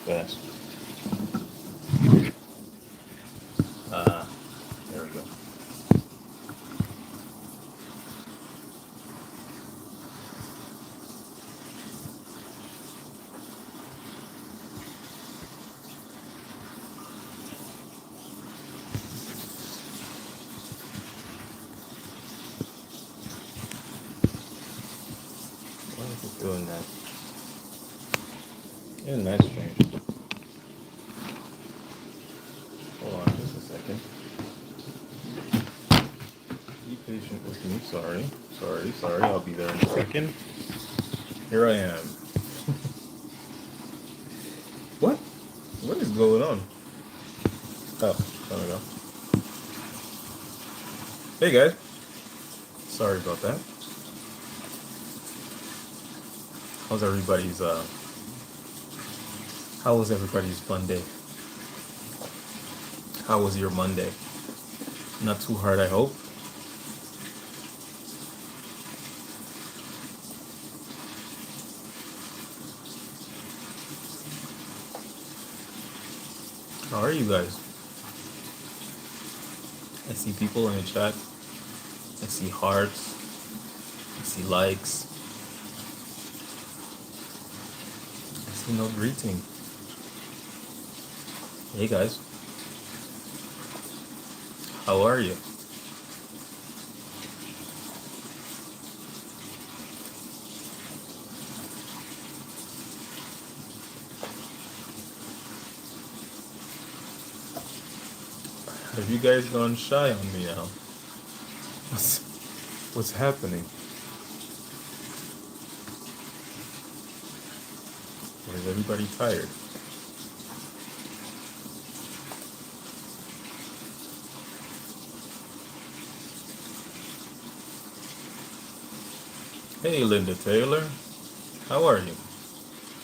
fast. There we go. Why is it doing that? Isn't that strange? Hold on just a second. Be patient with me. Sorry. I'll be there in a second. Here I am. What? What is going on? Oh, there we go. Hey guys. Sorry about that. How's everybody's how was everybody's Monday? How was your Monday? Not too hard, I hope. How are you guys? I see people in the chat. I see hearts. I see likes. I see no greeting. Hey guys. How are you? Have you guys gone shy on me now? What's happening? Or is everybody tired? Hey Linda Taylor. How are you?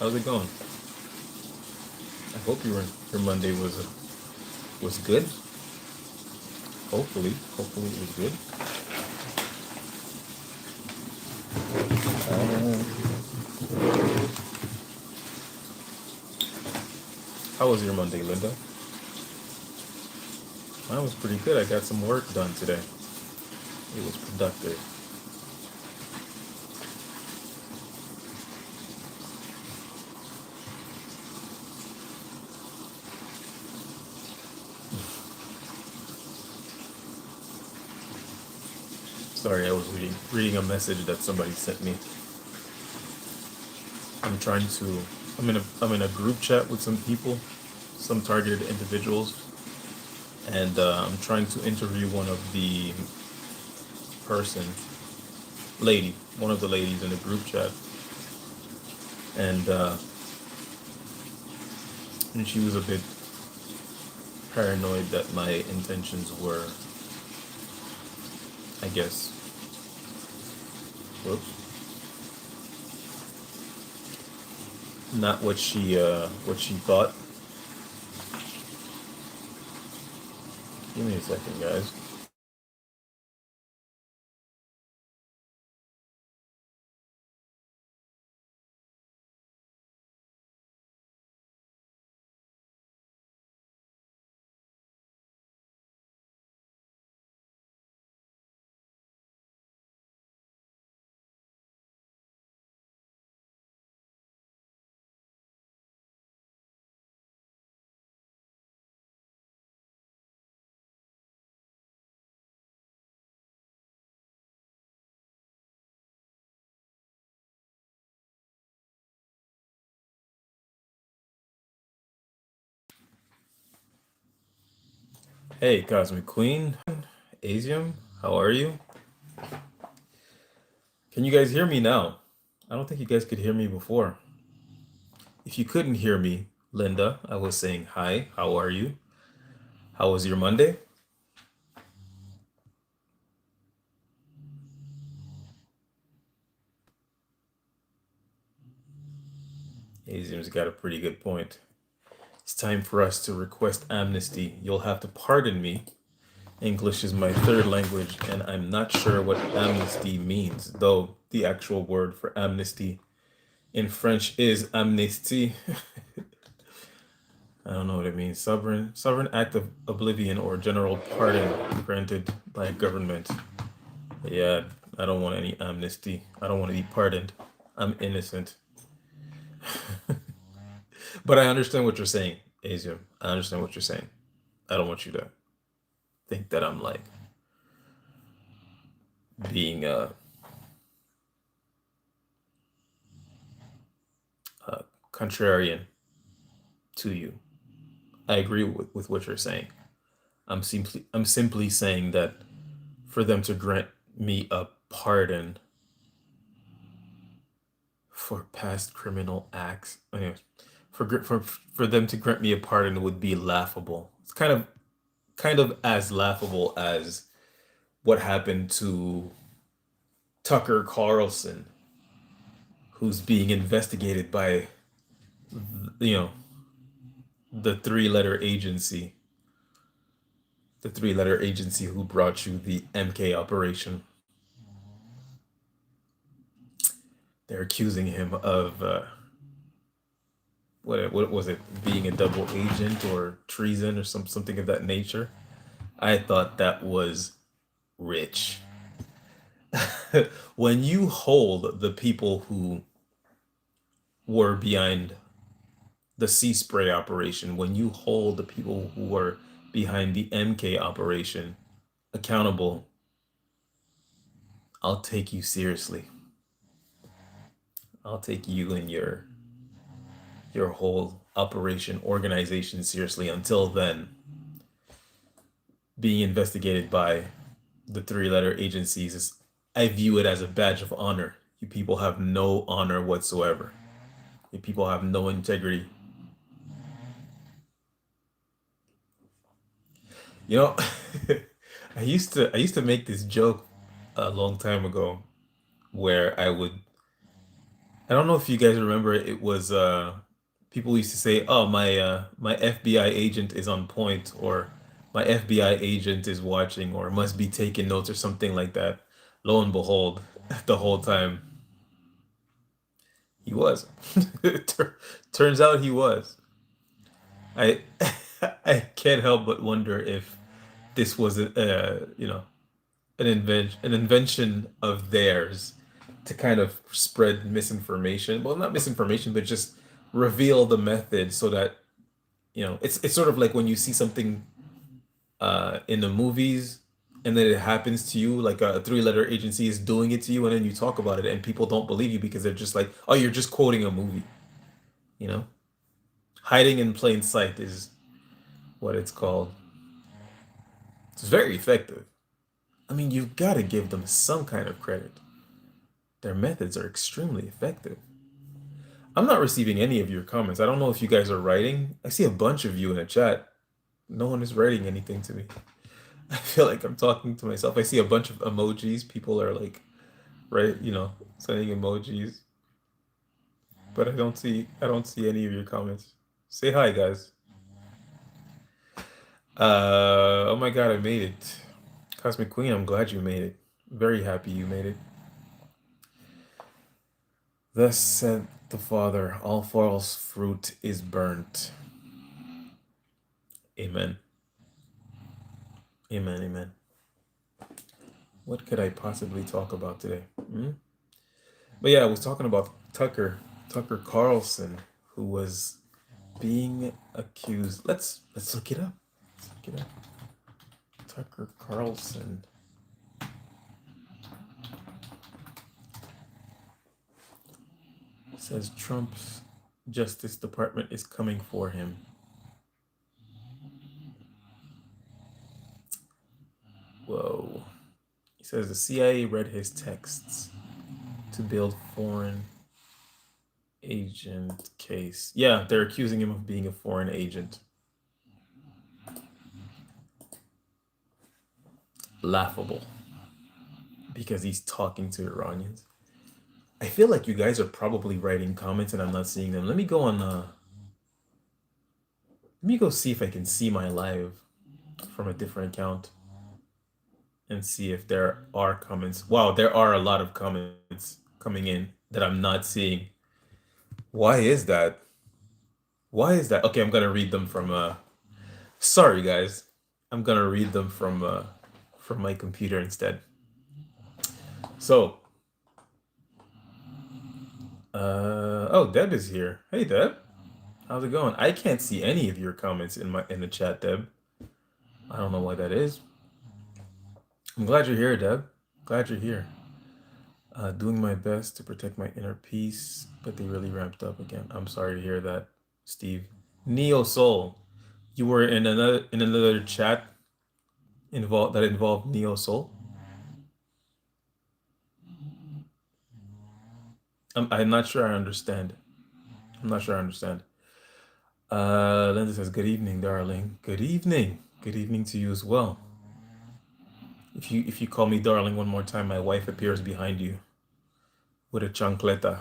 How's it going? I hope your Monday was good. Hopefully it was good. How was your Monday, Linda? Mine was pretty good. I got some work done today. It was productive. Sorry, I was reading a message that somebody sent me. I'm in a group chat with some people, some targeted individuals, and I'm trying to interview one of the one of the ladies in the group chat, and she was a bit paranoid that my intentions were, I guess, whoops, not what she thought. Give me a second, guys. Hey, Cosmic Queen, Asium, how are you? Can you guys hear me now? I don't think you guys could hear me before. If you couldn't hear me, Linda, I was saying hi, how are you? How was your Monday? Asium's got a pretty good point. It's time for us to request amnesty. You'll have to pardon me. English is my third language, and I'm not sure what amnesty means, though the actual word for amnesty in French is amnistie. I don't know what it means. Sovereign act of oblivion or general pardon granted by a government. Yeah, I don't want any amnesty. I don't want to be pardoned. I'm innocent. But I understand what you're saying, Asian. I understand what you're saying. I don't want you to think that I'm like being contrarian to you. I agree with what you're saying. I'm simply saying that for them to grant me a pardon for past criminal acts, anyways, for them to grant me a pardon would be laughable. It's kind of as laughable as what happened to Tucker Carlson, who's being investigated by you know the three-letter agency who brought you the MK operation. They're accusing him of what was it, being a double agent or treason or something of that nature. I thought that was rich. When you hold the people who were behind the sea spray operation, when you hold the people who were behind the MK operation accountable, I'll take you seriously. I'll take you and your whole operation organization seriously. Until then, being investigated by the three-letter agencies is, I view it as a badge of honor. You people have no honor whatsoever. You people have no integrity. You know, I used to make this joke a long time ago where I don't know if you guys remember, it was people used to say, "Oh, my FBI agent is on point," or "My FBI agent is watching," or "must be taking notes," or something like that. Lo and behold, the whole time he was. Turns out he was. I I can't help but wonder if this was an invention of theirs to kind of spread misinformation. Well, not misinformation, but just reveal the method so that it's sort of like when you see something in the movies and then it happens to you, like a three-letter agency is doing it to you, and then you talk about it and people don't believe you because they're just like, oh, you're just quoting a movie. You know, hiding in plain sight is what it's called. It's very effective. I mean, you've got to give them some kind of credit. Their methods are extremely effective. I'm not receiving any of your comments. I don't know if you guys are writing. I see a bunch of you in the chat. No one is writing anything to me. I feel like I'm talking to myself. I see a bunch of emojis. People are like, right, sending emojis, but I don't see any of your comments. Say hi, guys. Oh my God, I made it. Cosmic Queen, I'm glad you made it. Very happy you made it. Thus said the Father, all false fruit is burnt. Amen. Amen. Amen. What could I possibly talk about today? But yeah, I was talking about Tucker Carlson, who was being accused. Let's look it up. Let's look it up. Tucker Carlson says Trump's Justice Department is coming for him. Whoa. He says the CIA read his texts to build foreign agent case. Yeah, they're accusing him of being a foreign agent. Laughable. Because he's talking to Iranians. I feel like you guys are probably writing comments and I'm not seeing them. Let me go see if I can see my live from a different account and see if there are comments. Wow, there are a lot of comments coming in that I'm not seeing. Why is that? Why is that? Okay, I'm gonna read them from sorry guys. I'm gonna read them from my computer instead. So oh, Deb is here. Hey Deb. How's it going? I can't see any of your comments in the chat, Deb. I don't know why that is. I'm glad you're here, Deb. Glad you're here. Doing my best to protect my inner peace, but they really ramped up again. I'm sorry to hear that, Steve. Neo Soul, you were in another chat involved Neo Soul. I'm not sure I understand. I'm not sure I understand. Linda says, "Good evening, darling. Good evening. Good evening to you as well. If you call me darling one more time, my wife appears behind you with a chancleta."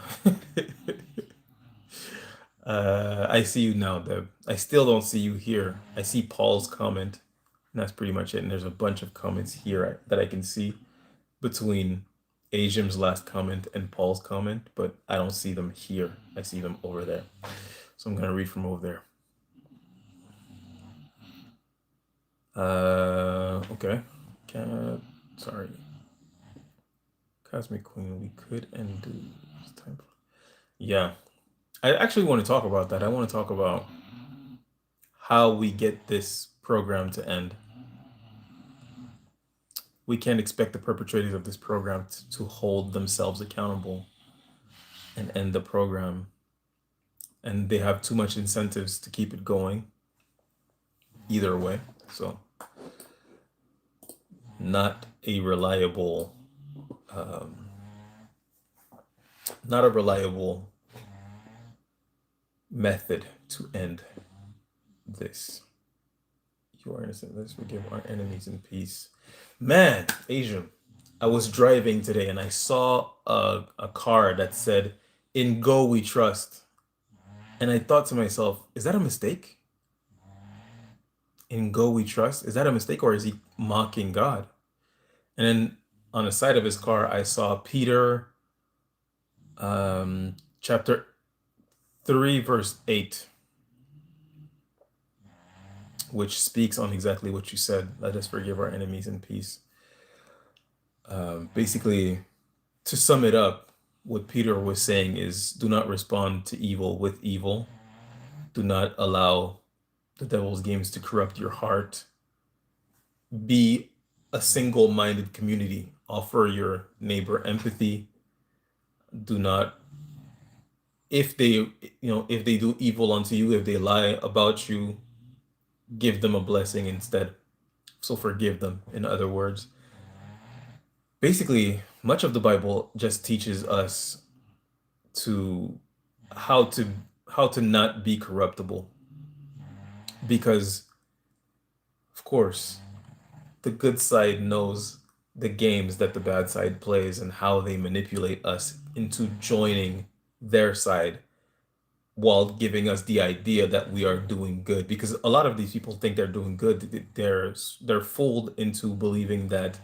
I see you now, Deb. I still don't see you here. I see Paul's comment, and that's pretty much it. And there's a bunch of comments here that I can see between Asiam's last comment and Paul's comment, but I don't see them here. I see them over there. So I'm gonna read from over there. Okay. Sorry. Cosmic Queen, we could and do. It's time for... Yeah. I actually want to talk about that. I want to talk about how we get this program to end. We can't expect the perpetrators of this program to hold themselves accountable and end the program. And they have too much incentives to keep it going either way. So not a reliable not a reliable method to end this. You are innocent. Let's forgive our enemies in peace. Man, Asia, I was driving today and I saw a car that said, "In Go We Trust." And I thought to myself, is that a mistake? "In Go We Trust"? Is that a mistake, or is he mocking God? And then on the side of his car, I saw Peter chapter 3, verse 8, which speaks on exactly what you said. Let us forgive our enemies in peace. Basically, to sum it up, what Peter was saying is, do not respond to evil with evil. Do not allow the devil's games to corrupt your heart. Be a single-minded community. Offer your neighbor empathy. Do not, if they do evil unto you, if they lie about you, give them a blessing instead. So forgive them, in other words. Basically, much of the Bible just teaches us to how to not be corruptible, because of course the good side knows the games that the bad side plays and how they manipulate us into joining their side while giving us the idea that we are doing good, because a lot of these people think they're doing good. They're fooled into believing that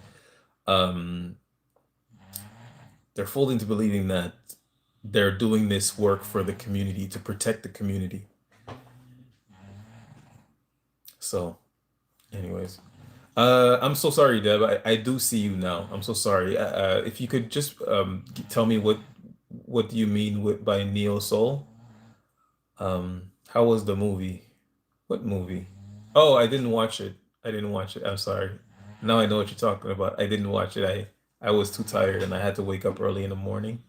they're doing this work for the community, to protect the community. So anyways, I'm so sorry, Deb. I do see you now. I'm so sorry. If you could just tell me what do you mean by Neo Soul? How was the movie? What movie? Oh, I didn't watch it. I didn't watch it. I'm sorry. Now I know what you're talking about. I didn't watch it. I was too tired and I had to wake up early in the morning.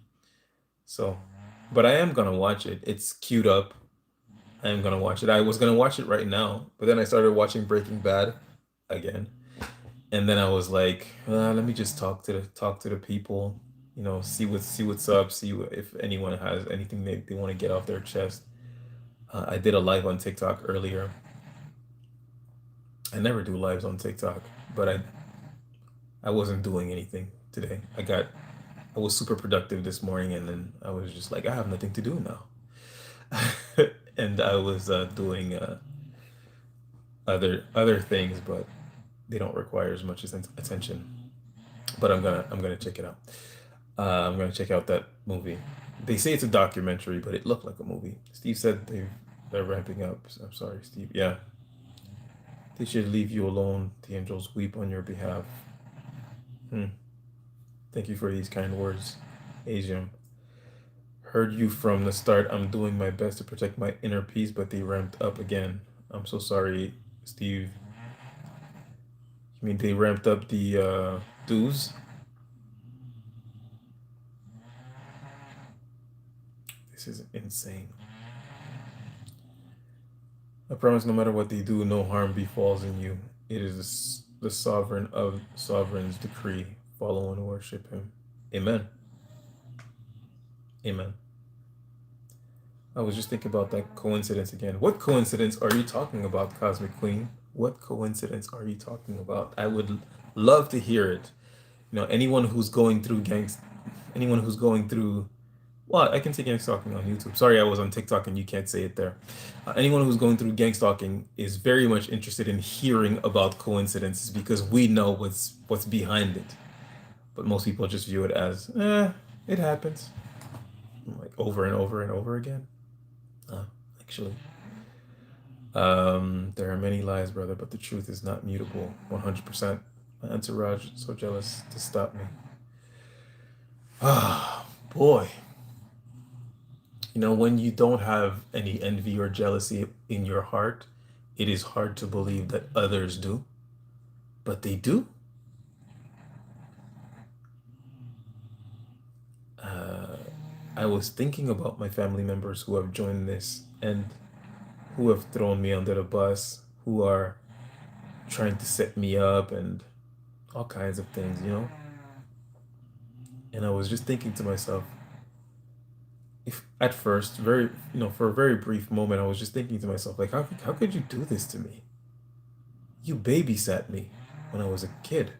So, but I am gonna watch it. It's queued up. I am gonna watch it. I was gonna watch it right now, but then I started watching Breaking Bad again, and then I was like, let me just talk to the people, see what's up, if anyone has anything they want to get off their chest. I did a live on TikTok earlier. I never do lives on TikTok, but I wasn't doing anything today. I was super productive this morning, and then I was just like, I have nothing to do now. And I was doing other things, but they don't require as much attention. But I'm gonna check it out. I'm gonna check out that movie. They say it's a documentary, but it looked like a movie. Steve said They're ramping up. I'm sorry, Steve. Yeah. They should leave you alone. The angels weep on your behalf. Hmm. Thank you for these kind words, Asian. Heard you from the start. I'm doing my best to protect my inner peace, but they ramped up again. I'm so sorry, Steve. You mean they ramped up the dues? This is insane. I promise no matter what they do, no harm befalls in you. It is the sovereign of sovereigns decree. Follow and worship him. Amen. Amen. I was just thinking about that coincidence again. What coincidence are you talking about, Cosmic Queen? What coincidence are you talking about? I would love to hear it. You know, anyone who's going through, well, I can say gang stalking on YouTube. Sorry, I was on TikTok and you can't say it there. Anyone who's going through gang stalking is very much interested in hearing about coincidences because we know what's behind it. But most people just view it as, it happens, like over and over and over again. Actually, there are many lies, brother, but the truth is not mutable. 100%. My entourage is so jealous to stop me. Ah, boy. You know, when you don't have any envy or jealousy in your heart, it is hard to believe that others do, but they do. I was thinking about my family members who have joined this and who have thrown me under the bus, who are trying to set me up and all kinds of things, you know? And I was just thinking to myself, if at first, for a very brief moment, I was just thinking to myself, like, how could you do this to me? You babysat me when I was a kid,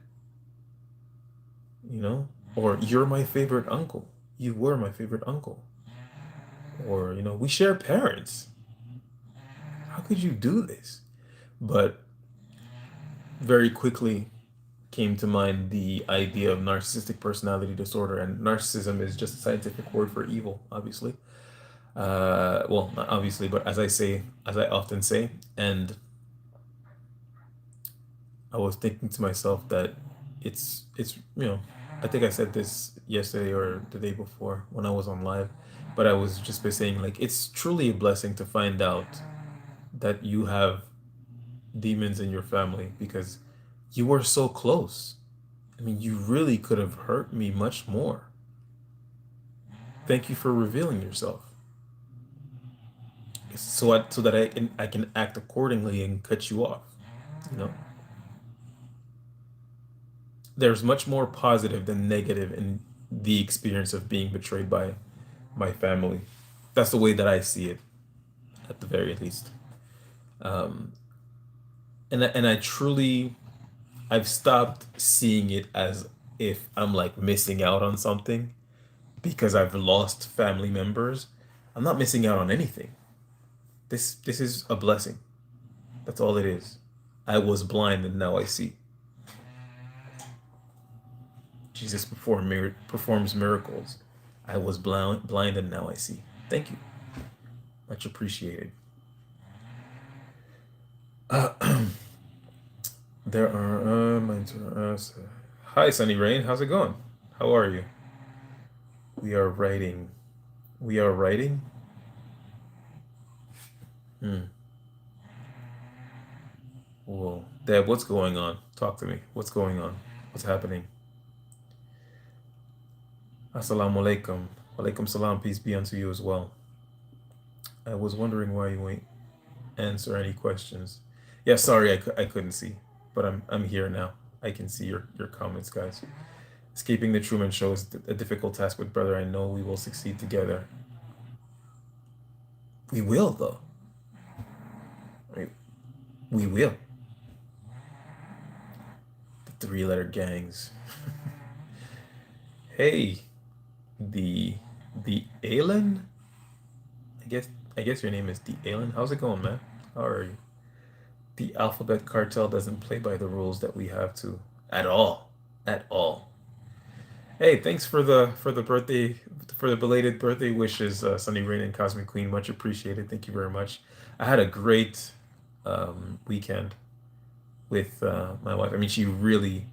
you know? Or you're my favorite uncle. You were my favorite uncle. Or, we share parents. How could you do this? But very quickly came to mind the idea of narcissistic personality disorder, and narcissism is just a scientific word for evil, obviously. Well, not obviously, but as I often say, and I was thinking to myself that I think I said this yesterday or the day before when I was on live, but I was just by saying like it's truly a blessing to find out that you have demons in your family because you were so close. I mean, you really could have hurt me much more. Thank you for revealing yourself. So that I can act accordingly and cut you off. You know, there's much more positive than negative in the experience of being betrayed by my family. That's the way that I see it, at the very least. Um, and I truly, I've stopped seeing it as if I'm like missing out on something because I've lost family members. I'm not missing out on anything. This is a blessing. That's all it is. I was blind and now I see. Jesus performs miracles. I was blind and now I see. Thank you. Much appreciated. There are Hi, Sunny Rain. How's it going? How are you? We are writing. We are writing. Hmm. Whoa, Deb, what's going on? Talk to me. What's going on? What's happening? Assalamu alaikum. Walaikum salam. Peace be unto you as well. I was wondering why you won't answer any questions. Yeah, sorry, I couldn't see, but I'm here now. I can see your comments, guys. Escaping the Truman Show is a difficult task, but brother, I know we will succeed together. We will, though. Right? We will. The three-letter gangs. Hey, the the Alan. I guess your name is the Alan. How's it going, man? How are you? The Alphabet Cartel doesn't play by the rules that we have to at all. At all. Hey, thanks for the birthday for the belated birthday wishes, Sunny Rain and Cosmic Queen. Much appreciated. Thank you very much. I had a great weekend with my wife. I mean, she really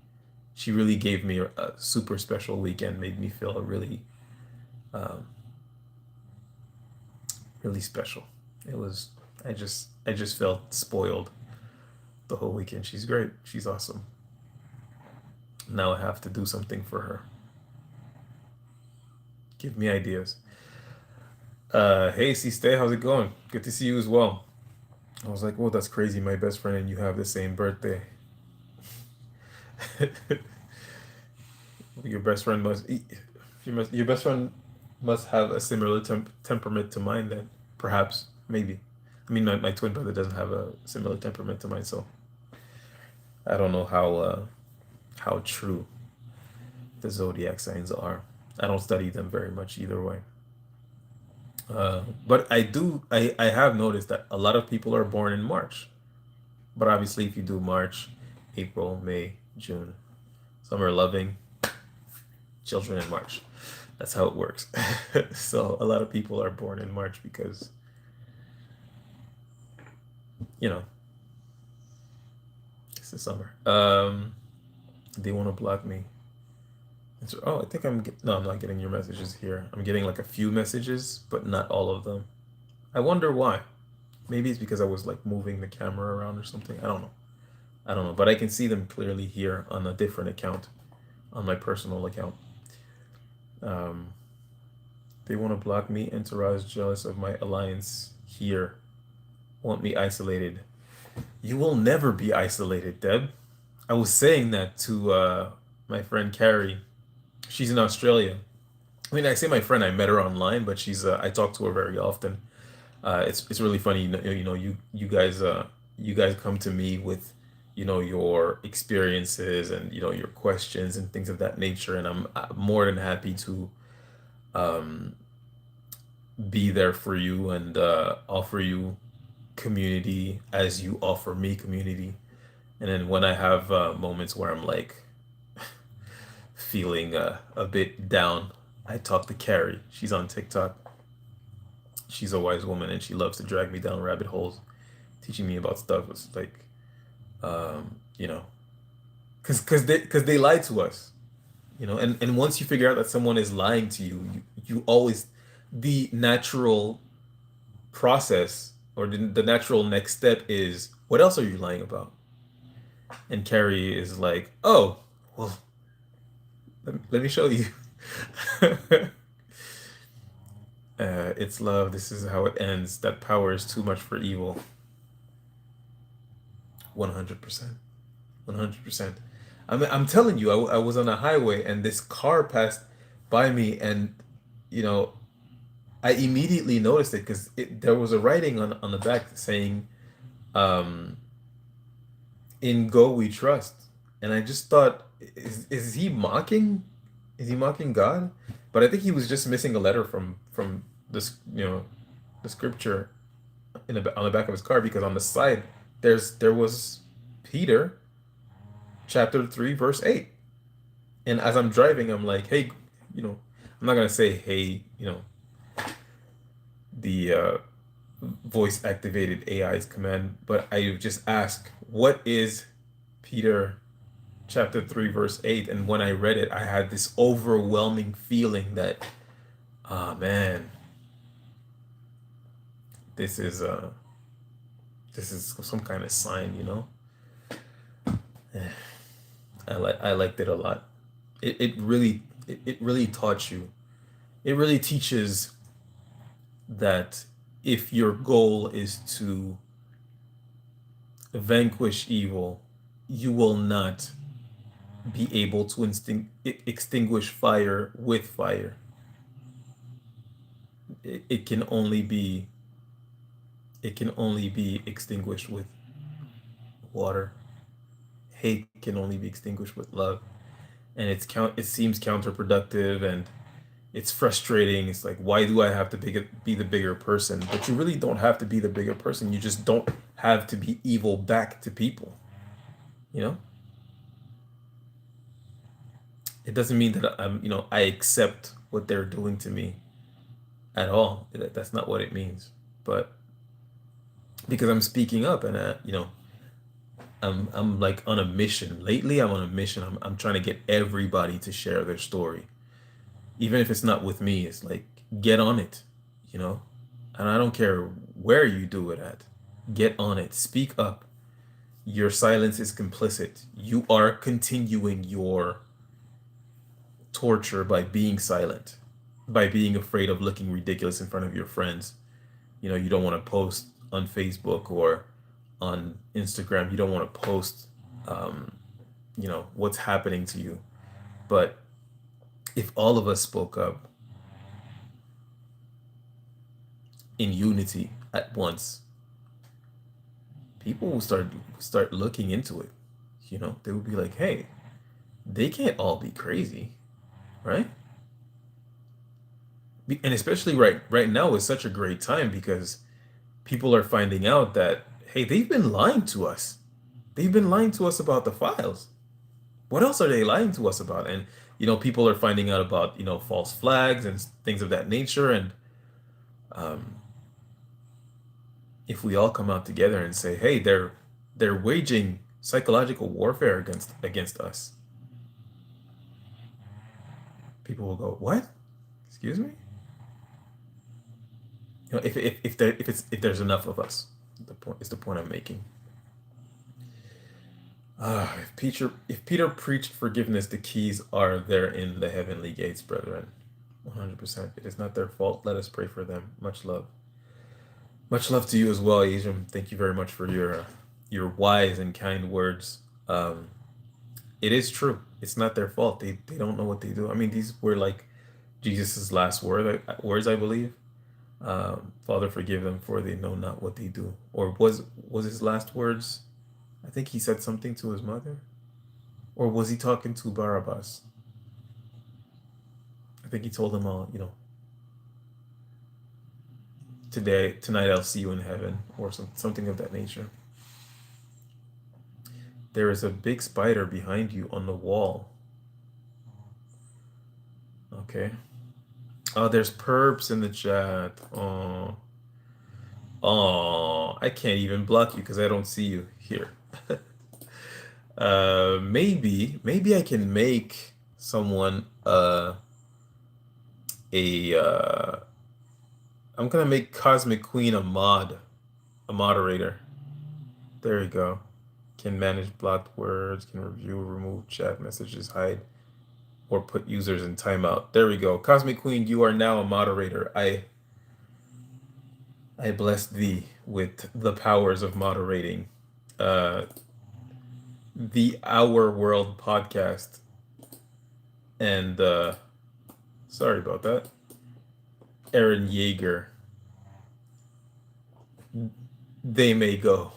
gave me a super special weekend. Made me feel really, um, really special. It was. I just felt spoiled the whole weekend. She's great. She's awesome. Now I have to do something for her. Give me ideas. Hey, C Stay, how's it going? Good to see you as well. I was like, well, that's crazy. My best friend and you have the same birthday. Your best friend your best friend must have a similar temperament to mine then. Perhaps, maybe. I mean, my twin brother doesn't have a similar temperament to mine, so I don't know how true the zodiac signs are. I don't study them very much either way. But I have noticed that a lot of people are born in March. But obviously, if you do March, April, May, June, summer loving, children in March. That's how it works. So a lot of people are born in March because, you know, it's the summer. They want to block me. Oh, I think no, I'm not getting your messages here. I'm getting like a few messages, but not all of them. I wonder why. Maybe it's because I was like moving the camera around or something. I don't know. I don't know, but I can see them clearly here on a different account, on my personal account. Um, they want to block me. Entourage jealous of my alliance here. Want me isolated. You will never be isolated, Deb. I was saying that to my friend Carrie. She's in Australia. I mean, I say my friend, I met her online, but I talk to her very often. It's really funny, you guys come to me with, your experiences and your questions and things of that nature, and I'm more than happy to um, be there for you and offer you community as you offer me community. And then when I have moments where I'm like feeling a bit down, I talk to Carrie. She's on TikTok. She's a wise woman and she loves to drag me down rabbit holes, teaching me about stuff. It's like, um, you know, because they lie to us, and once you figure out that someone is lying to you, you always, the natural process or the natural next step is, what else are you lying about? And Carrie is like, oh, well, let me show you. It's love. This is how it ends. That power is too much for evil. 100%. 100%. I'm telling you, I was on a highway and this car passed by me, and you know, I immediately noticed it because there was a writing on the back saying, um, "In Go We Trust," and I just thought, is he mocking? Is he mocking God? But I think he was just missing a letter from this, the scripture on the back of his car, because on the side there was Peter chapter 3 verse 8. And as I'm driving, I'm like, hey, I'm not gonna say hey, the voice activated AI's command, but I just ask, what is Peter chapter 3 verse 8? And when I read it, I had this overwhelming feeling that, ah, man, this is some kind of sign. I liked it a lot. It really taught you. It really teaches that if your goal is to vanquish evil, you will not be able to extinguish fire with fire. It can only be extinguished with water. Hate can only be extinguished with love. And it seems counterproductive, and it's frustrating. It's like, why do I have to be the bigger person? But you really don't have to be the bigger person. You just don't have to be evil back to people, you know? It doesn't mean that I accept what they're doing to me at all. That's not what it means. But because I'm speaking up and I'm like on a mission. Lately, I'm on a mission. I'm trying to get everybody to share their story. Even if it's not with me, it's like get on it, you know? And I don't care where you do it at. Get on it. Speak up. Your silence is complicit. You are continuing your torture by being silent, by being afraid of looking ridiculous in front of your friends. You don't want to post on Facebook or on Instagram. You don't want to post, what's happening to you. But if all of us spoke up in unity at once, people will start looking into it. They would be like, hey, they can't all be crazy, right? And especially right now is such a great time because people are finding out that, hey, they've been lying to us. They've been lying to us about the files. What else are they lying to us about? And people are finding out about false flags and things of that nature. And um, if we all come out together and say, hey, they're waging psychological warfare against us, people will go, what? Excuse me? If there's enough of us, the point I'm making. If Peter preached forgiveness, the keys are there in the heavenly gates, brethren. 100%. It is not their fault. Let us pray for them. Much love. Much love to you as well, Asian. Thank you very much for your wise and kind words. It is true. It's not their fault. They don't know what they do. I mean, these were like Jesus's last words, I believe. Father, forgive them, for they know not what they do. Or was his last words? I think he said something to his mother. Or was he talking to Barabbas? I think he told them all, tonight I'll see you in heaven, or something of that nature. There is a big spider behind you on the wall. Okay. Oh, there's perps in the chat. Oh, I can't even block you because I don't see you here. Maybe I can make someone I'm gonna make Cosmic Queen a moderator. There you go. Can manage blocked words, can review, remove chat messages, hide, or put users in timeout. There we go. Cosmic Queen, you are now a moderator. I bless thee with the powers of moderating. The Our World podcast. And sorry about that. Aaron Yeager. They may go.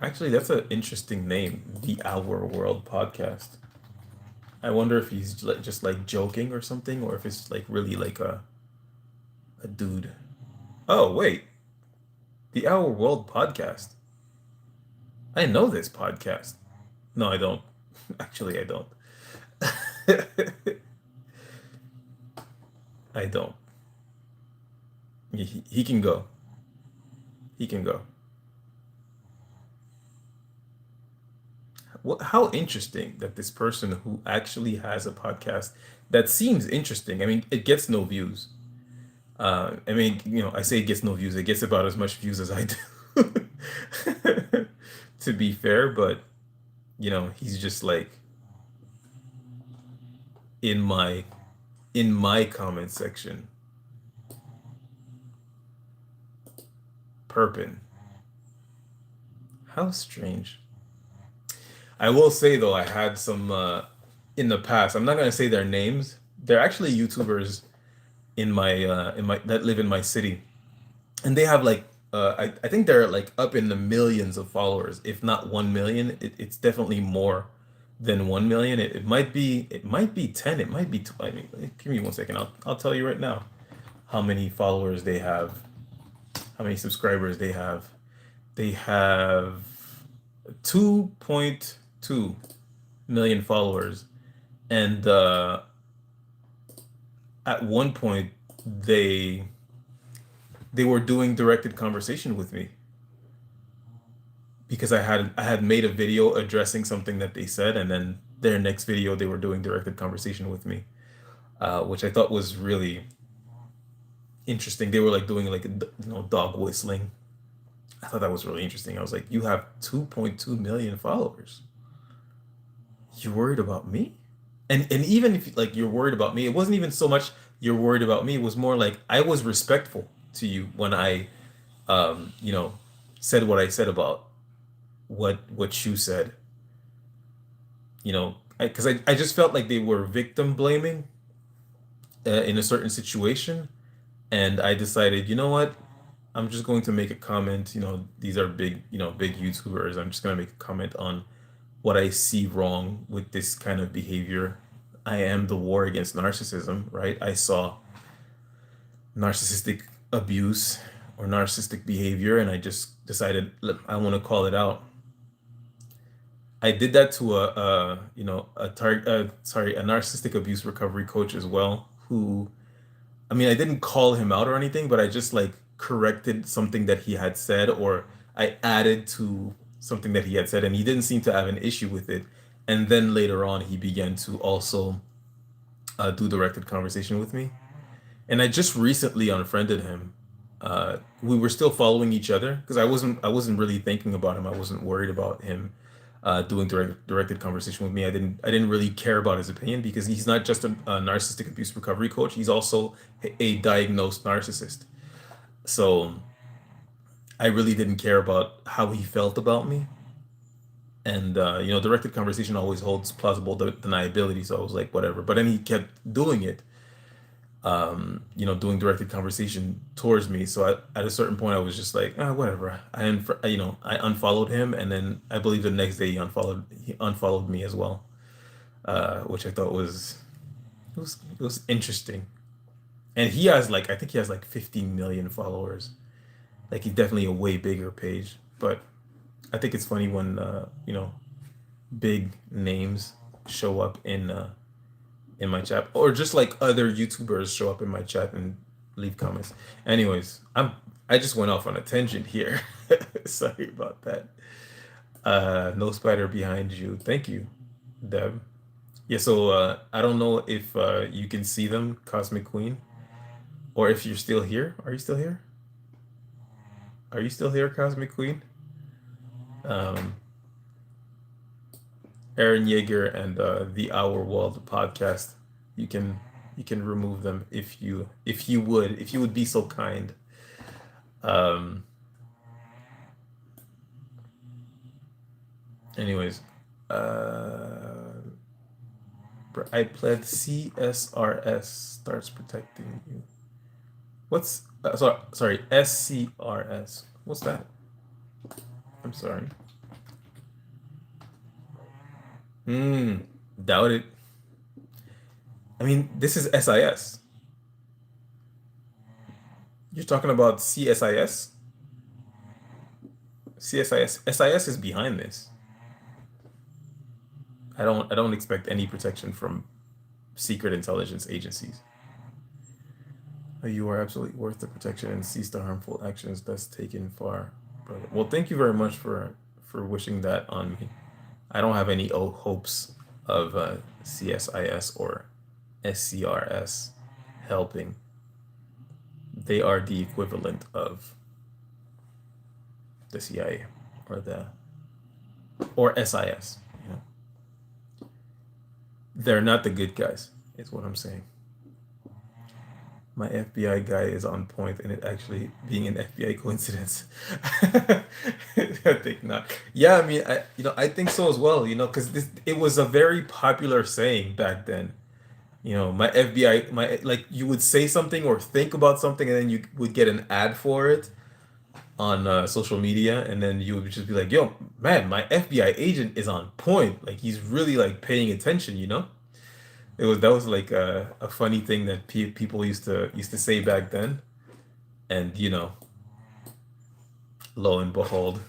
Actually, that's an interesting name, the Our World podcast. I wonder if he's just like joking or something, or if it's like really like a dude. Oh, wait. The Our World podcast. I know this podcast. No, I don't. Actually, I don't. I don't. He can go. He can go. How interesting that this person who actually has a podcast that seems interesting. I mean, it gets no views. I mean, I say it gets no views. It gets about as much views as I do, to be fair. But he's just like in my comment section, perpin. How strange. I will say though, I had some in the past. I'm not gonna say their names. They're actually YouTubers in my that live in my city, and they have like I think they're like up in the millions of followers, if not 1 million. It's definitely more than 1 million. It might be 10. It might be 20. Give me one second. I'll tell you right now how many followers they have. how many subscribers they have. They have 2.2 million followers, and at one point they they were doing directed conversation with me because I had made a video addressing something that they said, and then their next video they were doing directed conversation with me, which I thought was really interesting. They were like doing like dog whistling. I thought that was really interesting. I was like, you have 2.2 million followers. You worried about me? And even if like you're worried about me, it wasn't even so much you're worried about me. It was more like I was respectful to you when I you know, said what I said about what you said. Because I just felt like they were victim blaming in a certain situation, and I decided, you know what? I'm just going to make a comment. These are big YouTubers. I'm just going to make a comment on what I see wrong with this kind of behavior. I am the war against narcissism, right? I saw narcissistic abuse or narcissistic behavior, and I just decided, look, I want to call it out. I did that to a narcissistic abuse recovery coach as well, who, I mean, I didn't call him out or anything, but I just like corrected something that he had said, or I added to something that he had said, and he didn't seem to have an issue with it. And then later on, he began to also do directed conversation with me. And I just recently unfriended him. We were still following each other because I wasn't really thinking about him. I wasn't worried about him doing directed conversation with me. I didn't really care about his opinion because he's not just a narcissistic abuse recovery coach. He's also a diagnosed narcissist. So I really didn't care about how he felt about me. And directed conversation always holds plausible deniability. So I was like, whatever. But then he kept doing it, doing directed conversation towards me. So at a certain point, I was just like, whatever. I unfollowed him, and then I believe the next day he unfollowed me as well, which I thought was interesting. And he has like I think he has like 15 million followers. Like he's definitely a way bigger page. But I think it's funny when big names show up in my chat, or just like other YouTubers show up in my chat and leave comments. Anyways, I just went off on a tangent here. Sorry about that. No spider behind you. Thank you, Deb. Yeah, so I don't know if you can see them, Cosmic Queen, or if you're still here. Are you still here? Are you still here, Cosmic Queen? Um, Aaron Yeager and the Our World podcast. You can remove them if you would be so kind. Um, anyways, I pled CSRS starts protecting you. What's sorry SCRS? What's that? I'm sorry. Doubt it. I mean, this is SIS. You're talking about CSIS? CSIS. SIS is behind this. I don't expect any protection from secret intelligence agencies. You are absolutely worth the protection and cease the harmful actions that's taken far. Brother. Well, thank you very much for wishing that on me. I don't have any hopes of CSIS or SCRS helping. They are the equivalent of the CIA or SIS. They're not the good guys, is what I'm saying. My FBI guy is on point, and it actually being an FBI coincidence. I think not. Yeah, I mean, I think so as well. Because it was a very popular saying back then. My FBI, like you would say something or think about something, and then you would get an ad for it on social media, and then you would just be like, "Yo, man, my FBI agent is on point. Like he's really like paying attention." That was like a funny thing that people used to say back then, and lo and behold,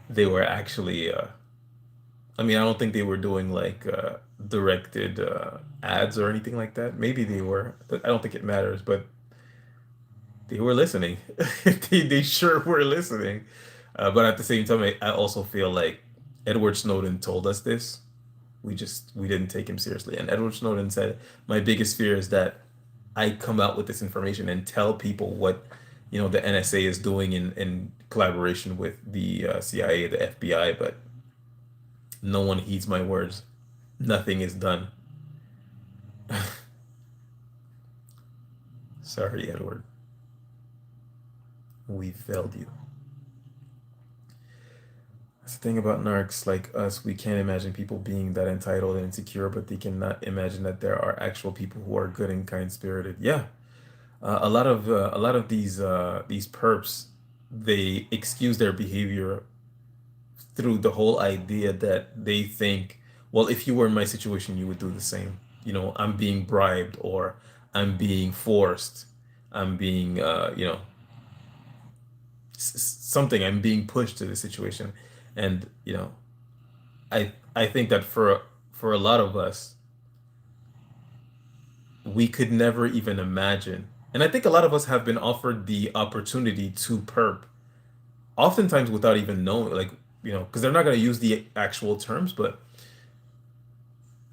they were actually I mean, I don't think they were doing like directed ads or anything like that. Maybe they were. I don't think it matters, but they were listening. They sure were listening. But at the same time, I also feel like Edward Snowden told us this. We didn't take him seriously. And Edward Snowden said, "My biggest fear is that I come out with this information and tell people what, the NSA is doing in collaboration with the CIA, the FBI, but no one heeds my words. Nothing is done." Sorry, Edward. We failed you. That's the thing about narcs like us. We can't imagine people being that entitled and insecure, but they cannot imagine that there are actual people who are good and kind spirited. Yeah, a lot of these perps, they excuse their behavior through the whole idea that they think, well, if you were in my situation, you would do the same. I'm being bribed, or I'm being forced. I'm being, something. I'm being pushed to the situation, and I think that for a lot of us, we could never even imagine. And I think a lot of us have been offered the opportunity to perp, oftentimes without even knowing, like, because they're not going to use the actual terms, but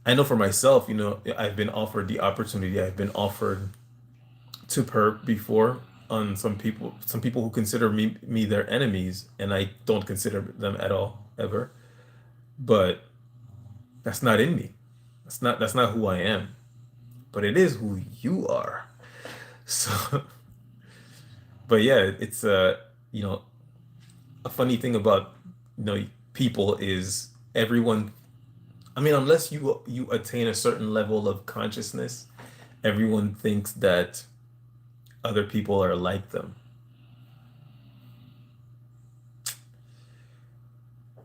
I know for myself, I've been offered the opportunity. I've been offered to perp before on some people who consider me their enemies, and I don't consider them at all, ever. But that's not in me. That's not who I am. But it is who you are. So, but yeah, it's you know, a funny thing about people is everyone. I mean, unless you attain a certain level of consciousness, everyone thinks that other people are like them.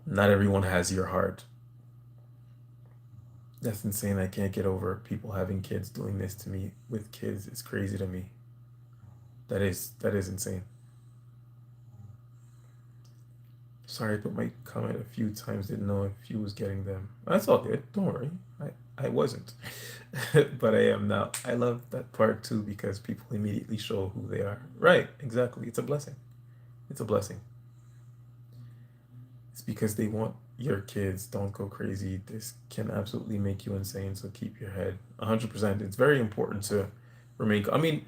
Not everyone has your heart. That's insane. I can't get over people having kids doing this to me with kids. It's crazy to me. That is insane. Sorry, I put my comment a few times. Didn't know if you was getting them. That's all good. Don't worry. I wasn't, but I am now. I love that part too because people immediately show who they are. Right? Exactly. It's a blessing. It's a blessing. It's because they want your kids. Don't go crazy. This can absolutely make you insane. So keep your head 100%. It's very important to remain. I mean,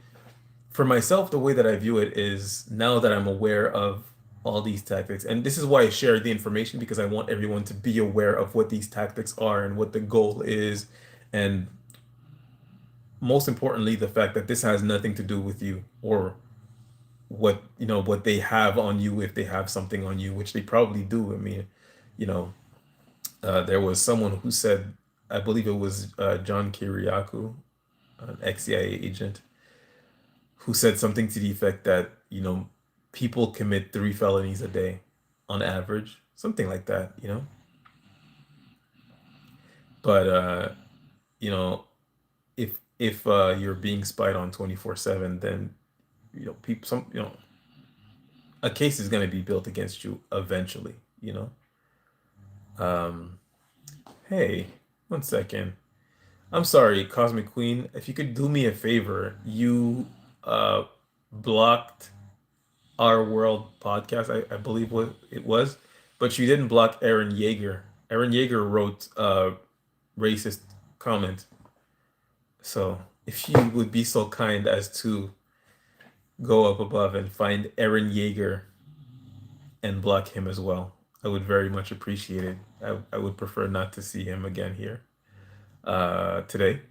for myself, the way that I view it is now that I'm aware of all these tactics, and this is why I share the information because I want everyone to be aware of what these tactics are and what the goal is, and most importantly, the fact that this has nothing to do with you or what they have on you if they have something on you, which they probably do. I mean, you know, there was someone who said, I believe it was John Kiriakou, an ex-CIA agent, who said something to the effect that, people commit 3 felonies a day on average, something like that. But you know, if you're being spied on 24/7, then people some a case is going to be built against you eventually. Um, hey, one second. I'm sorry, Cosmic Queen. If you could do me a favor, you uh blocked Our World podcast, I believe what it was, but you didn't block Aaron Yeager. Aaron Yeager wrote a racist comment. So if you would be so kind as to go up above and find Aaron Yeager and block him as well, I would very much appreciate it. I would prefer not to see him again here today,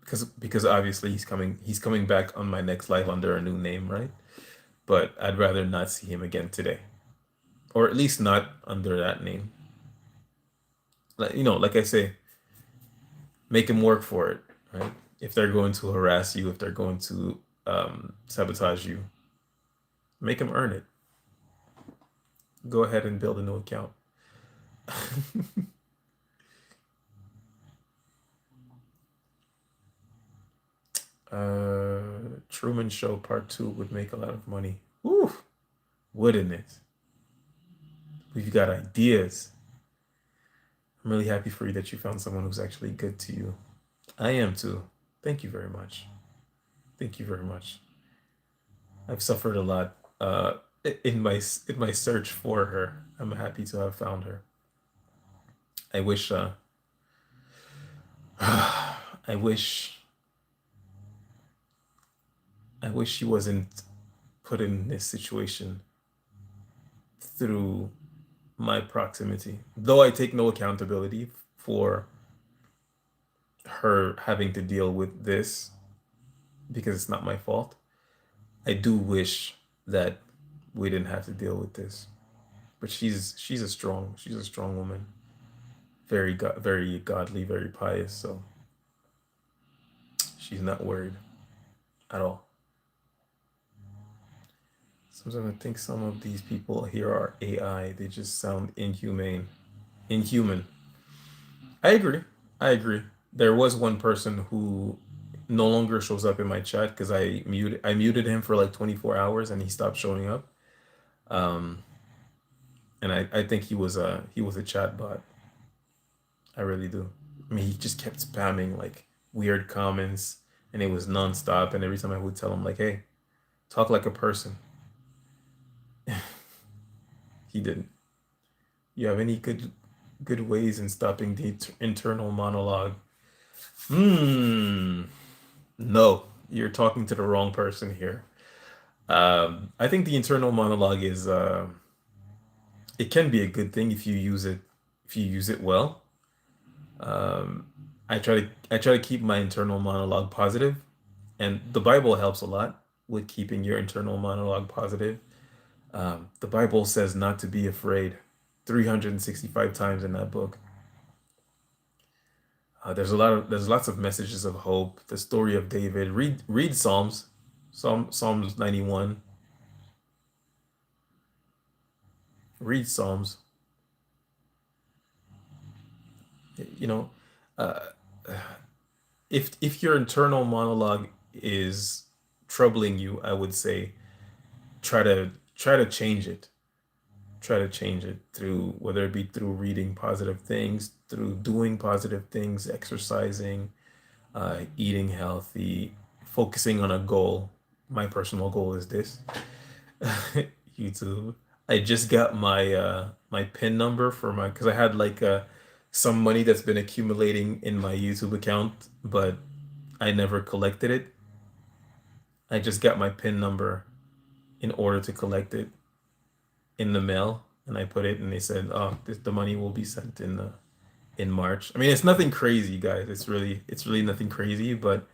because obviously he's coming back on my next live under a new name, right? But I'd rather not see him again today, or at least not under that name. Like I say, make him work for it, right? If they're going to harass you, if they're going to sabotage you, make him earn it. Go ahead and build a new account. Truman Show Part 2 would make a lot of money. Woo, wouldn't it? We've got ideas. I'm really happy for you that you found someone who's actually good to you. I am too. Thank you very much. Thank you very much. I've suffered a lot in my search for her. I'm happy to have found her. I wish I wish I wish she wasn't put in this situation through my proximity. Though I take no accountability for her having to deal with this because it's not my fault. I do wish that we didn't have to deal with this. But she's a strong woman. Very godly, very pious, so she's not worried at all. Sometimes I think some of these people here are AI. They just sound inhumane. Inhuman. I agree. I agree. There was one person who no longer shows up in my chat because I muted him for like 24 hours and he stopped showing up. Um, and I think he was a chat bot. I really do. I mean, he just kept spamming like weird comments and it was nonstop. And every time I would tell him like, "Hey, talk like a person," he didn't. You have any good ways in stopping the internal monologue? Hmm. No, you're talking to the wrong person here. I think the internal monologue is it can be a good thing if you use it well. Um, I try to keep my internal monologue positive, and the Bible helps a lot with keeping your internal monologue positive. The Bible says not to be afraid 365 times in that book. There's lots of messages of hope. The story of David. Read Psalms, Psalms 91. Read Psalms. You know, uh, if your internal monologue is troubling you, I would say try to change it. Try to change it through whether it be through reading positive things, through doing positive things, exercising, eating healthy, focusing on a goal. My personal goal is this. YouTube. I just got my PIN number for my because I had like some money that's been accumulating in my YouTube account, but I never collected it. I just got my PIN number in order to collect it in the mail, and I put it, and they said, "Oh, the money will be sent in March." I mean, it's nothing crazy, guys. It's really nothing crazy, but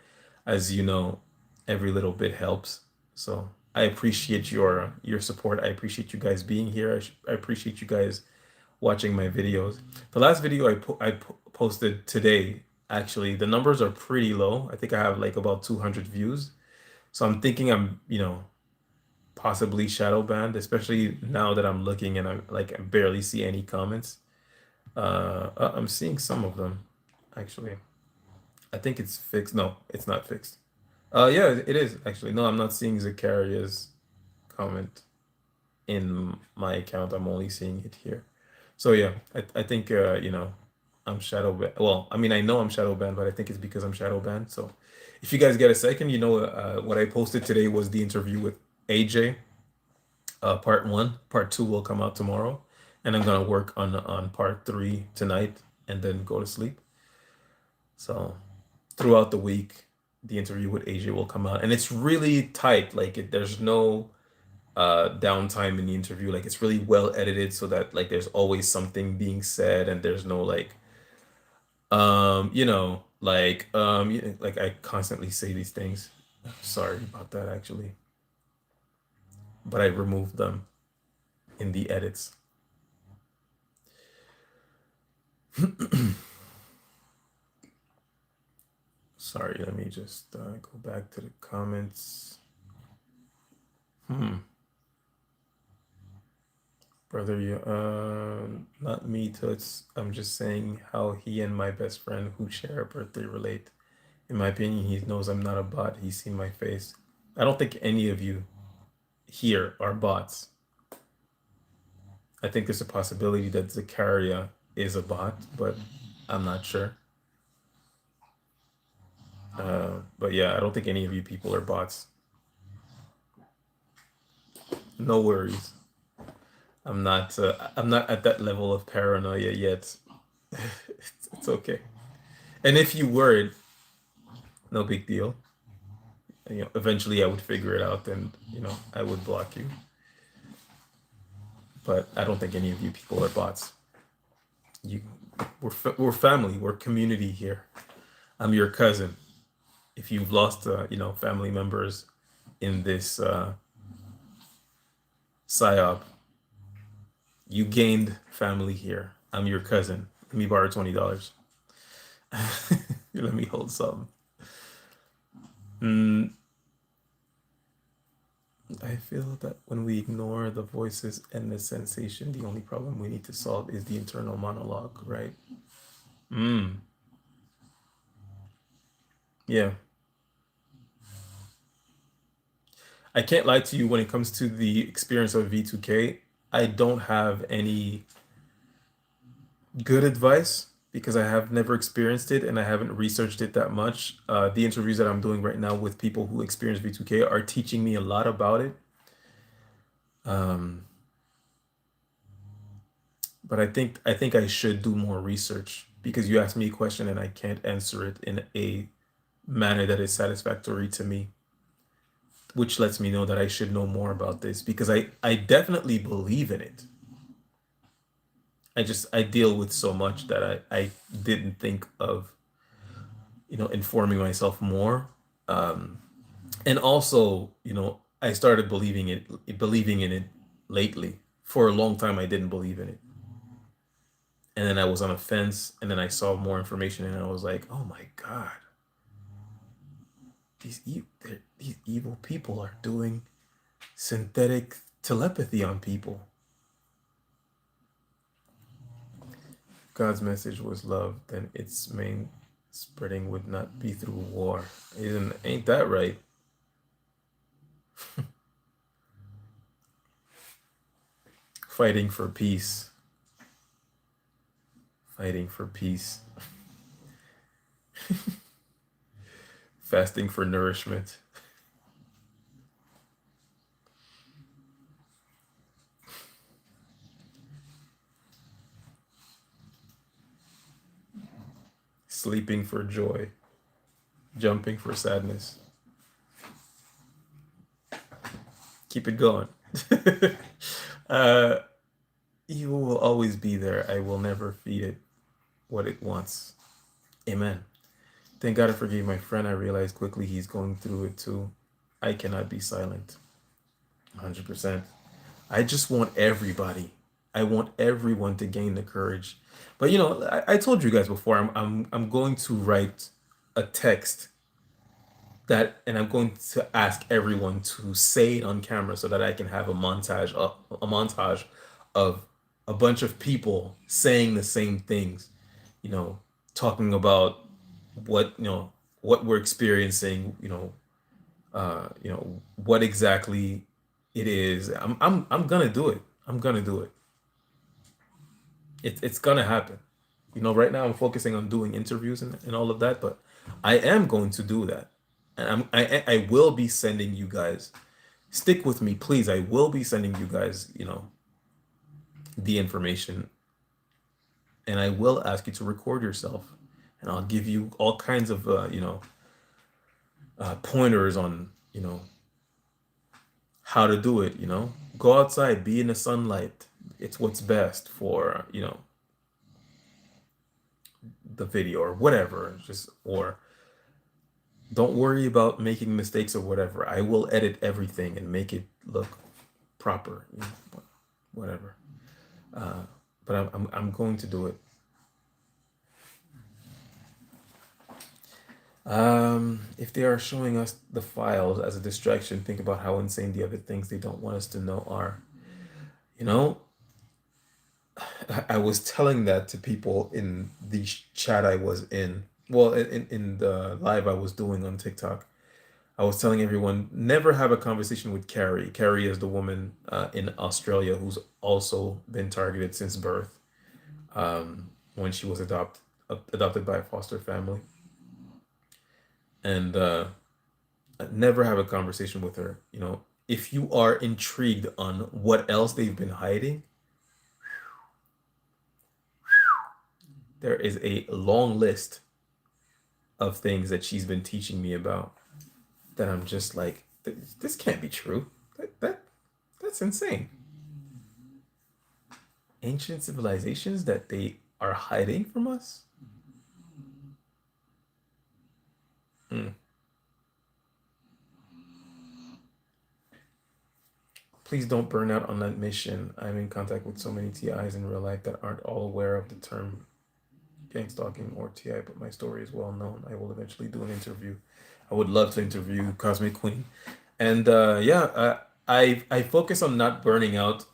as you know, every little bit helps. So I appreciate your support. I appreciate you guys being here. I appreciate you guys watching my videos. The last video I posted today, actually, the numbers are pretty low. I think I have like about 200 views. So I'm thinking I'm, possibly shadow banned, especially now that I'm looking and I barely see any comments. I'm seeing some of them, actually. I think it's fixed. No, it's not fixed. Yeah, it is actually. No, I'm not seeing Zakaria's comment in my account. I'm only seeing it here. So yeah, I think I'm shadow banned. Well, I mean I know I'm shadow banned, but I think it's because I'm shadow banned. So if you guys get a second, what I posted today was the interview with AJ, part one. Part two will come out tomorrow, and I'm gonna work on part three tonight and then go to sleep. So throughout the week, the interview with AJ will come out, and it's really tight. There's no downtime in the interview. Like it's really well edited so that like there's always something being said, and there's no like I constantly say these things. Sorry about that actually, but I removed them in the edits. Sorry, let me just go back to the comments. Hmm. Brother, you, not me, Toots. I'm just saying how he and my best friend who share a birthday relate. In my opinion, he knows I'm not a bot. He's seen my face. I don't think any of you here are bots. I think there's a possibility that Zakaria is a bot, but I'm not sure. But yeah, I don't think any of you people are bots. No worries. I'm not at that level of paranoia yet. It's okay. And if you were, no big deal. Eventually I would figure it out and, I would block you. But I don't think any of you people are bots. You, we're family. We're community here. I'm your cousin. If you've lost, family members in this psyop, you gained family here. I'm your cousin. Let me borrow $20. Let me hold some. Mm, I feel that when we ignore the voices and the sensation, the only problem we need to solve is the internal monologue, right? Mm, yeah. I can't lie to you when it comes to the experience of V2K. I don't have any good advice because I have never experienced it and I haven't researched it that much. The interviews that I'm doing right now with people who experience V2K are teaching me a lot about it. Um, but I think I should do more research because you asked me a question and I can't answer it in a manner that is satisfactory to me, which lets me know that I should know more about this because I definitely believe in it. I deal with so much that I didn't think of, informing myself more. Um, and also, I started believing in it lately. For a long time, I didn't believe in it. And then I was on a fence, and then I saw more information, and I was like, "Oh my God, these evil people are doing synthetic telepathy on people." God's message was love, then its main spreading would not be through war. Ain't that right? Fighting for peace. Fighting for peace. Fasting for nourishment. Sleeping for joy. Jumping for sadness. Keep it going. uh, Evil will always be there. I will never feed it what it wants. Amen. Thank God I forgave my friend. I realized quickly he's going through it too. I cannot be silent. 100%. I just want everybody. I want everyone to gain the courage. But I told you guys before, I'm going to write a text and I'm going to ask everyone to say it on camera so that I can have a montage of a bunch of people saying the same things, you know, talking about what we're experiencing, what exactly it is. I'm gonna do it. I'm gonna do it. It's gonna happen. Right now I'm focusing on doing interviews and all of that, but I am going to do that. And I will be sending you guys, stick with me, please. I will be sending you guys, the information, and I will ask you to record yourself, and I'll give you all kinds of, pointers on, how to do it, go outside, be in the sunlight. It's what's best for, the video or whatever, or don't worry about making mistakes or whatever. I will edit everything and make it look proper, whatever. Uh, but I'm going to do it. If they are showing us the files as a distraction, think about how insane the other things they don't want us to know are. You know, I was telling that to people in the chat I was in. Well, in the live I was doing on TikTok. I was telling everyone never have a conversation with Carrie. Carrie is the woman in Australia who's also been targeted since birth, when she was adopted by a foster family, and never have a conversation with her. If you are intrigued on what else they've been hiding, there is a long list of things that she's been teaching me about that I'm just like, this can't be true. That's insane. Ancient civilizations that they are hiding from us. Mm. Please don't burn out on that mission. I'm in contact with so many TIs in real life that aren't all aware of the term gang stalking or TI, but my story is well known. I will eventually do an interview. I would love to interview Cosmic Queen. And yeah, I focus on not burning out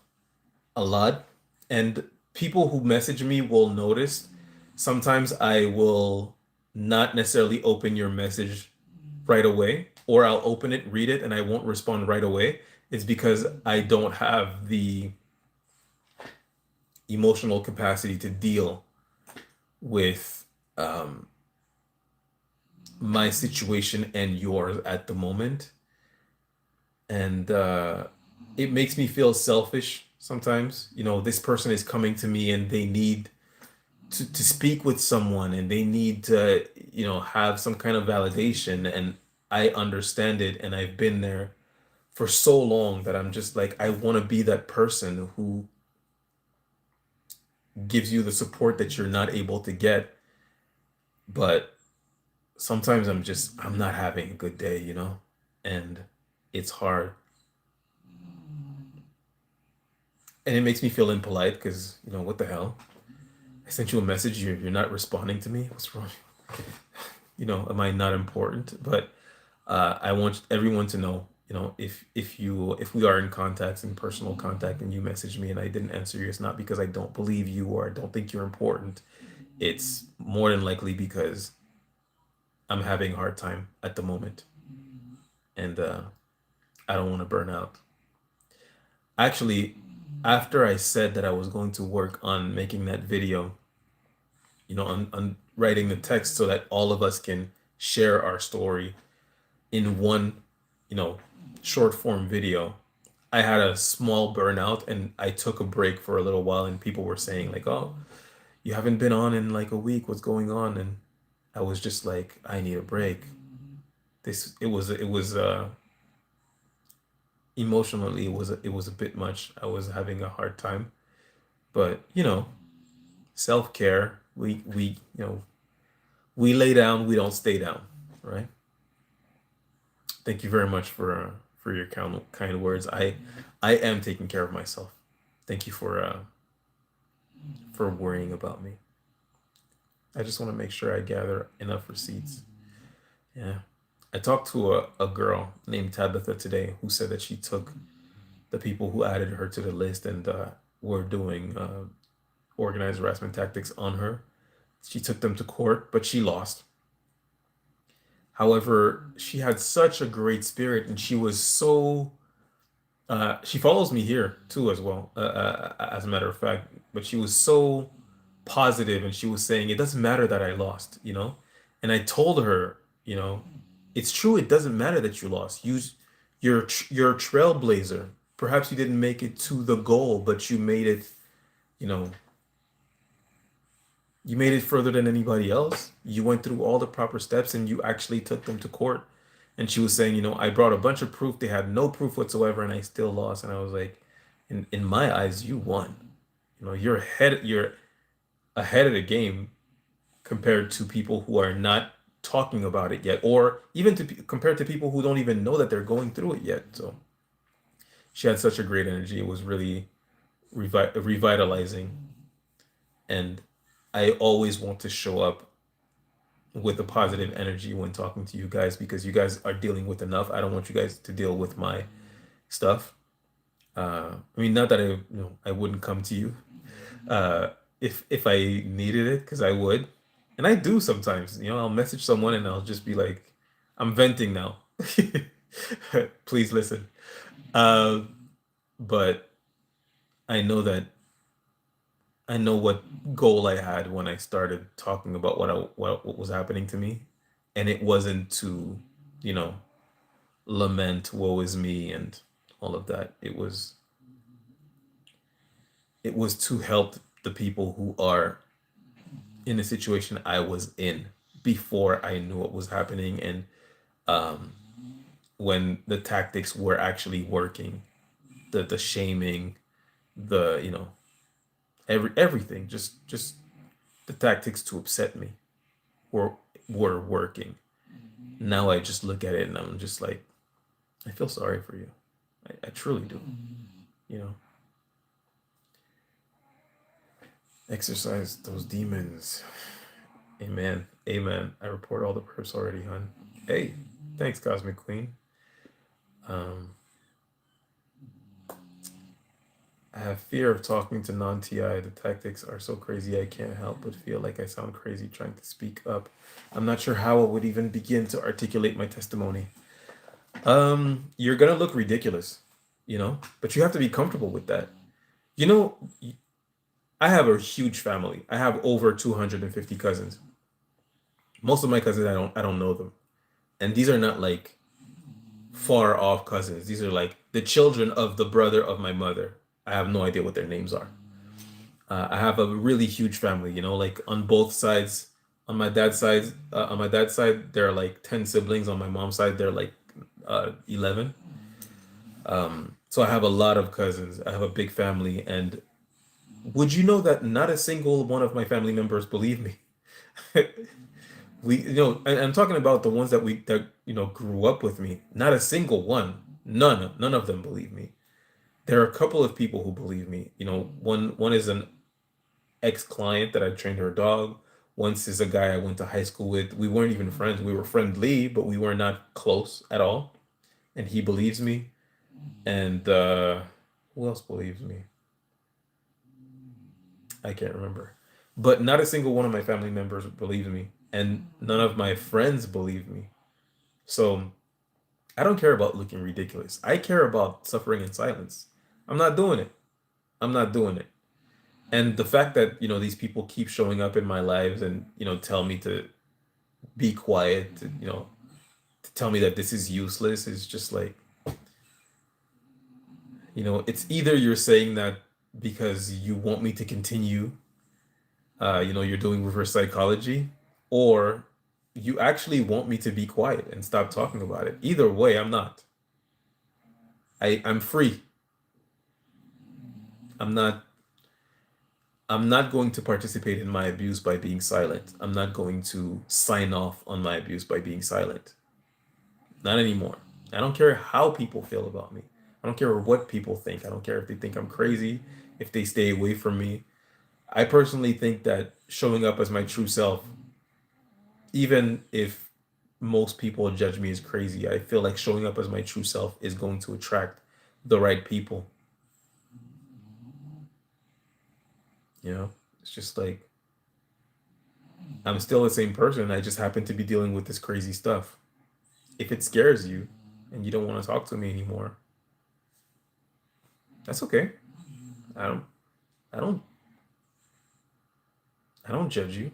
a lot. And people who message me will notice sometimes I will not necessarily open your message right away, or I'll open it, read it, and I won't respond right away. It's because I don't have the emotional capacity to deal with my situation and yours at the moment. And it makes me feel selfish sometimes. This person is coming to me and they need to speak with someone, and they need to, have some kind of validation. And I understand it, and I've been there for so long that I'm just like, I want to be that person who gives you the support that you're not able to get. But sometimes I'm not having a good day, and it's hard. And it makes me feel impolite because, what the hell? I sent you a message, you're not responding to me. What's wrong? Am I not important? But I want everyone to know, if we are in personal contact, and you message me and I didn't answer you, it's not because I don't believe you or I don't think you're important. It's more than likely because I'm having a hard time at the moment, and I don't want to burn out. Actually, after I said that I was going to work on making that video, on writing the text so that all of us can share our story in one, you know, short form video, I had a small burnout and I took a break for a little while, and people were saying like, "Oh, you haven't been on in like a week. What's going on?" And I was just like, I need a break. It was emotionally, it was a bit much. I was having a hard time, but self-care, we lay down, we don't stay down, right? Thank you very much for your kind words. I am taking care of myself. Thank you for worrying about me. I just want to make sure I gather enough receipts. Yeah. I talked to a girl named Tabitha today who said that she took the people who added her to the list and were doing organized harassment tactics on her. She took them to court, but she lost. However, she had such a great spirit, and she was so. She follows me here too, as well, as a matter of fact. But she was so positive, and she was saying it doesn't matter that I lost. And I told her, it's true. It doesn't matter that you lost. You're a trailblazer. Perhaps you didn't make it to the goal, but you made it. You know, you made it further than anybody else. You went through all the proper steps, and you actually took them to court. And she was saying, I brought a bunch of proof. They had no proof whatsoever, and I still lost. And I was like, in my eyes, you won. You're ahead of the game compared to people who are not talking about it yet, or even compared to people who don't even know that they're going through it yet. So she had such a great energy. It was really revitalizing. And I always want to show up with a positive energy when talking to you guys, because you guys are dealing with enough. I don't want you guys to deal with my stuff. I mean, not that I wouldn't come to you if I needed it, because I would, and I do sometimes. I'll message someone and I'll just be like, I'm venting now. Please listen. Uh, but I know that I know what goal I had when I started talking about what was happening to me, and it wasn't to, you know, lament woe is me and all of that. It was to help the people who are in the situation I was in before I knew what was happening, and um when the tactics were actually working, the shaming, the everything, just the tactics to upset me were were working. Now I just look at it and I'm just like, I feel sorry for you. I truly do. You know, exercise those demons. Amen. Amen. I report all the perps already, hon. Hey, thanks, Cosmic Queen. Um, I have fear of talking to non-TI. The tactics are so crazy, I can't help but feel like I sound crazy trying to speak up. I'm not sure how I would even begin to articulate my testimony. You're gonna look ridiculous, but you have to be comfortable with that. You know, I have a huge family. I have over 250 cousins. Most of my cousins, I don't know them. And these are not like far off cousins. These are like the children of the brother of my mother. I have no idea what their names are. I have a really huge family, like on both sides. On my dad's side, there are like 10 siblings. On my mom's side, there are like 11. So I have a lot of cousins. I have a big family, and would you know that not a single one of my family members believe me? And I'm talking about the ones that grew up with me. Not a single one. None of them believe me. There are a couple of people who believe me. One is an ex-client that I trained her dog. Once is a guy I went to high school with. We weren't even friends. We were friendly, but we were not close at all. And he believes me. And who else believes me? I can't remember. But not a single one of my family members believes me. And none of my friends believe me. So I don't care about looking ridiculous. I care about suffering in silence. I'm not doing it. I'm not doing it. And the fact that, these people keep showing up in my lives and, tell me to be quiet, to tell me that this is useless is just like, it's either you're saying that because you want me to continue, you're doing reverse psychology, or you actually want me to be quiet and stop talking about it. Either way, I'm not. I'm free. I'm not I'm not going to participate in my abuse by being silent. I'm not going to sign off on my abuse by being silent. Not anymore. I don't care how people feel about me. I don't care what people think. I don't care if they think I'm crazy, if they stay away from me. I personally think that showing up as my true self, even if most people judge me as crazy, I feel like showing up as my true self is going to attract the right people. It's just like I'm still the same person. I just happen to be dealing with this crazy stuff. If it scares you and you don't want to talk to me anymore, that's okay. I don't I don't I don't judge you.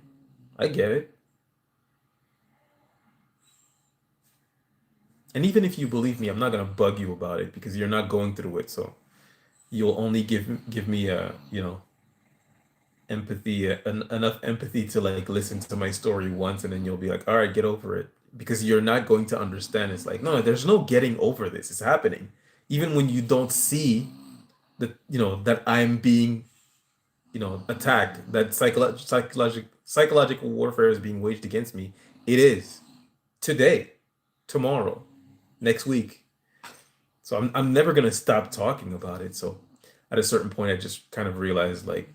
I get it. And even if you believe me, I'm not gonna bug you about it because you're not going through it. So you'll only give me empathy, enough empathy to like listen to my story once, and then you'll be like, all right, get over it. Because you're not going to understand. It's like, no, there's no getting over this. It's happening. Even when you don't see that I'm being, attacked, that psychological warfare is being waged against me. It is today, tomorrow, next week. So I'm never gonna stop talking about it. So at a certain point, I just kind of realized like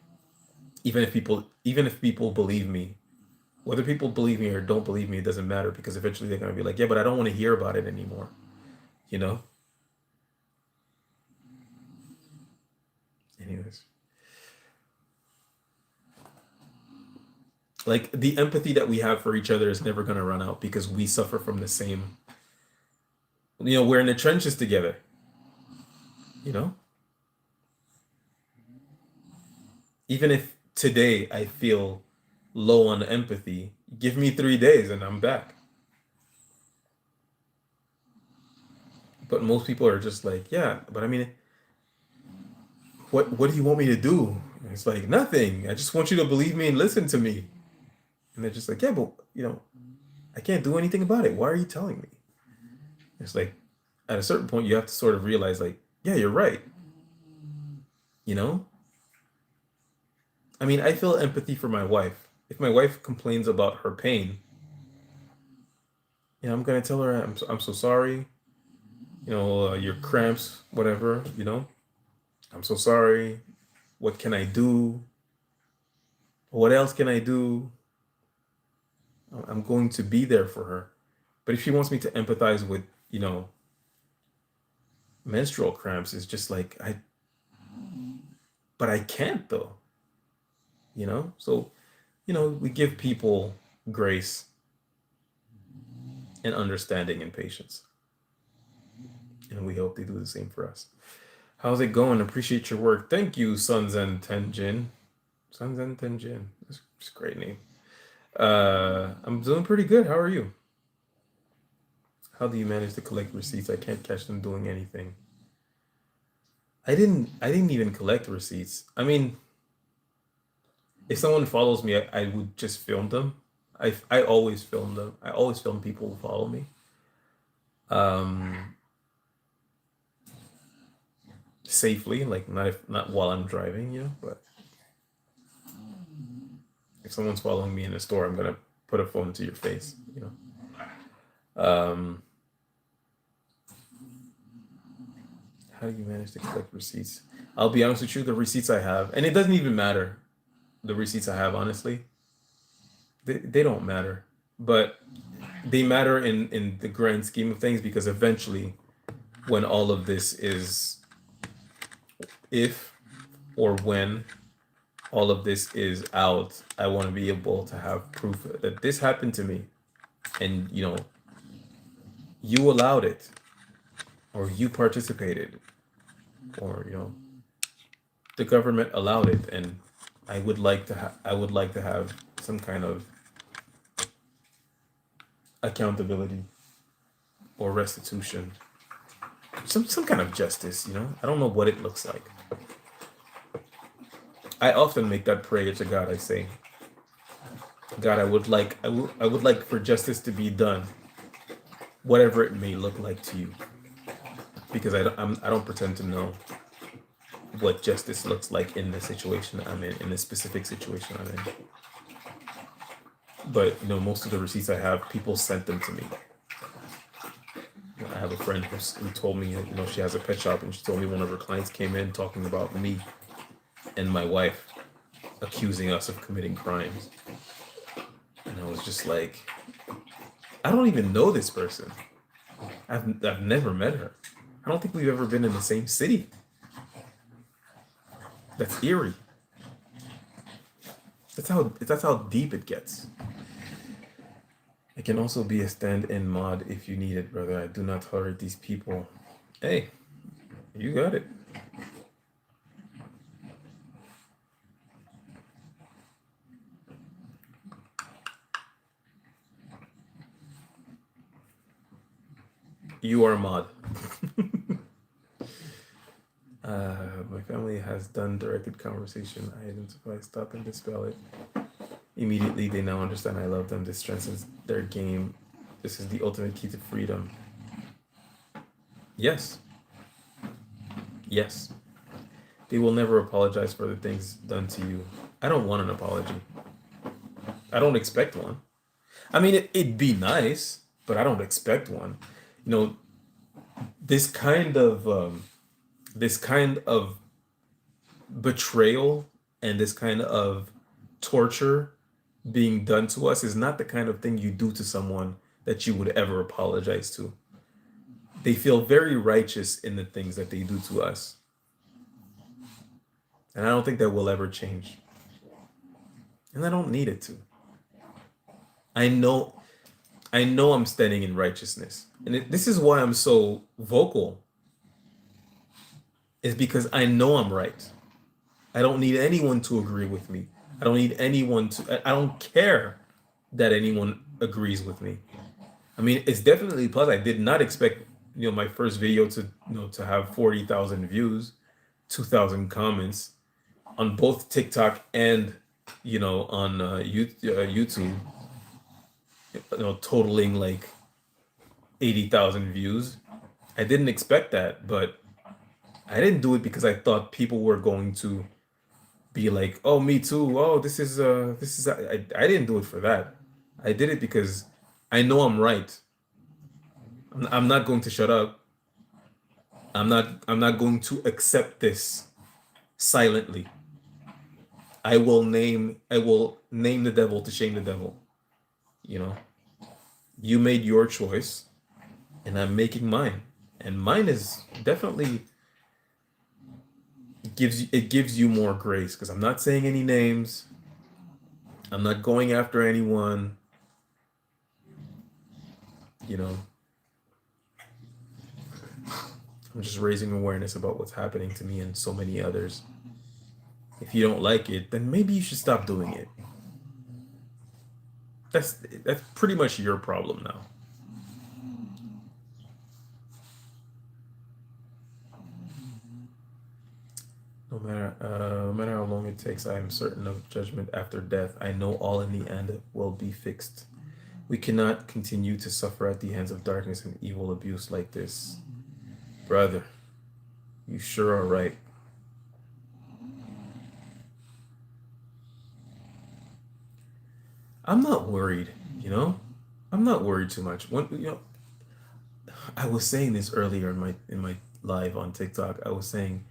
even if people believe me, whether people believe me or don't believe me, it doesn't matter because eventually they're gonna be like, yeah, but I don't want to hear about it anymore. You know. Anyways, like the empathy that we have for each other is never gonna run out because we suffer from the same we're in the trenches together, you know? Even if today I feel low on empathy, give me 3 days and I'm back. But most people are just like, yeah, but I mean, what do you want me to do? And it's like, nothing. I just want you to believe me and listen to me. And they're just like, yeah, but I can't do anything about it. Why are you telling me? It's like, at a certain point, you have to sort of realize, like, yeah, you're right. You know? I mean, I feel empathy for my wife. If my wife complains about her pain, I'm gonna tell her I'm so sorry. Your cramps, whatever. I'm so sorry. What can I do? What else can I do? I'm going to be there for her. But if she wants me to empathize with, menstrual cramps, it's just like but I can't though. So, we give people grace and understanding and patience. And we hope they do the same for us. How's it going? Appreciate your work. Thank you, Sunzen Tenjin. Sunzen Tenjin. That's a great name. I'm doing pretty good. How are you? How do you manage to collect receipts? I can't catch them doing anything. I didn't even collect receipts. I mean, if someone follows me, I would just film them. I always film them. I always film people who follow me. Um, Safely, like not while I'm driving, but if someone's following me in a store, I'm gonna put a phone to your face. Um, how do you manage to collect receipts? I'll be honest with you, the receipts I have, and it doesn't even matter. The receipts I have, honestly, they don't matter, but they matter in the grand scheme of things because eventually, when all of this is, if or when all of this is out, I want to be able to have proof that this happened to me, and you allowed it, or you participated, or the government allowed it, and I would like to have some kind of accountability or restitution, some kind of justice. I don't know what it looks like. I often make that prayer to God. I say, God, I would like for justice to be done, whatever it may look like to you, because I don't pretend to know what justice looks like in the situation I'm in this specific situation I'm in. But most of the receipts I have, people sent them to me. I have a friend who told me, she has a pet shop, and she told me one of her clients came in talking about me and my wife, accusing us of committing crimes. And I was just like, I don't even know this person. I've never met her. I don't think we've ever been in the same city. That's eerie. That's how deep it gets. I can also be a stand-in mod if you need it, brother. I do not tolerate these people. Hey, you got it. You are a mod. My family has done directed conversation. I identify, stop, and dispel it. Immediately, they now understand I love them. This strengthens their game. This is the ultimate key to freedom. Yes. Yes. They will never apologize for the things done to you. I don't want an apology. I don't expect one. I mean, it'd be nice, but I don't expect one. You know, this kind of betrayal and this kind of torture being done to us is not the kind of thing you do to someone that you would ever apologize to. They feel very righteous in the things that they do to us. And I don't think that will ever change. And I don't need it to. I know I know I'm standing in righteousness. And this is why I'm so vocal, is because I know I'm right. I don't need anyone to agree with me. I don't need anyone to, I don't care that anyone agrees with me. I mean, it's definitely plus. I did not expect, my first video to, to have 40,000 views, 2,000 comments on both TikTok and, on YouTube, totaling like 80,000 views. I didn't expect that, but I didn't do it because I thought people were going to be like, "Oh, me too. Oh, I didn't do it for that. I did it because I know I'm right. I'm not going to shut up. I'm not going to accept this silently. I will name the devil to shame the devil. You know, you made your choice and I'm making mine. And mine is definitely gives you more grace because I'm not saying any names. I'm not going after anyone. You know, I'm just raising awareness about what's happening to me and so many others. If you don't like it, then maybe you should stop doing it. That's pretty much your problem now. No matter how long it takes, I am certain of judgment after death. I know all in the end will be fixed. We cannot continue to suffer at the hands of darkness and evil abuse like this. Brother, you sure are right. I'm not worried, you know? I'm not worried too much. I was saying this earlier in my live on TikTok. I was saying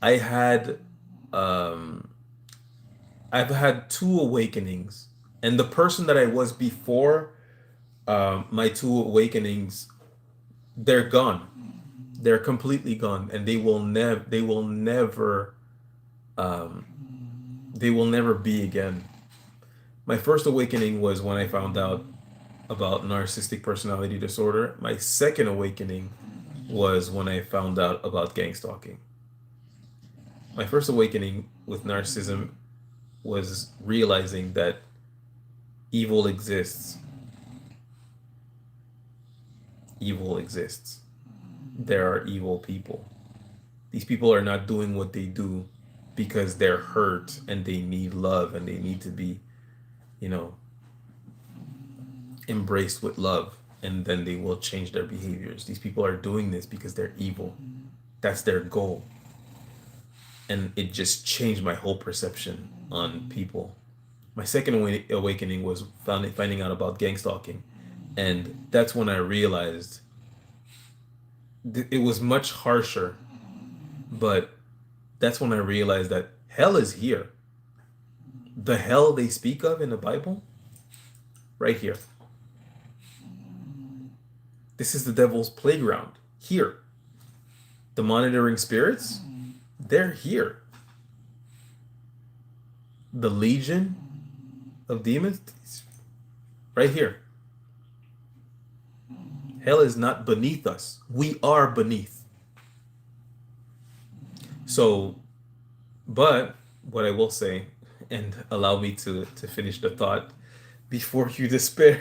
I had um I've had two awakenings. And the person that I was before my two awakenings, they're gone. They're completely gone and um they will never be again. My first awakening was when I found out about narcissistic personality disorder. My second awakening was when I found out about gang stalking. My first awakening with narcissism was realizing that evil exists. Evil exists. There are evil people. These people are not doing what they do because they're hurt and they need love and they need to be, you know, embraced with love, and then they will change their behaviors. These people are doing this because they're evil. That's their goal. And it just changed my whole perception on people. My second awakening was finding out about gang stalking. And that's when I realized it was much harsher, but that's when I realized that hell is here. The hell they speak of in the Bible, right here. This is the devil's playground. Here. The monitoring spirits, they're here. The legion of demons, right here. Hell is not beneath us. We are beneath. So, but what I will say, and allow me to finish the thought before you despair.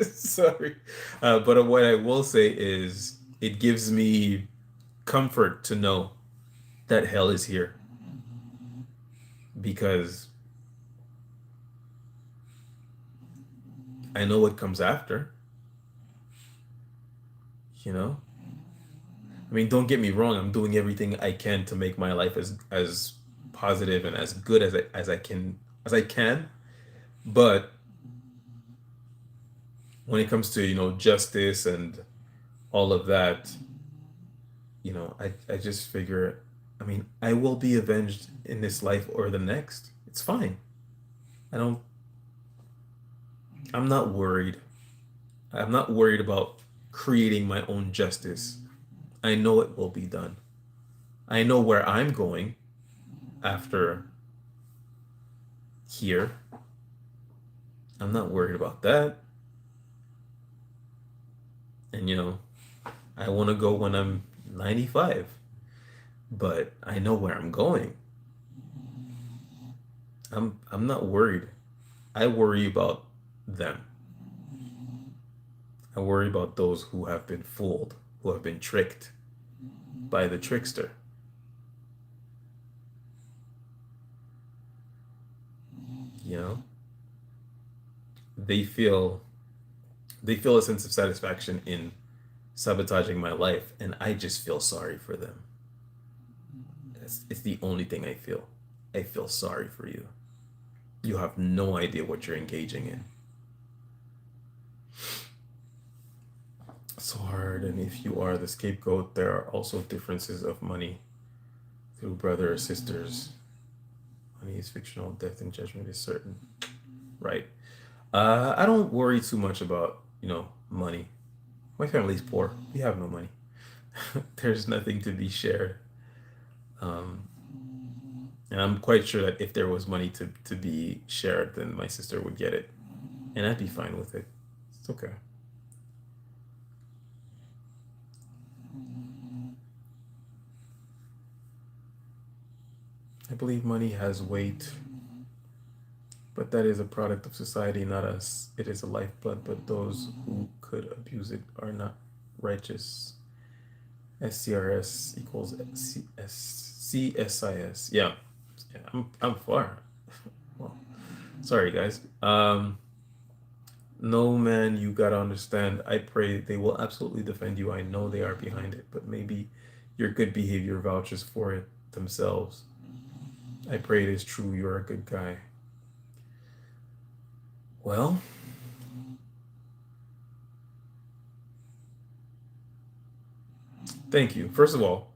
Sorry. But what I will say is it gives me comfort to know that hell is here because I know what comes after, you know? I mean, don't get me wrong, I'm doing everything I can to make my life as positive and as good as I can, but when it comes to, justice and all of that, I just figure, I mean, I will be avenged in this life or the next. It's fine. I don't, I'm not worried. I'm not worried about creating my own justice. I know it will be done. I know where I'm going after here. I'm not worried about that. And I want to go when I'm 95, but I know where I'm going. I'm not worried. I worry about them. I worry about those who have been fooled, who have been tricked by the trickster. You know, they feel they feel a sense of satisfaction in sabotaging my life, and I just feel sorry for them. It's the only thing I feel. I feel sorry for you. You have no idea what you're engaging in. So hard, and if you are the scapegoat, there are also differences of money through brother or sisters. Money is fictional, death and judgment is certain. Right. I don't worry too much about, money. My family's poor. We have no money. There's nothing to be shared. Um, and I'm quite sure that if there was money to be shared, then my sister would get it. And I'd be fine with it. It's okay. I believe money has weight, but that is a product of society, not us. It is a lifeblood, but those who could abuse it are not righteous. SCRS equals CSIS. Yeah, yeah. I'm far. Well, sorry guys. No man, you gotta understand. I pray they will absolutely defend you. I know they are behind it, but maybe your good behavior vouches for it themselves. I pray it is true. You're a good guy. Well, thank you. First of all,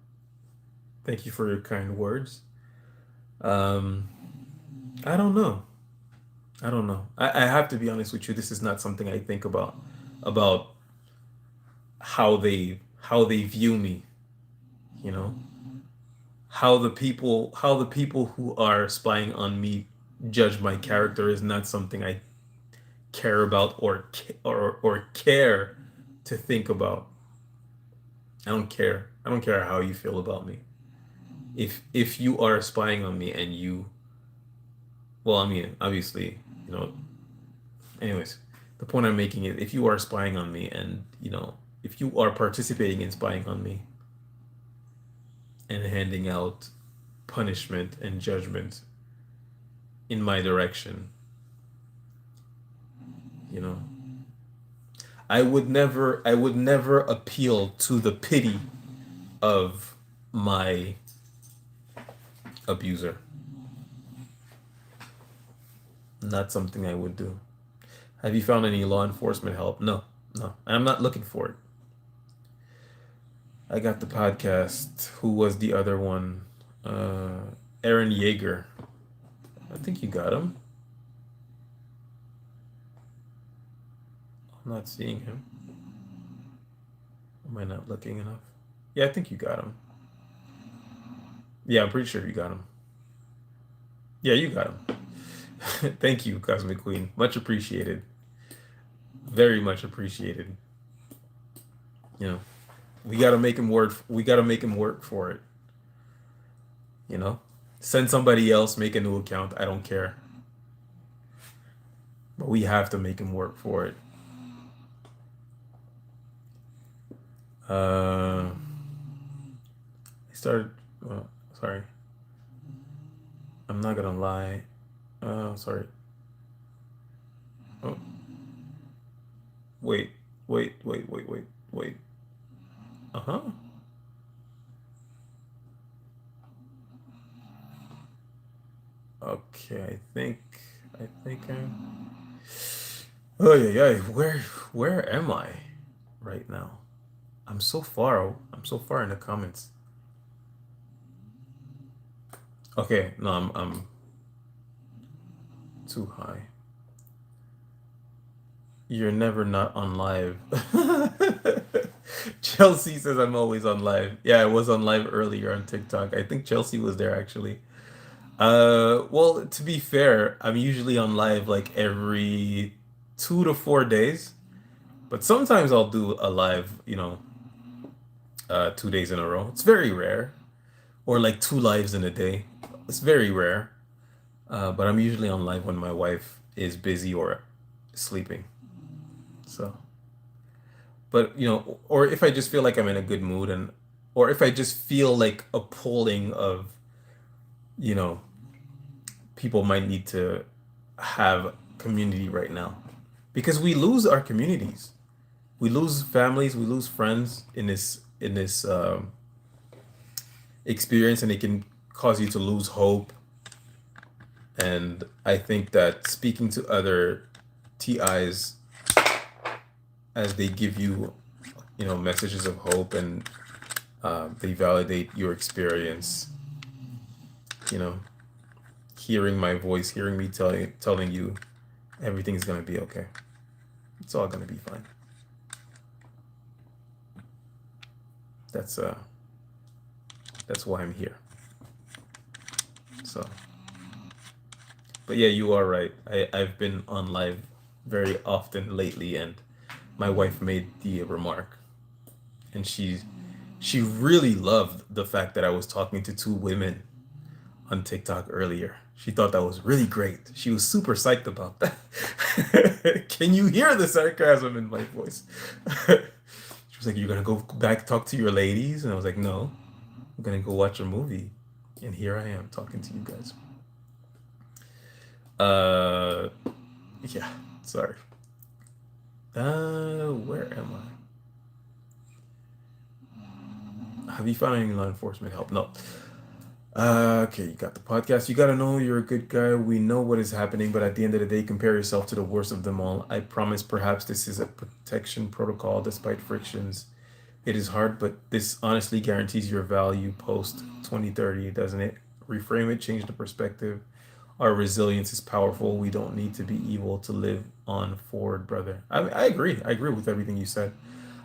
thank you for your kind words. Um, I don't know. I don't know. I have to be honest with you. This is not something I think about how they view me, you know? How the people who are spying on me judge my character is not something I care about or care to think about. I don't care. I don't care how you feel about me. If you are spying on me and well, I mean, obviously, you know, anyways, the point I'm making is if you are spying on me and, if you are participating in spying on me and handing out punishment and judgment in my direction, you know, I would never appeal to the pity of my abuser. Not something I would do. Have you found any law enforcement help? No, no. I'm not looking for it. I got the podcast. Who was the other one? Uh, Aaron Yeager. I think you got him. I'm not seeing him. Am I not looking enough? Yeah, I think you got him. Yeah, I'm pretty sure you got him. Yeah, you got him. Thank you, Cosmic Queen. Much appreciated. Very much appreciated. You know, we gotta make him work. We gotta make him work for it. You know, send somebody else, make a new account. I don't care, but we have to make him work for it. I started. Sorry, I'm not gonna lie. Sorry. Oh, wait, wait. Uh-huh. Okay, I think I'm. Oh yeah, yeah. Where am I right now? I'm so far in the comments. Okay, no, I'm too high. You're never not on live. Chelsea says I'm always on live. Yeah, I was on live earlier on TikTok. I think Chelsea was there actually. Well, to be fair, I'm usually on live like every 2 to 4 days. But sometimes I'll do a live, 2 days in a row. It's very rare. Or like two lives in a day. It's very rare. But I'm usually on live when my wife is busy or sleeping. So, but or if I just feel like I'm in a good mood or if I just feel like a pulling of, you know, people might need to have community right now because we lose our communities. We lose families, we lose friends in this experience, and it can cause you to lose hope. And I think that speaking to other TIs as they give you, messages of hope and they validate your experience, you know, hearing my voice, hearing me telling you everything's gonna be okay. It's all gonna be fine. That's uh that's why I'm here. So, but yeah, you are right. I've been on live very often lately, and my wife made the remark, and she really loved the fact that I was talking to two women on TikTok earlier. She thought that was really great. She was super psyched about that. Can you hear the sarcasm in my voice? She was like, "You're gonna go back talk to your ladies?" And I was like, "No, I'm gonna go watch a movie." And here I am talking to you guys. Uh, yeah, sorry. Where am I? Have you found any law enforcement help? No. Okay, you got the podcast. You gotta know you're a good guy. We know what is happening, but at the end of the day, compare yourself to the worst of them all. I promise perhaps this is a protection protocol despite frictions. It is hard, but this honestly guarantees your value post 2030, doesn't it? Reframe it, change the perspective. Our resilience is powerful. We don't need to be evil to live on forward, brother. I agree. I agree with everything you said.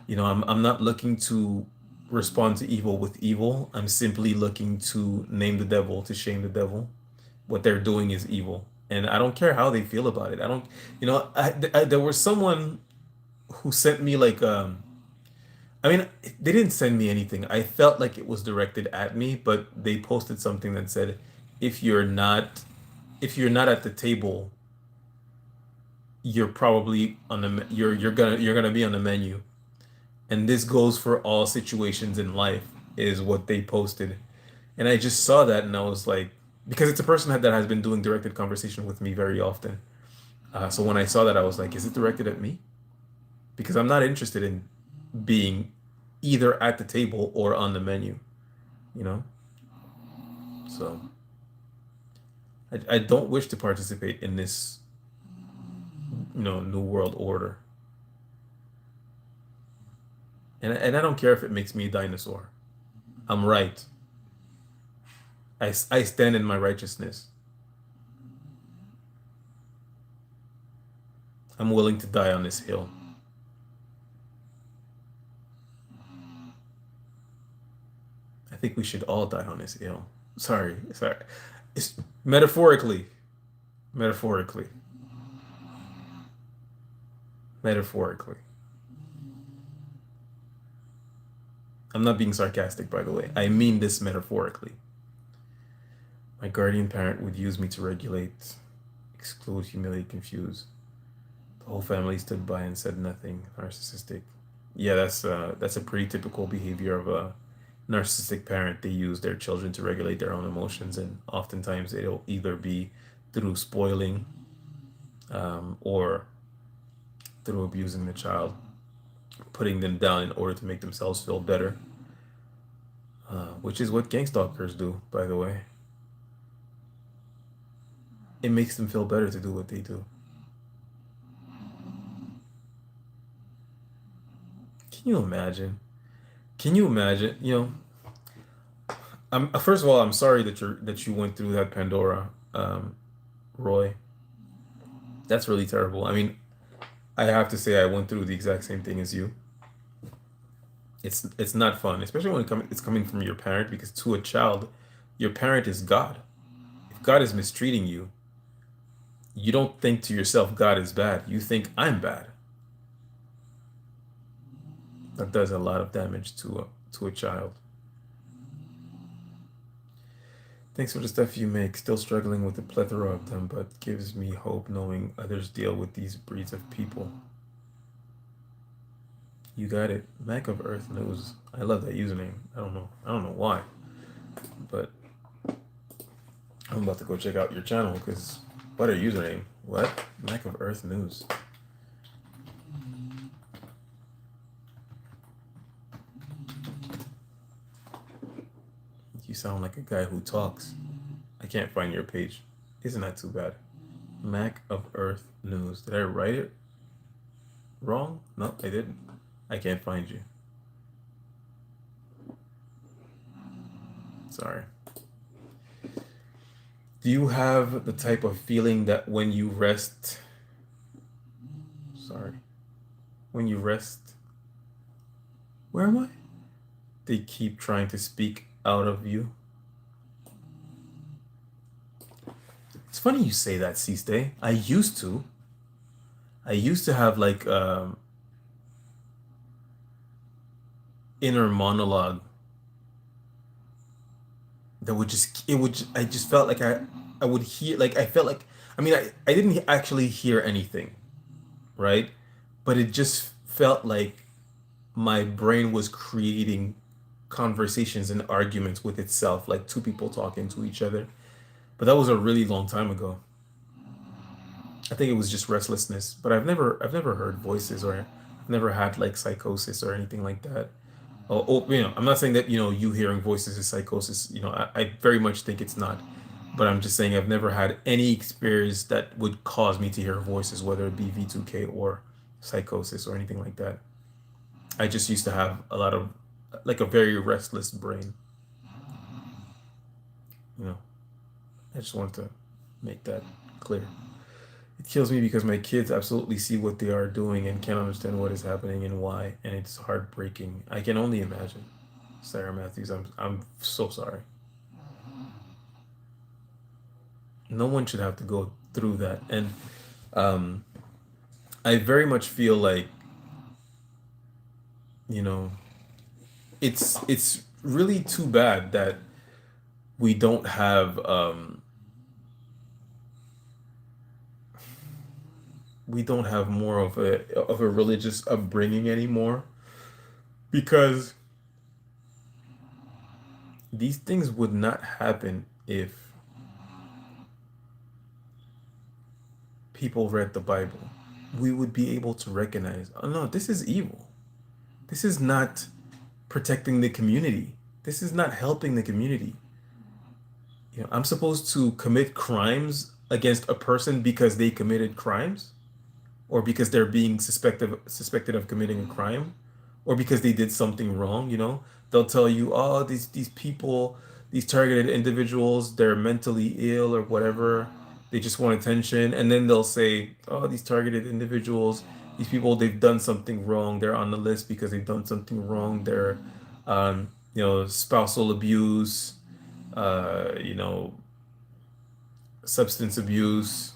I'm not looking to respond to evil with evil. I'm simply looking to name the devil, to shame the devil. What they're doing is evil. And I don't care how they feel about it. I don't, there was someone who sent me like, I mean, they didn't send me anything. I felt like it was directed at me, but they posted something that said, if you're not, if you're not at the table, you're probably on the, you're gonna be on the menu. And this goes for all situations in life, is what they posted. And I just saw that and I was like, because it's a person that has been doing directed conversation with me very often. So when I saw that, I was like, is it directed at me? Because I'm not interested in being either at the table or on the menu, you know? So I don't wish to participate in this, new world order. And I don't care if it makes me a dinosaur. I'm right. I stand in my righteousness. I'm willing to die on this hill. I think we should all die on this hill. Sorry, sorry. It's metaphorically, metaphorically, metaphorically. I'm not being sarcastic, by the way. I mean this metaphorically. My guardian parent would use me to regulate, exclude, humiliate, confuse. The whole family stood by and said nothing. Narcissistic. Yeah, that's a pretty typical behavior of a narcissistic parent. They use their children to regulate their own emotions, and oftentimes it'll either be through spoiling, or through abusing the child, putting them down in order to make themselves feel better, which is what gang stalkers do, by the way. It makes them feel better to do what they do. Can you imagine? Can you imagine? First of all, I'm sorry that you went through that, Pandora, Roy. That's really terrible. I mean, I have to say I went through the exact same thing as you. It's not fun, especially when it's coming from your parent, because to a child, your parent is God. If God is mistreating you, you don't think to yourself God is bad. You think I'm bad. That does a lot of damage to a child. Thanks for the stuff you make. Still struggling with the plethora of them, but gives me hope knowing others deal with these breeds of people. You got it. Mac of Earth News. I love that username. I don't know. I don't know why, but I'm about to go check out your channel because what a username. What? Mac of Earth News. You sound like a guy who talks. I can't find your page. Isn't that too bad? Mac of Earth News. Did I write it wrong? No, I didn't. I can't find you. Sorry. Do you have the type of feeling that when you rest, when you rest, where am I? They keep trying to speak out of you? It's funny you say that, C-Stay. I used to have like inner monologue that would just I just felt like I would hear, like I felt like, I mean, I didn't actually hear anything, right? But it just felt like my brain was creating conversations and arguments with itself, like two people talking to each other. But that was a really long time ago. I think it was just restlessness, but I've never heard voices, or I've never had like psychosis or anything like that. I'm not saying that, you hearing voices is psychosis. I very much think it's not. But I'm just saying I've never had any experience that would cause me to hear voices, whether it be V2K or psychosis or anything like that. I just used to have a lot of, like, a very restless brain. You know, I just want to make that clear. It kills me because my kids absolutely see what they are doing and can't understand what is happening and why, and it's heartbreaking. I can only imagine. Sarah Matthews, I'm so sorry. No one should have to go through that. And um, I very much feel like, you know, it's really too bad that we don't have more of a religious upbringing anymore, because these things would not happen if people read the Bible. We would be able to recognize, oh no, this is evil. This is not protecting the community. This is not helping the community. I'm supposed to commit crimes against a person because they committed crimes, or because they're being suspected of committing a crime, or because they did something wrong. They'll tell you, oh, these people, these targeted individuals, they're mentally ill or whatever. They just want attention. And then they'll say, oh, these targeted individuals, these people, they've done something wrong. They're on the list because they've done something wrong. They're spousal abuse, uh, you know, substance abuse,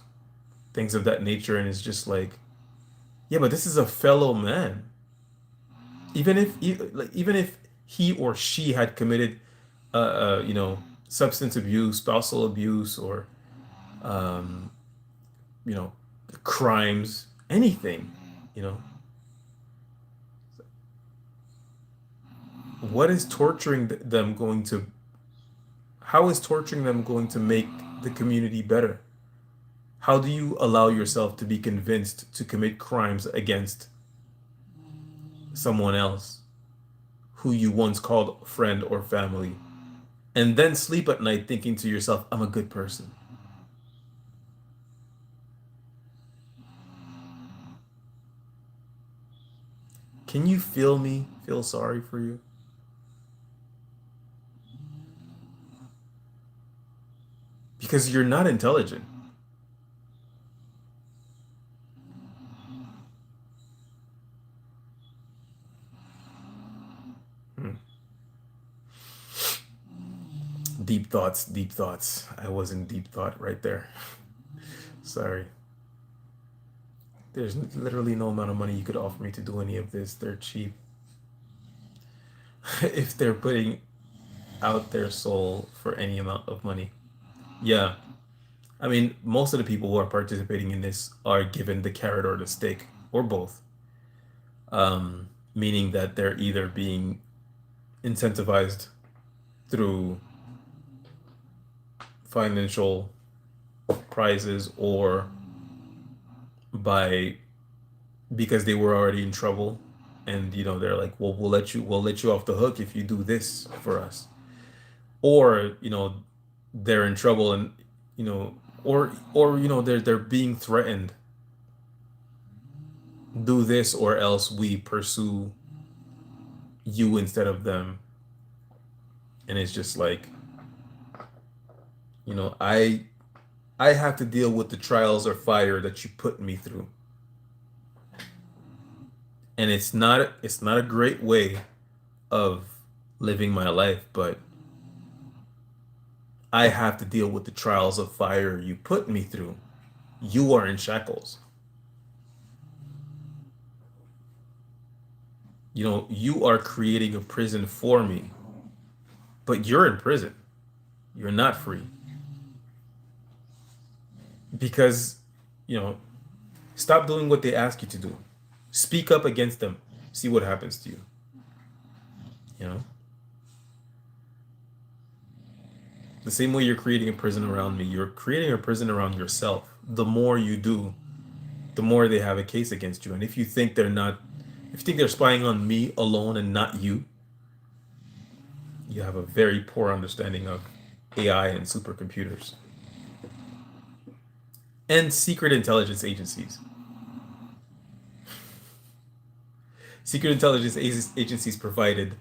things of that nature. And it's just like, yeah, but this is a fellow man. Even if he or she had committed, substance abuse, spousal abuse, or um, you know, crimes, anything, you know, what is torturing them going to? How is torturing them going to make the community better? How do you allow yourself to be convinced to commit crimes against someone else who you once called friend or family, and then sleep at night thinking to yourself, I'm a good person? Can you feel me? Feel sorry for you? Because you're not intelligent. Hmm. Deep thoughts, deep thoughts. I was in deep thought right there. Sorry. There's literally no amount of money you could offer me to do any of this. They're cheap. if they're putting out their soul for any amount of money. Yeah. I mean, most of the people who are participating in this are given the carrot or the stick, or both. Meaning that they're either being incentivized through financial prizes or by because they were already in trouble, and they're like, well, we'll let you off the hook if you do this for us. Or they're in trouble, and you know or they're being threatened, do this or else we pursue you instead of them. And it's just like, I have to deal with the trials or fire that you put me through. And it's not a great way of living my life, but I have to deal with the trials of fire you put me through. You are in shackles. You are creating a prison for me, but you're in prison. You're not free because, you know, stop doing what they ask you to do. Speak up against them. See what happens to you. You know, the same way you're creating a prison around me, you're creating a prison around yourself. The more you do, the more they have a case against you. And if you think they're spying on me alone and not you, you have a very poor understanding of AI and supercomputers and secret intelligence agencies. Secret intelligence agencies provided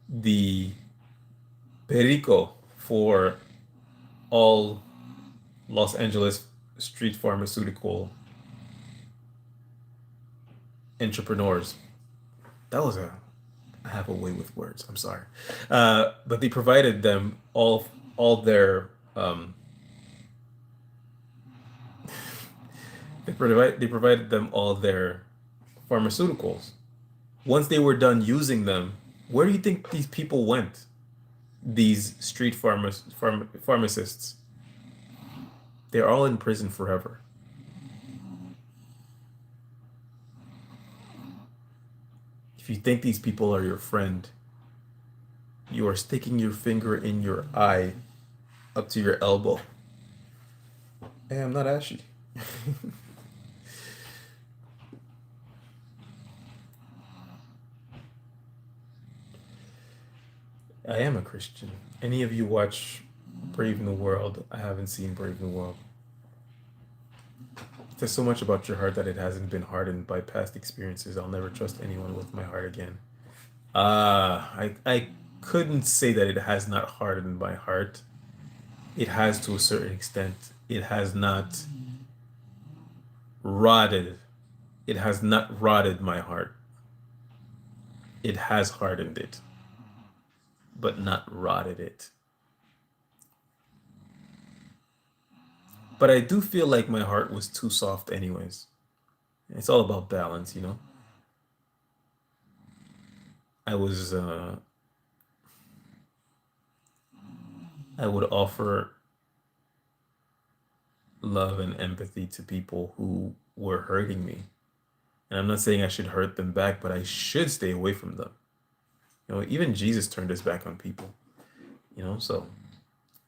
the perico for all Los Angeles street pharmaceutical entrepreneurs. That was I have a way with words. I'm sorry, but they provided them all their they provided them all their pharmaceuticals. Once they were done using them, where do you think these people went? These street pharmacists. They're all in prison forever. If you think these people are your friend, you are sticking your finger in your eye up to your elbow. Hey, I'm not ashy. I am a Christian. Any of you watch Brave New World? I haven't seen Brave New World. It says so much about your heart that it hasn't been hardened by past experiences. I'll never trust anyone with my heart again. I couldn't say that it has not hardened my heart. It has to a certain extent. It has not rotted. It has not rotted my heart. It has hardened it, but not rotted it. But I do feel like my heart was too soft anyways. It's all about balance. I was I would offer love and empathy to people who were hurting me. And I'm not saying I should hurt them back, but I should stay away from them. Even Jesus turned his back on people. So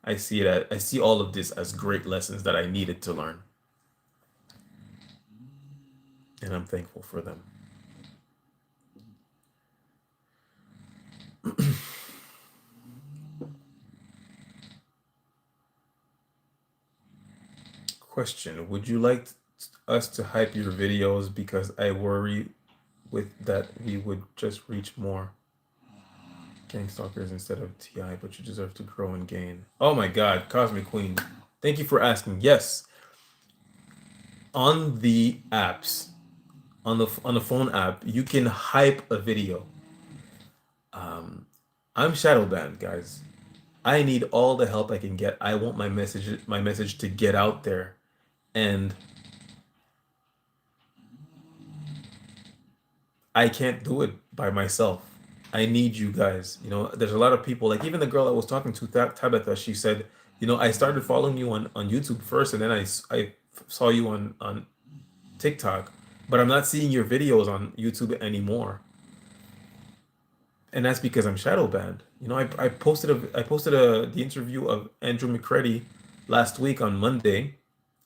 I see all of this as great lessons that I needed to learn. And I'm thankful for them. Question: would you like us to hype your videos because I worry with that we would just reach more gang stalkers instead of TI, but you deserve to grow and gain. Oh my God, Cosmic Queen. Thank you for asking. Yes. On the apps, on the phone app, you can hype a video. I'm shadow banned, guys. I need all the help I can get. I want my message to get out there. And I can't do it by myself. I need you guys. There's a lot of people, like even the girl I was talking to, Tabitha, she said, I started following you on YouTube first, and then I saw you on TikTok, but I'm not seeing your videos on YouTube anymore. And that's because I'm shadow banned. I posted the interview of Andrew McCready last week on Monday.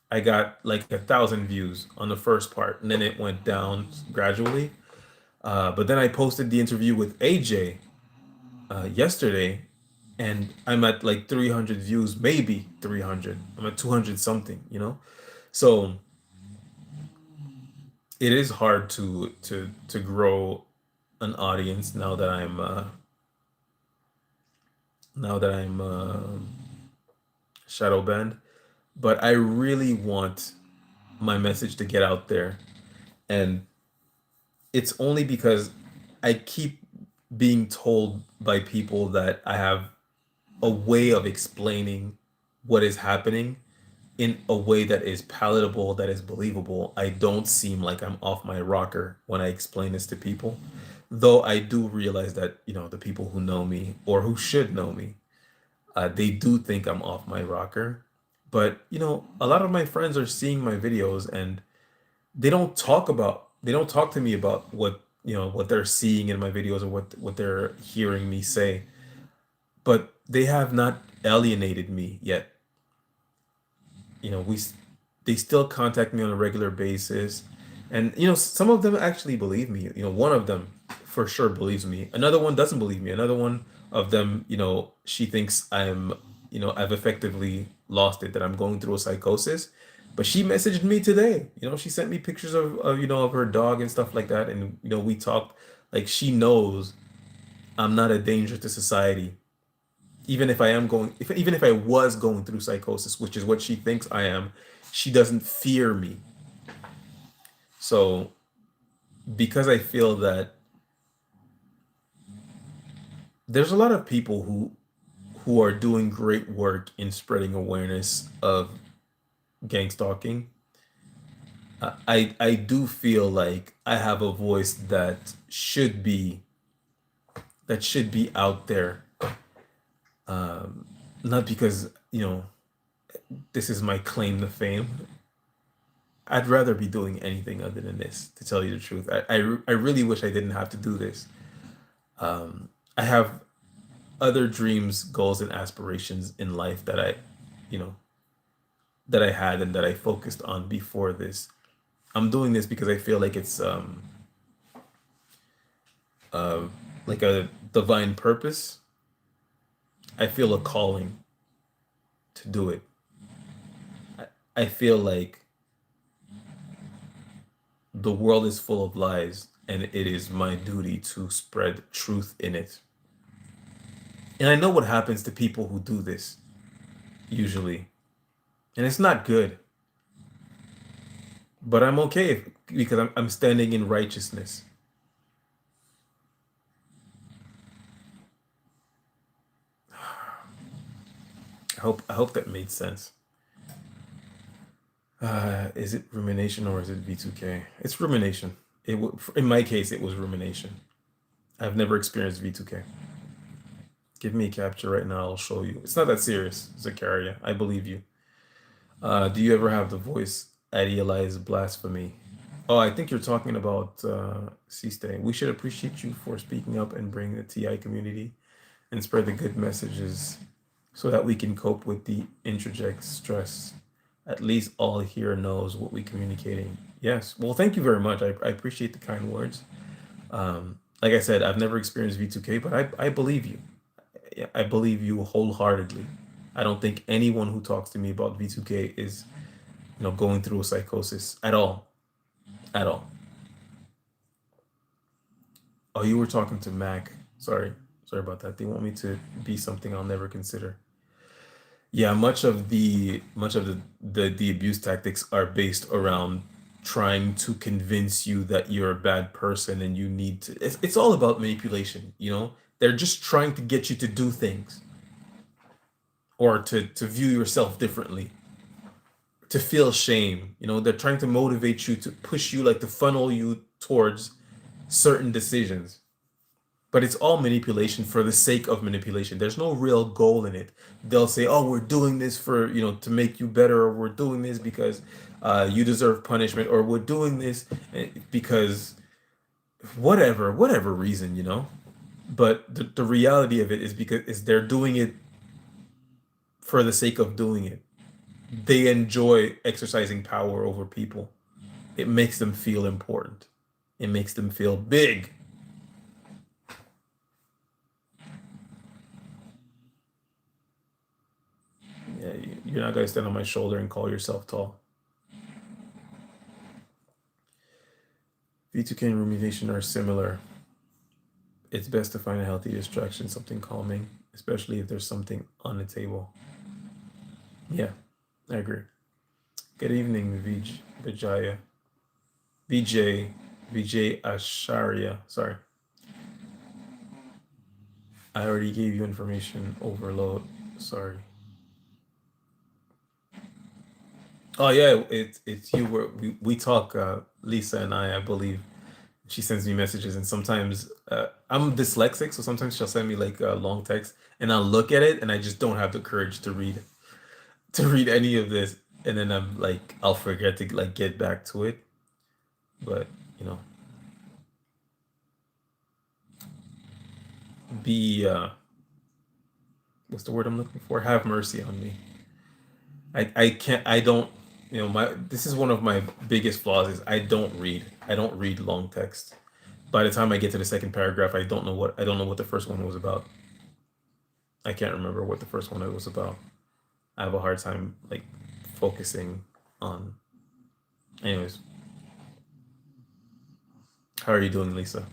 I got like 1,000 views on the first part, and then it went down gradually. But then I posted the interview with AJ yesterday, and I'm at like 300 views, maybe 300. I'm at 200 something. So it is hard to grow an audience now that I'm shadow banned. But I really want my message to get out there, and it's only because I keep being told by people that I have a way of explaining what is happening in a way that is palatable, that is believable. I don't seem like I'm off my rocker when I explain this to people. Though I do realize that, the people who know me or who should know me, they do think I'm off my rocker. But, a lot of my friends are seeing my videos, and they don't talk to me about what they're seeing in my videos, or what they're hearing me say. But they have not alienated me yet. you know we s- they still contact me on a regular basis, and some of them actually believe me. One of them for sure believes me, another one doesn't believe me, another one of them, she thinks I've effectively lost it, that I'm going through a psychosis. But she messaged me today. She sent me pictures of her dog and stuff like that, and we talked. Like, she knows I'm not a danger to society, even if I was going through psychosis, which is what she thinks I am. She doesn't fear me. So, because I feel that there's a lot of people who are doing great work in spreading awareness of gang stalking, I do feel like I have a voice that should be out there. Not because this is my claim to fame. I'd rather be doing anything other than this, to tell you the truth. I really wish I didn't have to do this. I have other dreams, goals, and aspirations in life you know, that I had and that I focused on before this. I'm doing this because I feel like it's uh, like a divine purpose. I feel a calling to do it. I feel like the world is full of lies, and it is my duty to spread truth in it. And I know what happens to people who do this, usually. And it's not good, but I'm okay because I'm standing in righteousness. I hope that made sense. Is it rumination or is it V2K? It's rumination. In my case, it was rumination. I've never experienced V2K. Give me a capture right now. I'll show you. It's not that serious, Zakaria. I believe you. Do you ever have the voice idealize blasphemy? Oh, I think you're talking about C-Stay. We should appreciate you for speaking up and bring the TI community and spread the good messages so that we can cope with the introject stress. At least all here knows what we're communicating. Yes. Well, thank you very much. I appreciate the kind words. Like I said, I've never experienced V2K, but I believe you. I believe you wholeheartedly. I don't think anyone who talks to me about V2K is, going through a psychosis at all. At all. Oh, you were talking to Mac. Sorry. Sorry about that. They want me to be something I'll never consider. Yeah, much of the abuse tactics are based around trying to convince you that you're a bad person and you need to. It's all about manipulation. They're just trying to get you to do things, or to view yourself differently, to feel shame. They're trying to motivate you, to push you, like to funnel you towards certain decisions. but it's all manipulation for the sake of manipulation. There's no real goal in it. They'll say, "Oh, we're doing this for, to make you better, or we're doing this because you deserve punishment, or we're doing this because whatever reason, But the reality of it is because they're doing it for the sake of doing it. They enjoy exercising power over people. It makes them feel important. It makes them feel big. Yeah, you're not gonna stand on my shoulder and call yourself tall. V2K and rumination are similar. It's best to find a healthy distraction, something calming, especially if there's something on the table. Yeah, I agree. Good evening, Vijaya. Vijay Asharya. Sorry. I already gave you information overload. Sorry. Oh yeah, it's you. We talk, Lisa and I believe. She sends me messages, and sometimes I'm dyslexic, so sometimes she'll send me like a long text, and I'll look at it, and I just don't have the courage to read any of this, and then I'm like, I'll forget to like get back to it. But you know, be what's the word I'm looking for? Have mercy on me. I can't. I don't. My this is one of my biggest flaws is I don't read. I don't read long text. By the time I get to the second paragraph, I don't know what the first one was about. I can't remember what the first one was about. I have a hard time like focusing on. Anyways, how are you doing, Lisa?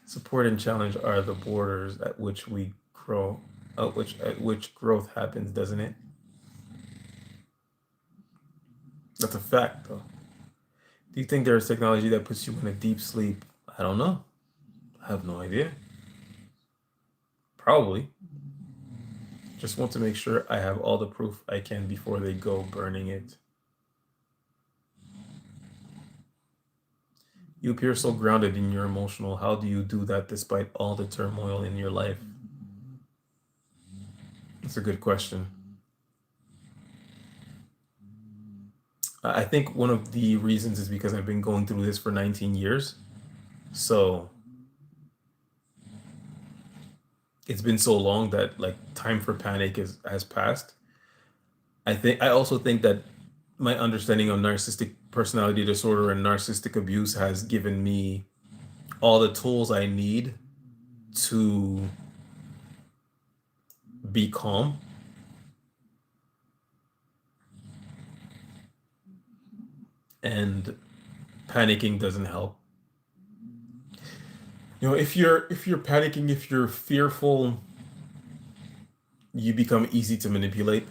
Support and challenge are the borders at which we grow, at which growth happens, doesn't it? That's a fact, though. Do you think there is technology that puts you in a deep sleep? I don't know. I have no idea. Probably. Just want to make sure I have all the proof I can before they go burning it. You appear so grounded in your emotional. How do you do that despite all the turmoil in your life? That's a good question. I think one of the reasons is because I've been going through this for 19 years. So it's been so long that like time for panic has passed. I also think that my understanding of narcissistic personality disorder and narcissistic abuse has given me all the tools I need to be calm. And panicking doesn't help. If you're panicking, if you're fearful, you become easy to manipulate.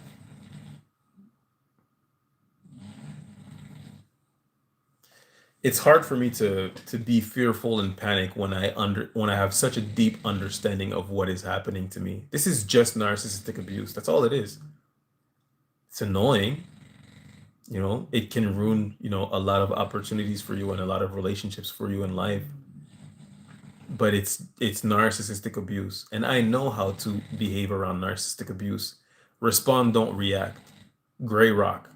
It's hard for me to be fearful and panic when I have such a deep understanding of what is happening to me. This is just narcissistic abuse. That's all it is. It's annoying. It can ruin, a lot of opportunities for you and a lot of relationships for you in life. But it's narcissistic abuse, and I know how to behave around narcissistic abuse. Respond, don't react. Gray rock.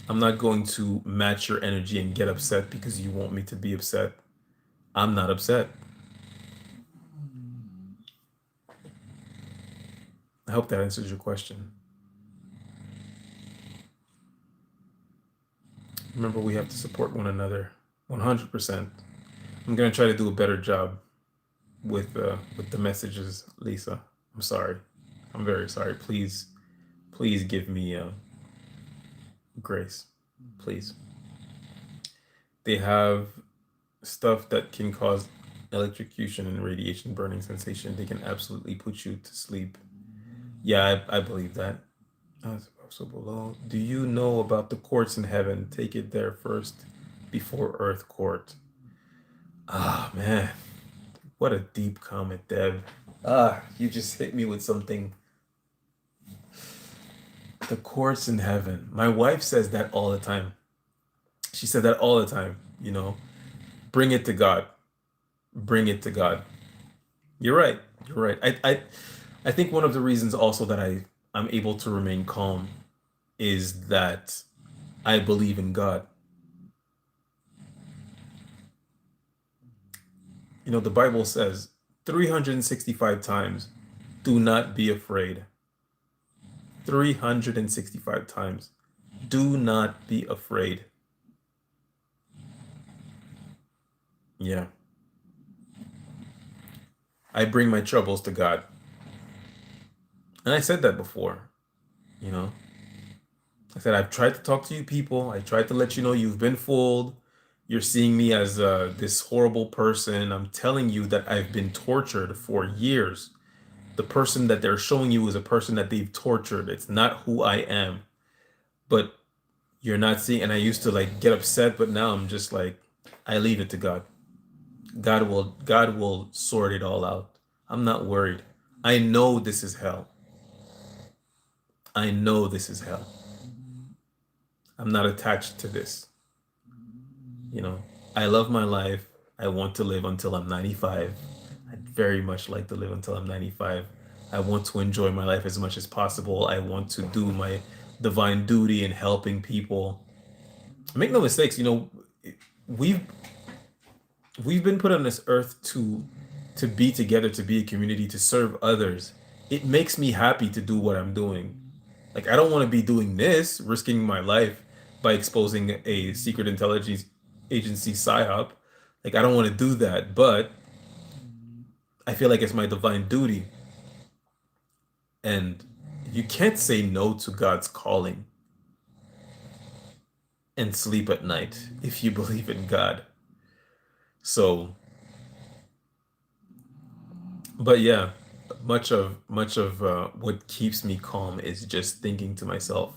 I'm not going to match your energy and get upset because you want me to be upset. I'm not upset. I hope that answers your question. Remember, we have to support one another 100%. I'm going to try to do a better job with the messages, Lisa. I'm sorry. I'm very sorry. Please give me grace. Please. They have stuff that can cause electrocution and radiation burning sensation. They can absolutely put you to sleep. Yeah, I believe that. So below. Do you know about the courts in heaven? Take it there first before earth court. Ah, man. What a deep comment, Deb. You just hit me with something. The courts in heaven. My wife says that all the time. She said that all the time. Bring it to God. bring it to God. You're right. You're right. I think one of the reasons also that I'm able to remain calm is that I believe in God. You know, the Bible says 365 times, do not be afraid. 365 times, do not be afraid. Yeah. I bring my troubles to God. And I said that before, you know. I said, I've tried to talk to you people. I tried to let you know you've been fooled. You're seeing me as this horrible person. I'm telling you that I've been tortured for years. The person that they're showing you is a person that they've tortured. It's not who I am. But you're not seeing, and I used to like get upset, but now I'm just like, I leave it to God. God will sort it all out. I'm not worried. I know this is hell. I know this is hell. I'm not attached to this. You know, I love my life. I want to live until I'm 95. I'd very much like to live until I'm 95. I want to enjoy my life as much as possible. I want to do my divine duty in helping people. Make no mistakes, you know, we've we've been put on this earth to be together, to be a community, to serve others. It makes me happy to do what I'm doing. Like I don't want to be doing this, risking my life by exposing a secret intelligence agency psyop. Like I don't want to do that, but I feel like it's my divine duty. And you can't say no to God's calling and sleep at night if you believe in God. So, but yeah, much of what keeps me calm is just thinking to myself,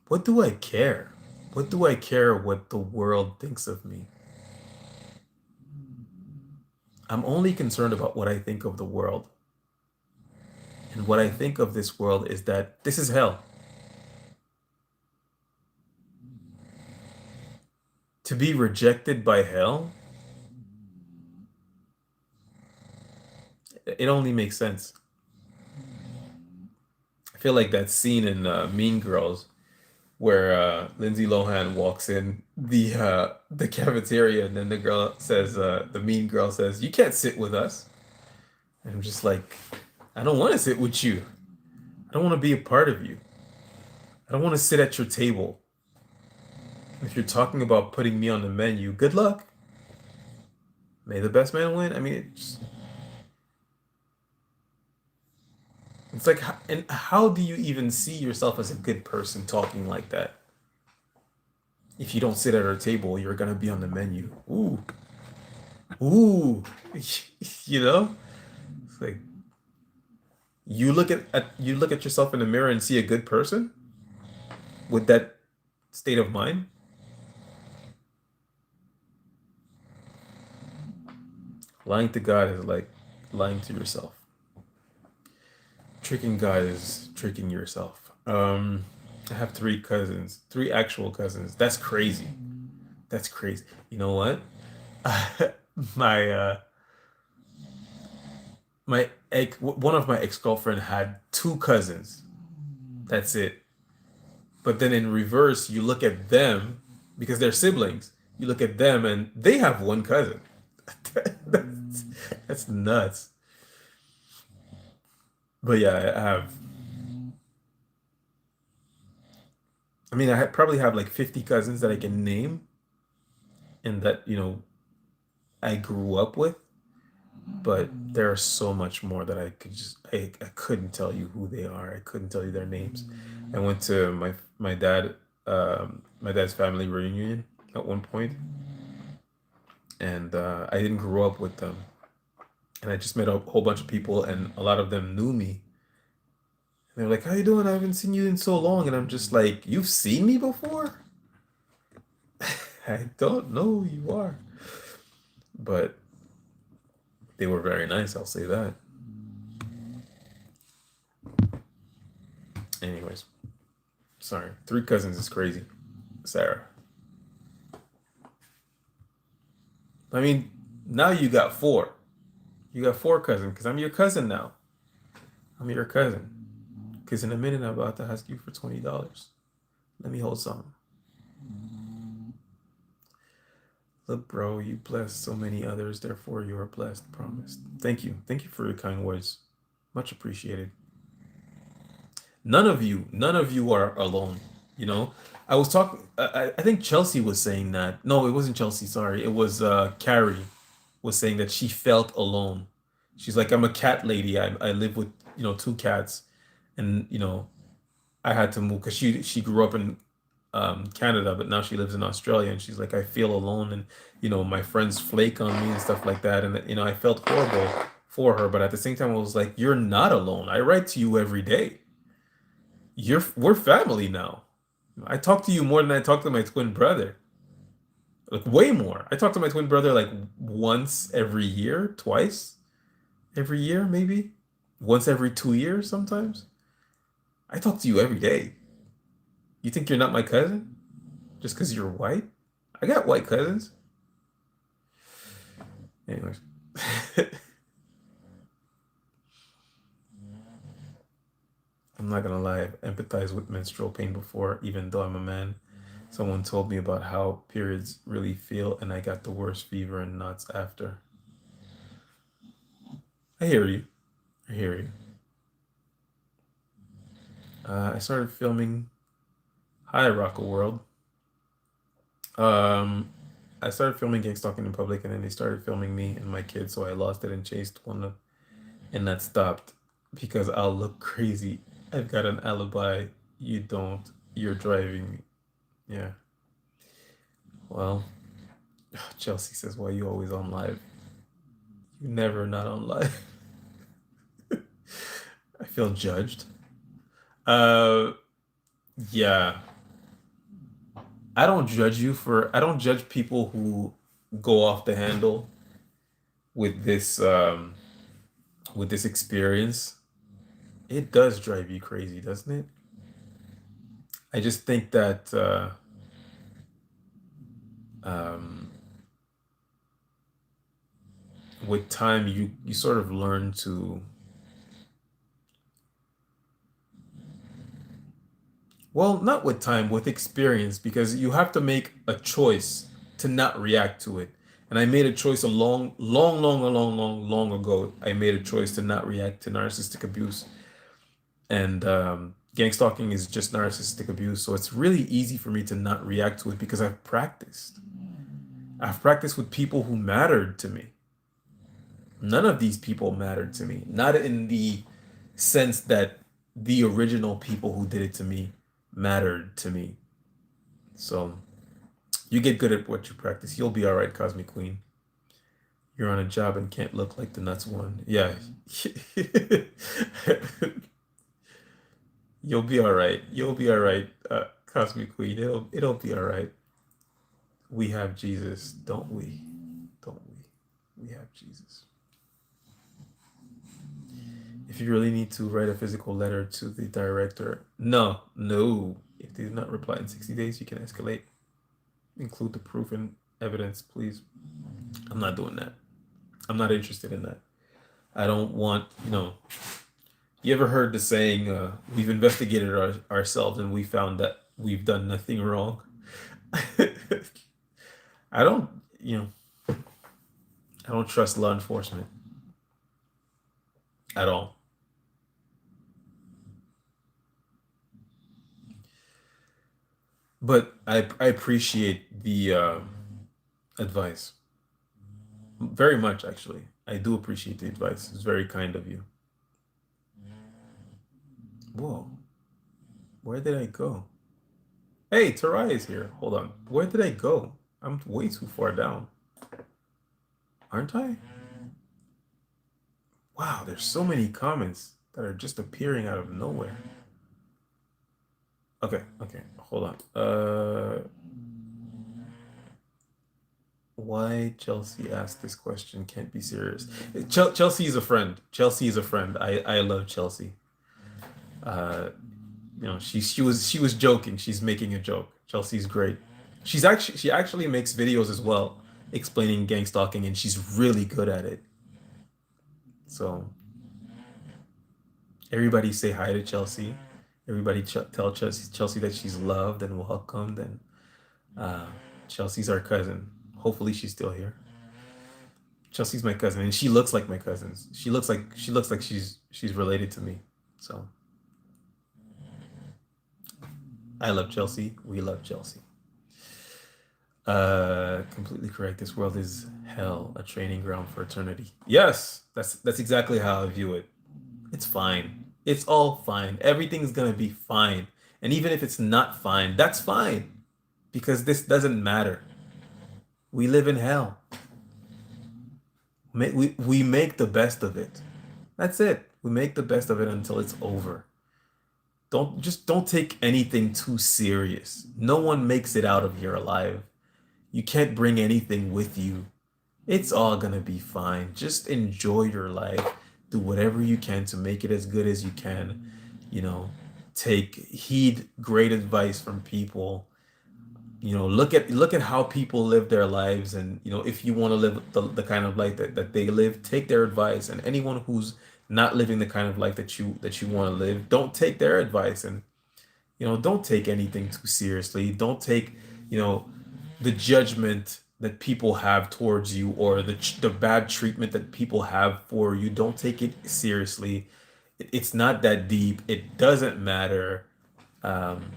what do I care? What do I care what the world thinks of me? I'm only concerned about what I think of the world. And what I think of this world is that this is hell. To be rejected by hell, it only makes sense. I feel like that scene in Mean Girls where Lindsay Lohan walks in the cafeteria and then the girl says the mean girl says, "You can't sit with us." And I'm just like, I don't want to sit with you. I don't want to be a part of you. I don't want to sit at your table. If you're talking about putting me on the menu, good luck. May the best man win. I mean, it's like, and how do you even see yourself as a good person talking like that? If you don't sit at our table, you're gonna be on the menu. Ooh, ooh, you know? It's like you look at yourself in the mirror and see a good person with that state of mind. Lying to God is like lying to yourself. Tricking God is tricking yourself. I have three cousins, three actual cousins. That's crazy. That's crazy. You know what? my one of my ex-girlfriend had two cousins. That's it. But then in reverse, you look at them because they're siblings. You look at them and they have one cousin. that's, that's nuts. But yeah, I have. I mean, probably have like 50 cousins that I can name and that, you know, I grew up with. But there are so much more that I couldn't tell you who they are. I couldn't tell you their names. I went to my dad's family reunion at one point, and I didn't grow up with them. And I just met a whole bunch of people, and a lot of them knew me. And they're like, "How you doing? I haven't seen you in so long." And I'm just like, "You've seen me before?" I don't know who you are, but they were very nice. I'll say that. Anyways, sorry. Three cousins is crazy. Sarah. I mean, now you got four. You got four cousins because I'm your cousin now. I'm your cousin. Because in a minute, I'm about to ask you for $20. Let me hold some. Look, bro, you blessed so many others, therefore you are blessed. Promised. Thank you. Thank you for your kind words. Much appreciated. None of you are alone. You know, I was talking. I think Chelsea was saying that. No, it wasn't Chelsea. Sorry, it was Carrie was saying that she felt alone. She's like, I'm a cat lady. I live with two cats, and I had to move because she grew up in Canada, but now she lives in Australia, and she's like, I feel alone, and my friends flake on me and stuff like that, and I felt horrible for her, but at the same time, I was like, you're not alone. I write to you every day. We're family now. I talk to you more than I talk to my twin brother, like way more. I talk to my twin brother like once every year, twice every year, maybe once every 2 years sometimes. I talk to you every day. You think you're not my cousin just because you're white? I got white cousins. Anyways, I'm not gonna lie. I've empathized with menstrual pain before, even though I'm a man. Someone told me about how periods really feel, and I got the worst fever and knots after. I hear you. I hear you. I started filming. Hi, Rocco World. Um, I started filming gang stalking in public, and then they started filming me and my kids, so I lost it and chased one of, and that stopped because I'll look crazy. I've got an alibi. You don't. You're driving. Yeah. Well, Chelsea says, "Why you always on live? You never not on live." I feel judged. Uh, yeah. I don't judge people who go off the handle with this experience. It does drive you crazy, doesn't it? I just think that um, with time you sort of learn to, well, not with time, with experience, because you have to make a choice to not react to it. And I made a choice a long, long, long, long, long, long ago. I made a choice to not react to narcissistic abuse. And gang stalking is just narcissistic abuse. So it's really easy for me to not react to it because I've practiced. I've practiced with people who mattered to me. None of these people mattered to me. Not in the sense that the original people who did it to me mattered to me. So you get good at what you practice. You'll be all right, Cosmic Queen. You're on a job and can't look like the nuts one. Yeah. You'll be all right. You'll be all right, Cosmic Queen. It'll be all right. We have Jesus, don't we? Don't we? We have Jesus. If you really need to write a physical letter to the director, no, no. If they do not reply in 60 days, you can escalate. Include the proof and evidence, please. I'm not doing that. I'm not interested in that. I don't want, you ever heard the saying, we've investigated ourselves and we found that we've done nothing wrong? I don't, I don't trust law enforcement at all. But I appreciate the advice very much, actually. I do appreciate the advice. It's very kind of you. Whoa, where did I go? Hey, Tarai is here. Hold on. Where did I go? I'm way too far down, aren't I? Wow, there's so many comments that are just appearing out of nowhere. Okay, okay, hold on. Why Chelsea asked this question can't be serious. Chelsea is a friend. Chelsea is a friend. I love Chelsea. Uh, she was joking. She's making a joke. Chelsea's great. She actually makes videos as well. explaining gang stalking, and she's really good at it. So everybody say hi to Chelsea. Everybody tell Chelsea that she's loved and welcomed. And uh, Chelsea's our cousin. Hopefully, she's still here. Chelsea's my cousin, and she looks like my cousins. She looks like she's related to me. So I love Chelsea. We love Chelsea. Completely correct. This world is hell, a training ground for eternity. Yes, that's exactly how I view it. It's fine. It's all fine. Everything's gonna be fine. And even if it's not fine, that's fine. Because this doesn't matter. We live in hell. We make the best of it. That's it. We make the best of it until it's over. Don't take anything too serious. No one makes it out of here alive. You can't bring anything with you. It's all gonna be fine. Just enjoy your life. Do whatever you can to make it as good as you can. You know, heed great advice from people. Look at how people live their lives, and if you want to live the kind of life that they live, take their advice. And anyone who's not living the kind of life that you want to live, don't take their advice. And don't take anything too seriously. Don't take you know the judgment that people have towards you, or the bad treatment that people have for you. Don't take it seriously. It's not that deep. It doesn't matter. um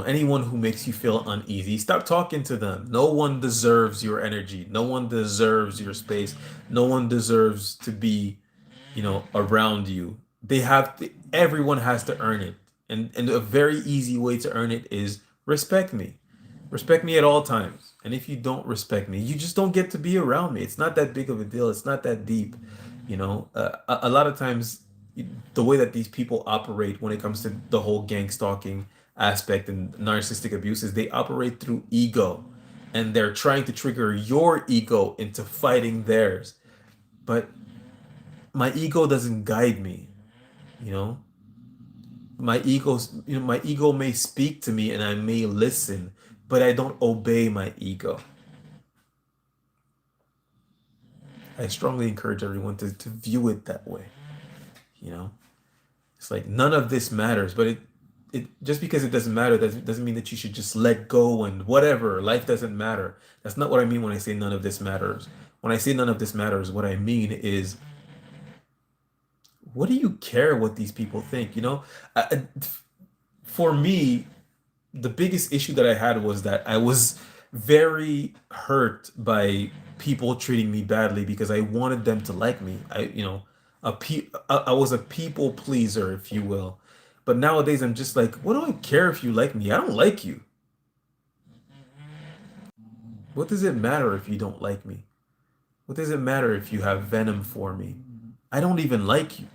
Anyone who makes you feel uneasy, stop talking to them. No one deserves your energy. No one deserves your space. No one deserves to be, around you. Everyone has to earn it. And a very easy way to earn it is respect me. Respect me at all times. And if you don't respect me, you just don't get to be around me. It's not that big of a deal. It's not that deep. A lot of times, the way that these people operate when it comes to the whole gang stalking aspect and narcissistic abuse is they operate through ego, and they're trying to trigger your ego into fighting theirs. But my ego doesn't guide me. You know, my ego may speak to me and I may listen, but I don't obey my ego. I strongly encourage everyone to view it that way. You know, it's like none of this matters, but it just because it doesn't matter doesn't mean that you should just let go and whatever. Life doesn't matter. That's not what I mean when I say none of this matters. When I say none of this matters, what I mean is, what do you care what these people think? For me, the biggest issue that I had was that I was very hurt by people treating me badly because I wanted them to like me. I was a people pleaser, if you will. But nowadays, I'm just like, what do I care if you like me? I don't like you. What does it matter if you don't like me? What does it matter if you have venom for me? I don't even like you.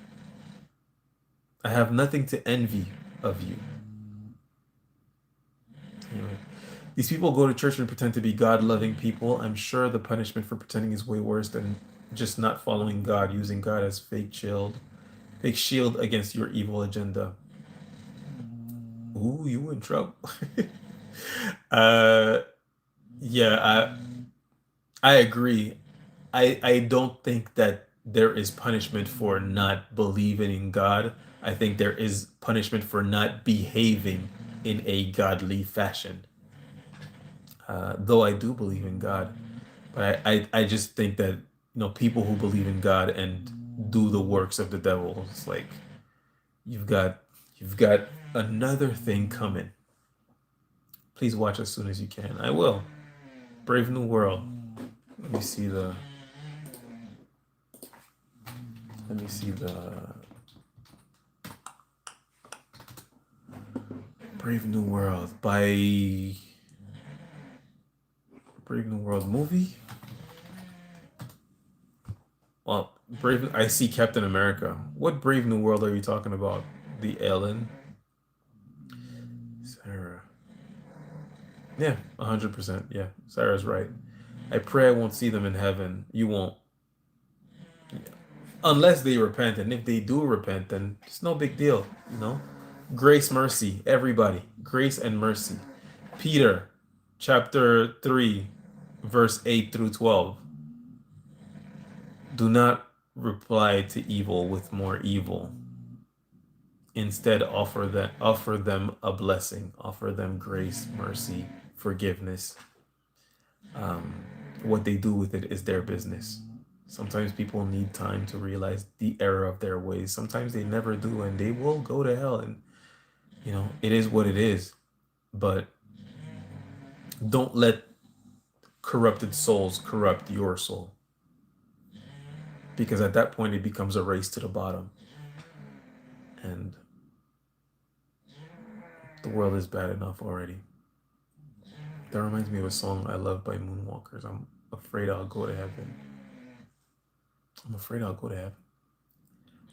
I have nothing to envy of you. Anyway, these people go to church and pretend to be God-loving people. I'm sure the punishment for pretending is way worse than just not following God, using God as fake shield against your evil agenda. Ooh, you in trouble. uh, yeah, I agree. I don't think that there is punishment for not believing in God. I think there is punishment for not behaving in a godly fashion. Though I do believe in God, but I just think that people who believe in God and do the works of the devil, it's like you've got you've got another thing coming. Please watch as soon as you can. I will. Brave New World. Let me see the. Let me see the. Brave New World by. Brave New World movie? Well, I see Captain America. What Brave New World are you talking about? The Ellen? Sarah. Yeah, 100%. Yeah, Sarah's right. I pray I won't see them in heaven. You won't. Unless they repent. And if they do repent, then it's no big deal. Grace, mercy, everybody. Grace and mercy. Peter, chapter 3. verse 8 through 12. Do not reply to evil with more evil. Instead, offer them a blessing, offer them grace, mercy, forgiveness. Um, what they do with it is their business. Sometimes people need time to realize the error of their ways. Sometimes they never do, and they will go to hell. And it is what it is. But don't let corrupted souls corrupt your soul, because at that point it becomes a race to the bottom, and the world is bad enough already. That reminds me of a song I love by Moonwalkers. I'm afraid I'll go to heaven. I'm afraid I'll go to heaven.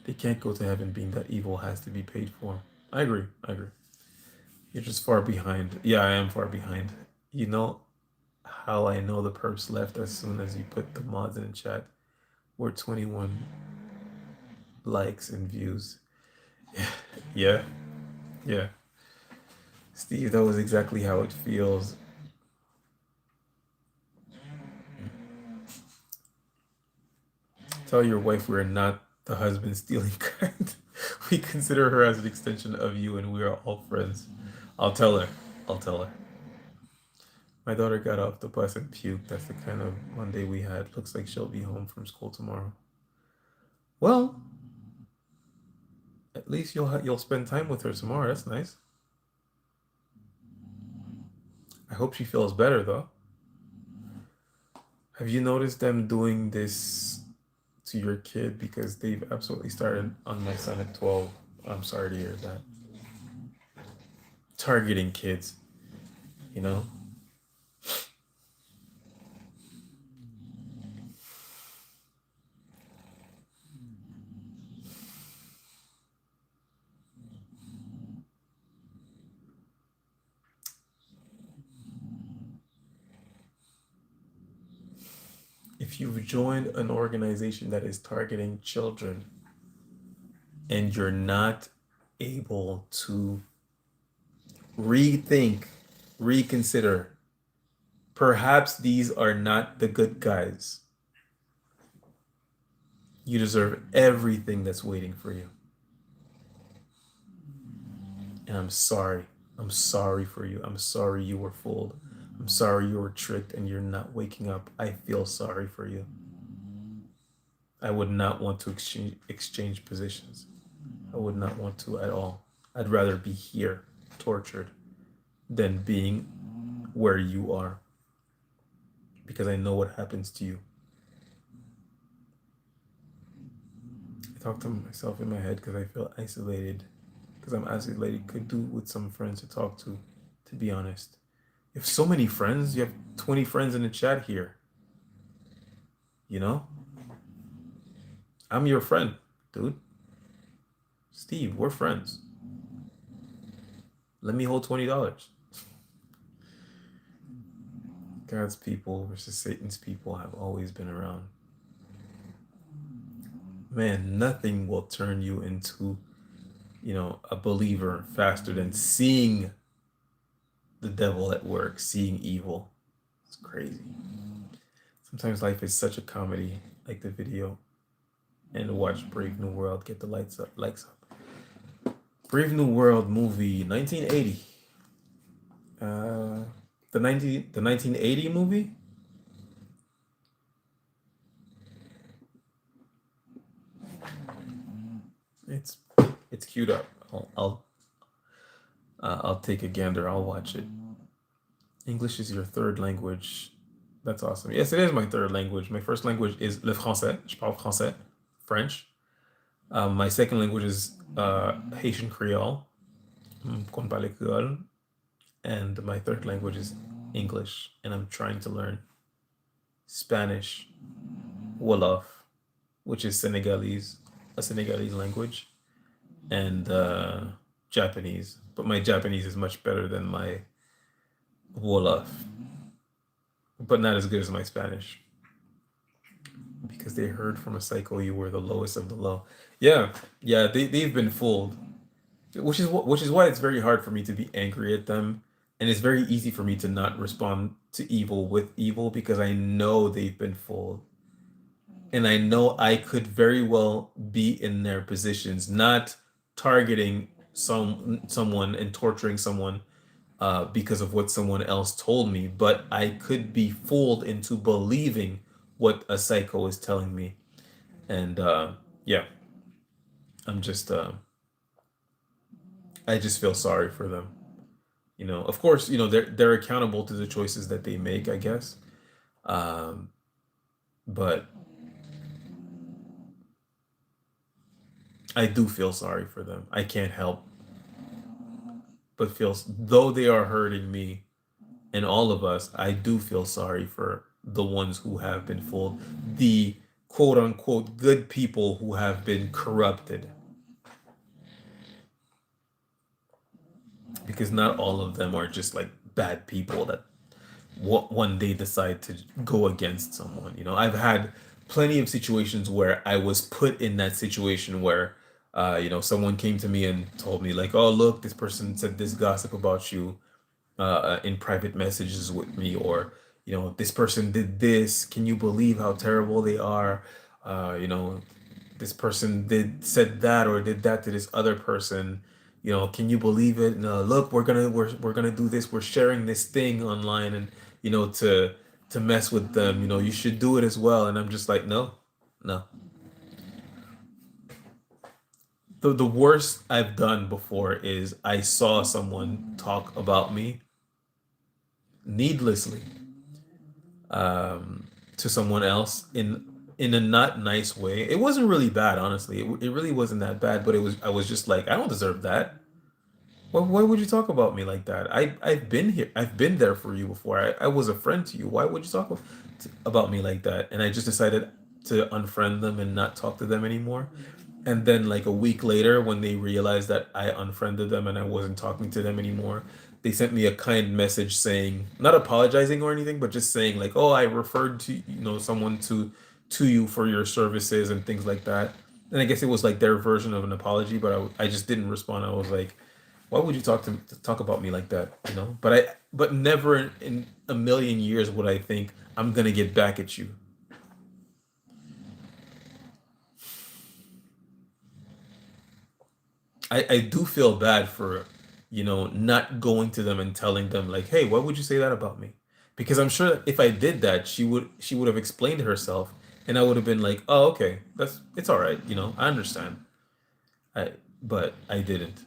They can't go to heaven being that evil has to be paid for. I agree. You're just far behind. Yeah, I am far behind. You know how I know the perps left as soon as you put the mods in the chat? We're 21 likes and views. Yeah. Steve, that was exactly how it feels. Tell your wife we're not the husband stealing kind. We consider her as an extension of you and we are all friends. I'll tell her. My daughter got off the bus and puked. That's the kind of Monday we had. Looks like she'll be home from school tomorrow. Well, at least you'll spend time with her tomorrow. That's nice. I hope she feels better though. Have you noticed them doing this to your kid? Because they've absolutely started on my son at 12. I'm sorry to hear that. Targeting kids, you know? If you've joined an organization that is targeting children and you're not able to rethink, reconsider, perhaps these are not the good guys. You deserve everything that's waiting for you. And I'm sorry. I'm sorry for you. I'm sorry you were fooled. I'm sorry you were tricked and you're not waking up. I feel sorry for you. I would not want to exchange positions. I would not want to at all. I'd rather be here, tortured, than being where you are. Because I know what happens to you. I talk to myself in my head because I feel isolated. Because I'm isolated, could do with some friends to talk to be honest. You have so many friends. You have 20 friends in the chat here. I'm your friend, dude. Steve, we're friends. Let me hold $20. God's people versus Satan's people have always been around. Man, nothing will turn you into, a believer faster than seeing the devil at work, seeing evil. It's crazy. Sometimes life is such a comedy, like the video, and watch Brave New World get the likes up. Brave New World movie, 1980. The 1980 movie. It's queued up. I'll take a gander. I'll watch it. English is your third language. That's awesome. Yes, it is my third language. My first language is le français. Je parle français, French. My second language is Haitian Creole. Qu'on parle Creole. And my third language is English. And I'm trying to learn Spanish, Wolof, which is Senegalese, a Senegalese language, and Japanese. But my Japanese is much better than my Wolof, but not as good as my Spanish. Because they heard from a psycho you were the lowest of the low. Yeah, they've been fooled. Which is why it's very hard for me to be angry at them And it's very easy for me to not respond to evil with evil because I know they've been fooled. And I know I could very well be in their positions, not targeting someone and torturing someone because of what someone else told me, but I could be fooled into believing what a psycho is telling me. And yeah, I'm just I just feel sorry for them. Of course, they're accountable to the choices that they make, I guess. Um, but I do feel sorry for them. I can't help but feel, though they are hurting me and all of us, I do feel sorry for the ones who have been fooled, the quote unquote good people who have been corrupted, because not all of them are just like bad people that one day decide to go against someone. I've had plenty of situations where I was put in that situation where, someone came to me and told me like, oh, look, this person said this gossip about you in private messages with me, or this person did this. Can you believe how terrible they are? This person said that or did that to this other person. Can you believe it? No, look, we're gonna do this. We're sharing this thing online, and to mess with them. You should do it as well. And I'm just like, no, no. The worst I've done before is I saw someone talk about me needlessly to someone else in a not nice way. It wasn't really bad, honestly. It really wasn't that bad, but I was just like, I don't deserve that. Why would you talk about me like that? I've been here. I've been there for you before. I was a friend to you. Why would you talk about me like that? And I just decided to unfriend them and not talk to them anymore. And then like a week later, when they realized that I unfriended them and I wasn't talking to them anymore, they sent me a kind message saying, not apologizing or anything, but just saying like, "Oh, I referred to someone to you for your services and things like that." And I guess it was like their version of an apology, but I just didn't respond. I was like, "Why would you talk about me like that?" But never in a million years would I think I'm gonna get back at you. I do feel bad for, not going to them and telling them like, hey, why would you say that about me? Because I'm sure that if I did that, she would have explained herself and I would have been like, oh, okay, it's all right, I understand. I but I didn't.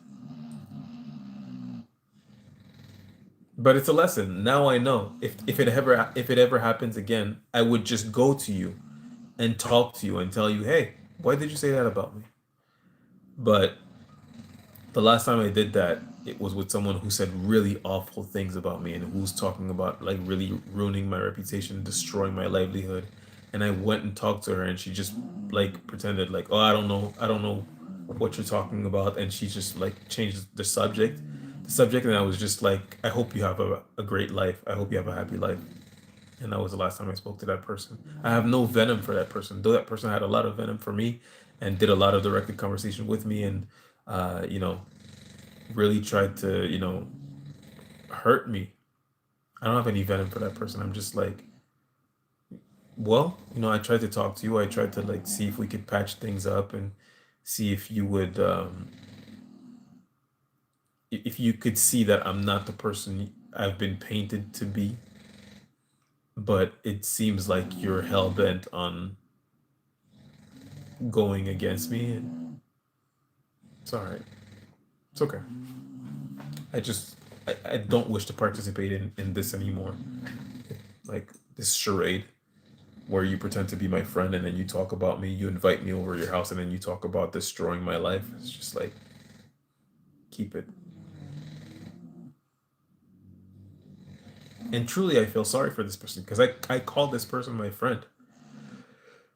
But it's a lesson. Now I know if it ever happens again, I would just go to you and talk to you and tell you, hey, why did you say that about me? But the last time I did that, it was with someone who said really awful things about me and who was talking about like really ruining my reputation, destroying my livelihood. And I went and talked to her and she just like pretended like, oh, I don't know what you're talking about. And she just like changed the subject. And I was just like, I hope you have a great life. I hope you have a happy life. And that was the last time I spoke to that person. I have no venom for that person, though that person had a lot of venom for me and did a lot of directed conversation with me and, uh, you know, really tried to, hurt me. I don't have any venom for that person. I'm just like, well, I tried to talk to you. I tried to like see if we could patch things up and see if you would, if you could see that I'm not the person I've been painted to be. But it seems like you're hell bent on going against me, and it's all right. It's okay. I don't wish to participate in this anymore. Like this charade where you pretend to be my friend and then you talk about me, you invite me over your house and then you talk about destroying my life. It's just like keep it. And truly I feel sorry for this person because I called this person my friend.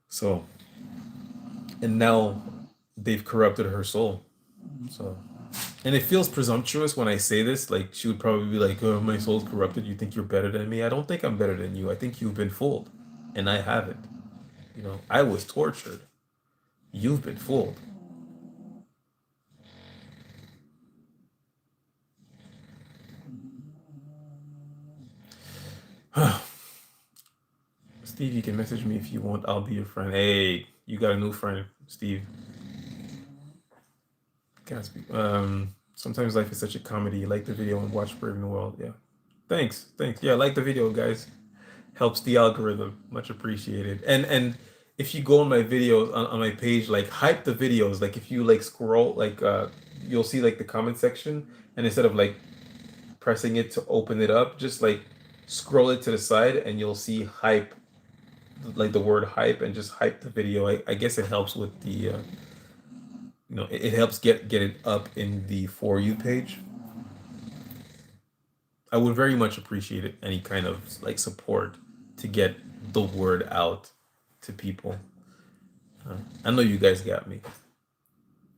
So and now they've corrupted her soul. So and it feels presumptuous when I say this. Like she would probably be like, "Oh, my soul's corrupted. You think you're better than me? I don't think I'm better than you. I think you've been fooled, and I haven't. I was tortured. You've been fooled." Steve, you can message me if you want. I'll be your friend. Hey, you got a new friend, Steve. Can't speak. Sometimes life is such a comedy. Like the video and watch Brave New World. Yeah. Thanks. Thanks. Yeah, like the video, guys. Helps the algorithm. Much appreciated. And if you go on my videos on my page, like hype the videos. Like if you like scroll, like you'll see like the comment section, and instead of like pressing it to open it up, just like scroll it to the side, and you'll see hype, like the word hype, and just hype the video. I guess it helps with the it helps get it up in the For You page. I would very much appreciate it, any kind of like support to get the word out to people. I know you guys got me.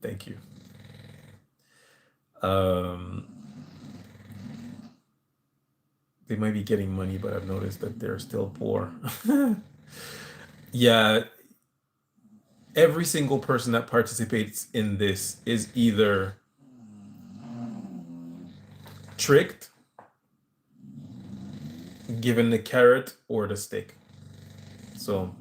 Thank you. Um, they might be getting money, but I've noticed that they're still poor. Yeah, every single person that participates in this is either tricked, given the carrot, or the stick. So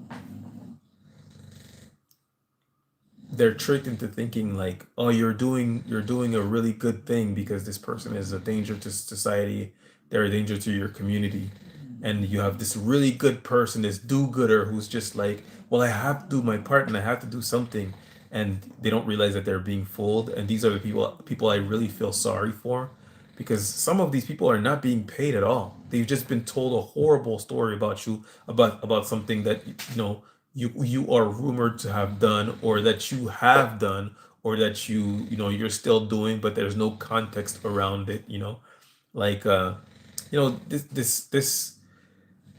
they're tricked into thinking like, oh, you're doing a really good thing because this person is a danger to society, they're a danger to your community. And you have this really good person, this do-gooder, who's just like, well, I have to do my part and I have to do something. And they don't realize that they're being fooled. And these are the people I really feel sorry for, because some of these people are not being paid at all. They've just been told a horrible story about you, about something that you are rumored to have done, or that you have done, or that you're still doing, but there's no context around it. Like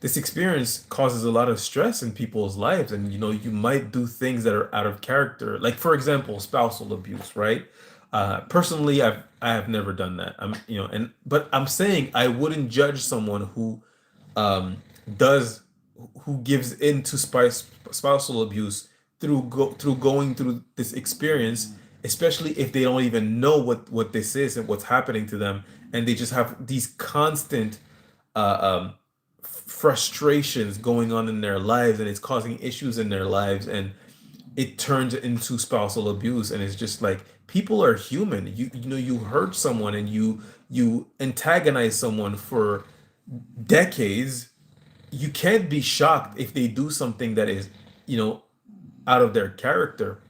this experience causes a lot of stress in people's lives, and you might do things that are out of character, like for example spousal abuse, right? Personally, I have never done that. But I'm saying I wouldn't judge someone who um does who gives in to spousal abuse through going through this experience, especially if they don't even know what this is and what's happening to them, and they just have these constant uh, frustrations going on in their lives, and it's causing issues in their lives, and it turns into spousal abuse. And it's just like, people are human. You hurt someone, and you antagonize someone for decades. You can't be shocked if they do something that is you know out of their character.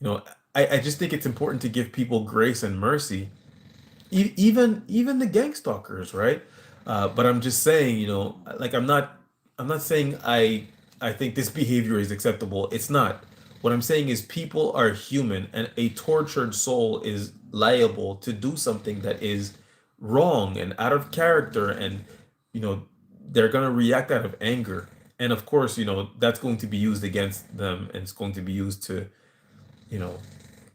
you know I just think it's important to give people grace and mercy, even the gang stalkers, right? But I'm just saying, like, I'm not saying I think this behavior is acceptable. It's not. What I'm saying is, people are human, and a tortured soul is liable to do something that is wrong and out of character, and you know they're gonna react out of anger, and of course, that's going to be used against them, and it's going to be used to, you know,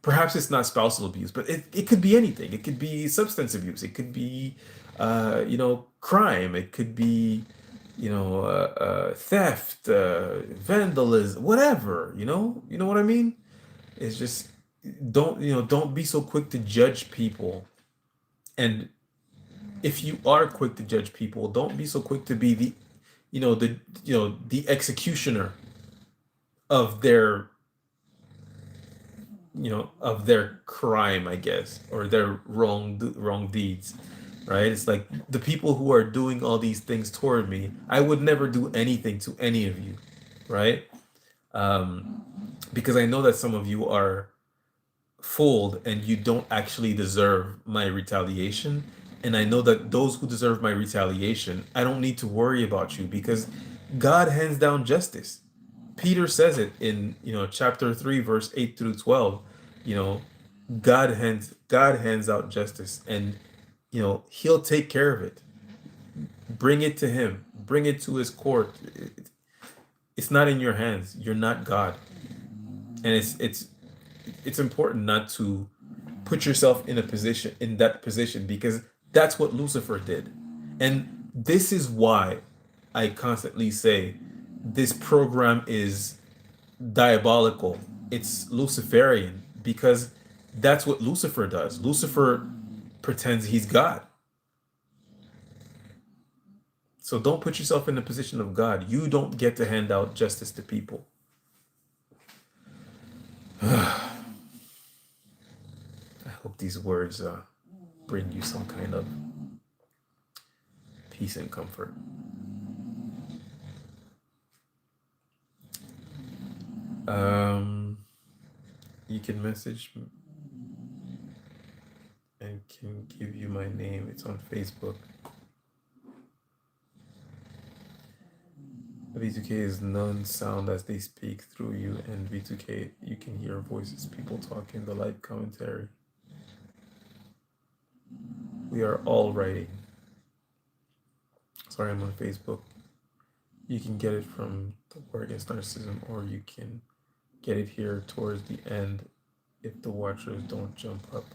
perhaps it's not spousal abuse, but it could be anything. It could be substance abuse. It could be, crime. It could be, theft, vandalism, whatever. You know what I mean? It's just, don't be so quick to judge people. And if you are quick to judge people, don't be so quick to be the executioner of their of their crime, I guess, or their wrong deeds, right? It's like, the people who are doing all these things toward me, I would never do anything to any of you, right? Um, because I know that some of you are fooled, and you don't actually deserve my retaliation. And I know that those who deserve my retaliation, I don't need to worry about you, because God hands down justice. Peter says it in chapter 3, verse 8 through 12. You know, God hands out justice, and he'll take care of it. Bring it to him. Bring it to his court. It's not in your hands. You're not God. And it's important not to put yourself in that position, because that's what Lucifer did. And this is why I constantly say this program is diabolical. It's Luciferian, because that's what Lucifer does. Lucifer pretends he's God. So don't put yourself in the position of God. You don't get to hand out justice to people. I hope these words bring you some kind of peace and comfort. You can message and can give you my name. It's on Facebook. V2K is non-sound as they speak through you, and V2K, you can hear voices, people talking, the live commentary. We are all writing. Sorry, I'm on Facebook. You can get it from the War Against Narcissism, or you can get it here towards the end if the watchers don't jump up.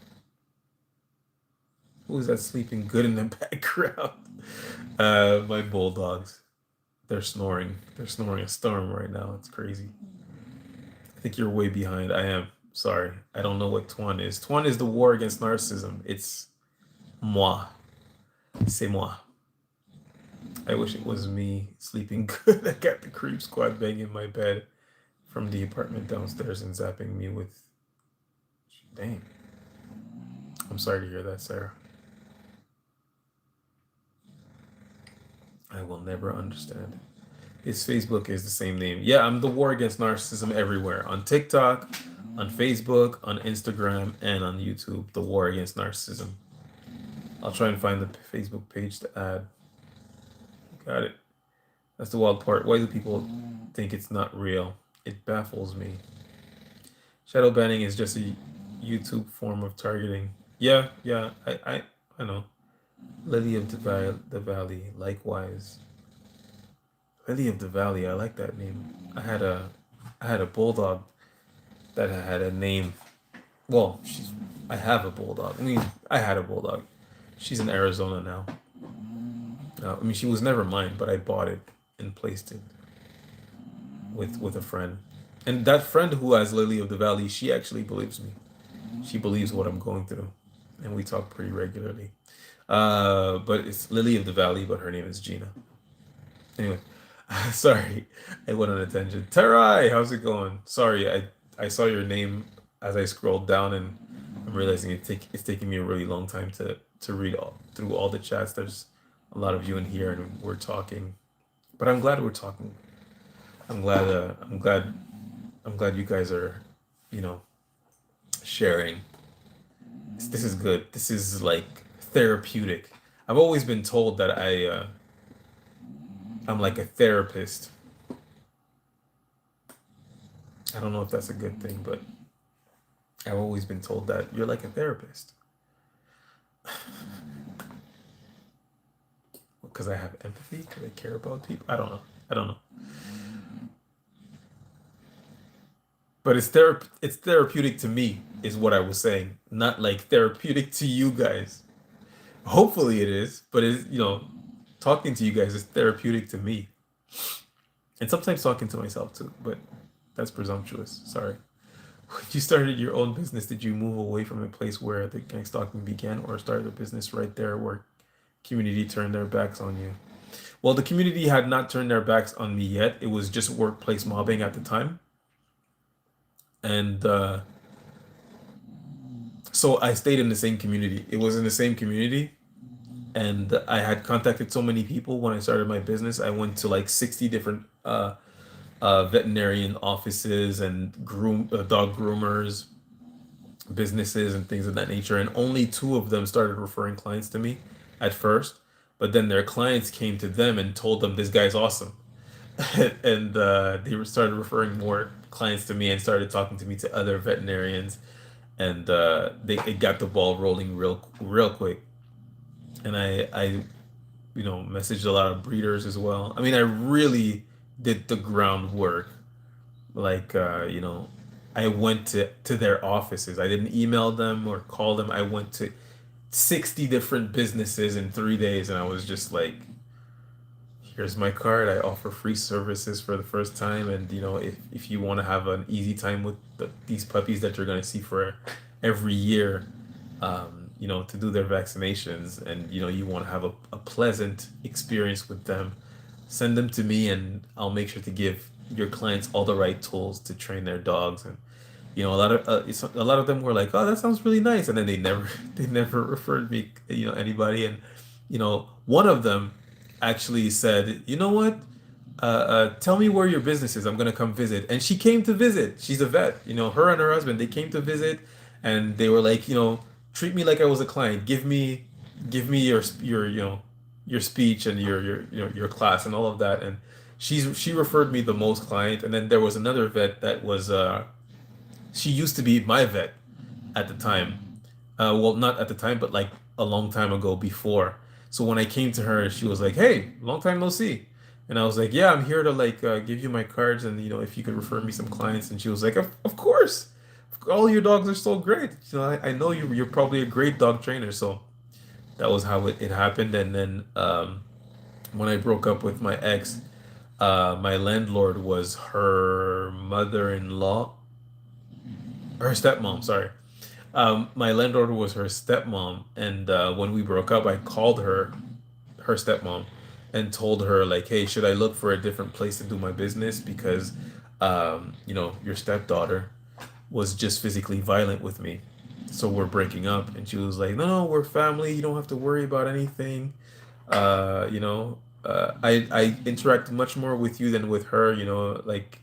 Who's that sleeping good in the background? My bulldogs. They're snoring. They're snoring a storm right now. It's crazy. I think you're way behind. I am. Sorry. I don't know what Twan is. Twan is the War Against Narcissism. It's moi. C'est moi. I wish it was me sleeping good. I got the creep squad banging my bed from the apartment downstairs and zapping me with... Dang. I'm sorry to hear that, Sarah. I will never understand. His Facebook is the same name. Yeah, I'm the War Against Narcissism everywhere. On TikTok, on Facebook, on Instagram, and on YouTube. The War Against Narcissism. I'll try and find the Facebook page to add. Got it. That's the wild part. Why do people think it's not real? It baffles me. Shadow banning is just a YouTube form of targeting. Yeah, I know. Lily of the Valley, likewise. Lily of the Valley, I like that name. I had a bulldog that had a name. Well, I have a bulldog. I had a bulldog. She's in Arizona now. She was never mine, but I bought it and placed it with a friend. And that friend who has Lily of the Valley, she actually believes me. She believes what I'm going through, and we talk pretty regularly. But it's Lily of the Valley, but her name is Gina. Anyway, sorry, I went on a tangent. Tarai, how's it going? Sorry, I saw your name as I scrolled down, and I'm realizing it's taking me a really long time to read through all the chats. There's a lot of you in here, and we're talking. But I'm glad we're talking. I'm glad you guys are, sharing. This is good. This is like therapeutic. I've always been told that I'm like a therapist. I don't know if that's a good thing, but I've always been told that you're like a therapist. Because I have empathy, because I care about people. I don't know. But it's therapeutic to me, is what I was saying. Not like therapeutic to you guys. Hopefully it is, but it's, talking to you guys is therapeutic to me. And sometimes talking to myself too, but that's presumptuous. Sorry. When you started your own business, did you move away from the place where the gang stalking began, or started a business right there where community turned their backs on you? Well, the community had not turned their backs on me yet. It was just workplace mobbing at the time. And so I stayed in the same community. It was in the same community. And I had contacted so many people when I started my business. I went to like 60 different veterinarian offices and dog groomers, businesses, and things of that nature. And only 2 of them started referring clients to me at first. But then their clients came to them and told them, this guy's awesome. And they started referring more clients to me and started talking to me to other veterinarians. And it got the ball rolling real quick. And I messaged a lot of breeders as well. I really did the groundwork. Like, I went to their offices. I didn't email them or call them. I went to 60 different businesses in 3 days, and I was just like, here's my card. I offer free services for the first time. And, if you want to have an easy time with these puppies that you're going to see for every year, to do their vaccinations, and you want to have a pleasant experience with them, send them to me, and I'll make sure to give your clients all the right tools to train their dogs. And a lot of them were like, "Oh, that sounds really nice," and then they never they never referred me anybody. And one of them actually said, "You know what? Tell me where your business is. I'm gonna come visit." And she came to visit. She's a vet. Her and her husband, they came to visit, and they were like, treat me like I was a client. Give me your speech and your class and all of that. And she referred me the most client. And then there was another vet that was she used to be my vet at the time. Well, not at the time, but like a long time ago before. So when I came to her, she was like, "Hey, long time no see." And I was like, "Yeah, I'm here to like give you my cards, and if you could refer me some clients." And she was like, "Of course. All your dogs are so great. I know you're probably a great dog trainer." So that was how it happened. And then when I broke up with my ex, my landlord was her mother-in-law, her stepmom, sorry. My landlord was her stepmom, and when we broke up, I called her stepmom, and told her like, "Hey, should I look for a different place to do my business because, your stepdaughter was just physically violent with me, so we're breaking up." And she was like, "No, no, we're family. You don't have to worry about anything. I interact much more with you than with her. Like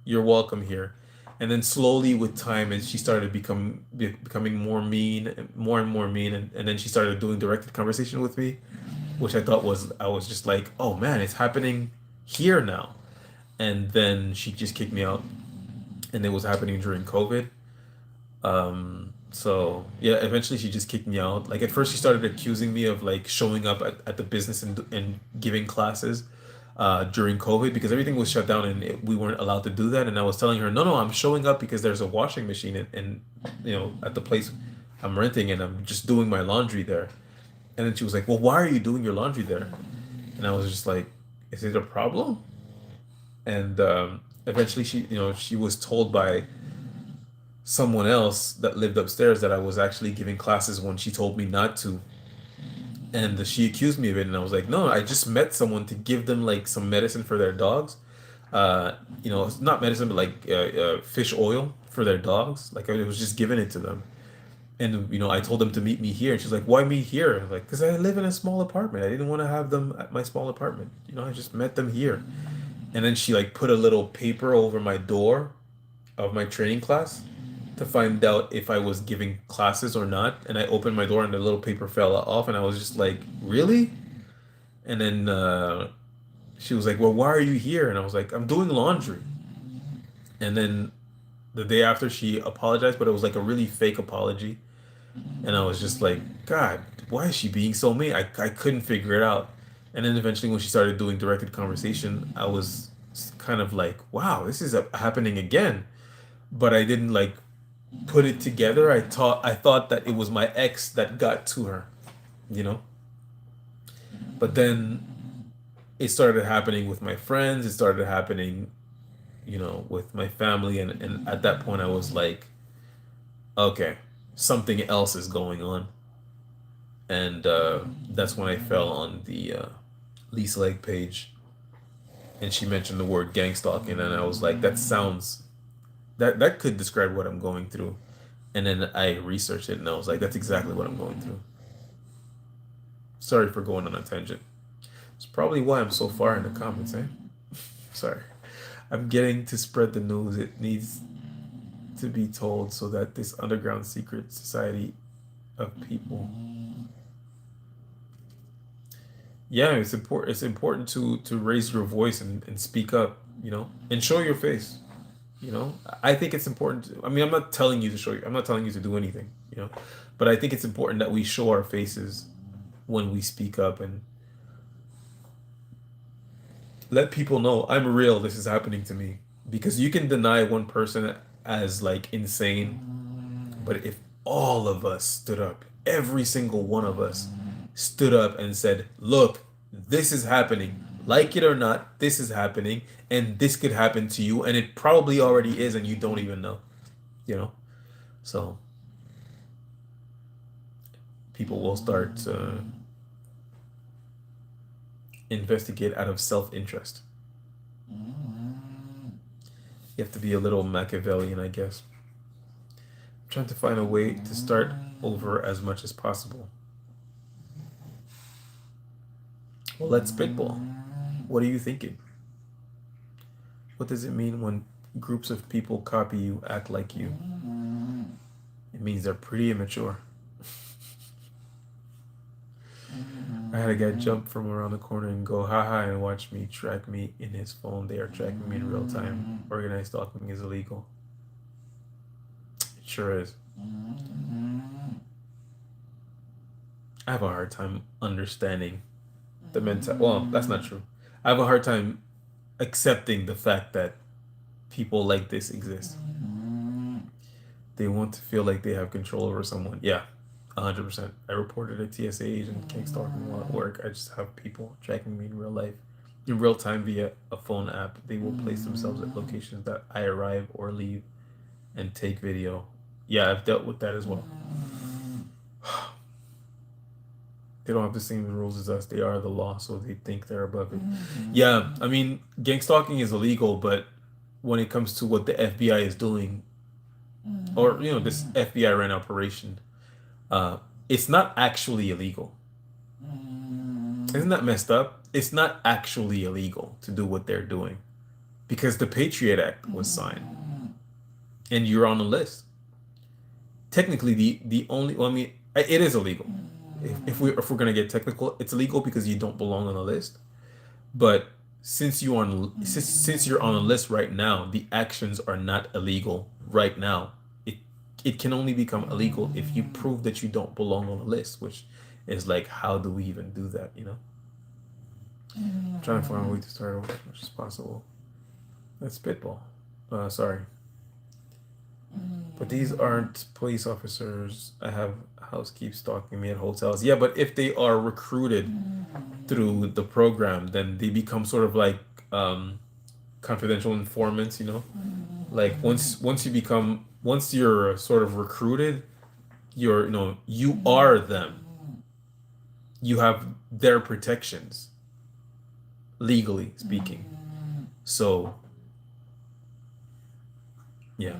you're welcome here." And then slowly with time, as she started becoming more mean, more and more mean, and then she started doing directed conversation with me, which I was just like, "Oh man, it's happening here now." And then she just kicked me out, and it was happening during COVID. So yeah, eventually she just kicked me out. Like at first she started accusing me of like showing up at the business and giving classes during COVID because everything was shut down and we weren't allowed to do that. And I was telling her, "No, no, I'm showing up because there's a washing machine and at the place I'm renting, and I'm just doing my laundry there." And then she was like, "Well, why are you doing your laundry there?" And I was just like, "Is it a problem?" And eventually she was told by someone else that lived upstairs that I was actually giving classes when she told me not to. And she accused me of it, and I was like, "No, I just met someone to give them like some medicine for their dogs. It's not medicine, but like fish oil for their dogs. Like I was just giving it to them." And I told them to meet me here, and she's like, "Why meet here?" I'm like, "Because I live in a small apartment. I didn't want to have them at my small apartment. I just met them here." And then she like put a little paper over my door of my training class to find out if I was giving classes or not. And I opened my door, and the little paper fell off, and I was just like, "Really?" And then she was like, "Well, why are you here?" And I was like, "I'm doing laundry." And then the day after, she apologized, but it was like a really fake apology. And I was just like, "God, why is she being so mean?" I couldn't figure it out. And then eventually, when she started doing directed conversation, I was kind of like, "Wow, this is happening again." But I didn't like put it together. I thought that it was my ex that got to her, you know. But then it started happening with my friends. It started happening, with my family, and at that point, I was like, "Okay, something else is going on." And that's when I fell on the Lisa Lake page, and she mentioned the word gang stalking, and I was like, that could describe what I'm going through. And then I researched it, and I was like, "That's exactly what I'm going through." Sorry for going on a tangent. It's probably why I'm so far in the comments, eh? Sorry. I'm getting to spread the news. It needs to be told so that this underground secret society of people. Yeah, it's important to raise your voice and speak up, and show your face. I think it's important I mean, I'm not telling you to do anything, but I think it's important that we show our faces when we speak up and let people know I'm real, this is happening to me. Because you can deny one person as like insane, but if all of us stood up, every single one of us stood up and said, "Look, this is happening. Like it or not, this is happening, and this could happen to you, and it probably already is, and you don't even know." You know? So people will start to investigate out of self-interest. You have to be a little Machiavellian, I guess. I'm trying to find a way to start over as much as possible. Well, let's spitball. What are you thinking? What does it mean when groups of people copy you, act like you? It means they're pretty immature. I had a guy jump from around the corner and go, haha, and watch me track me in his phone. They are tracking me in real time. Organized stalking is illegal. It sure is. I have a hard time understanding the mental. Well, that's not true. I have a hard time accepting the fact that people like this exist. They want to feel like they have control over someone. Yeah, 100%. I reported a TSA agent gang stalking while at work. I just have people tracking me in real life, in real time via a phone app. They will place themselves at locations that I arrive or leave and take video. Yeah, I've dealt with that as well. They don't have the same rules as us. They are the law, so they think they're above it. Yeah, I mean, gang stalking is illegal, but when it comes to what the FBI is doing, or this FBI ran operation, it's not actually illegal. Isn't that messed up? It's not actually illegal to do what they're doing because the Patriot Act was signed and you're on the list. Technically, the only, well, I mean, it is illegal. If we're gonna get technical, it's illegal because you don't belong on the list. But since you're on a list right now, the actions are not illegal right now. It can only become illegal if you prove that you don't belong on the list, which is like, how do we even do that? I'm trying to find a way to start over as much as possible. That's spitball. Sorry. But these aren't police officers. I have housekeep stalking me at hotels. Yeah, but if they are recruited through the program, then they become sort of like confidential informants, Like once you're sort of recruited, you are them. You have their protections, legally speaking. So, yeah.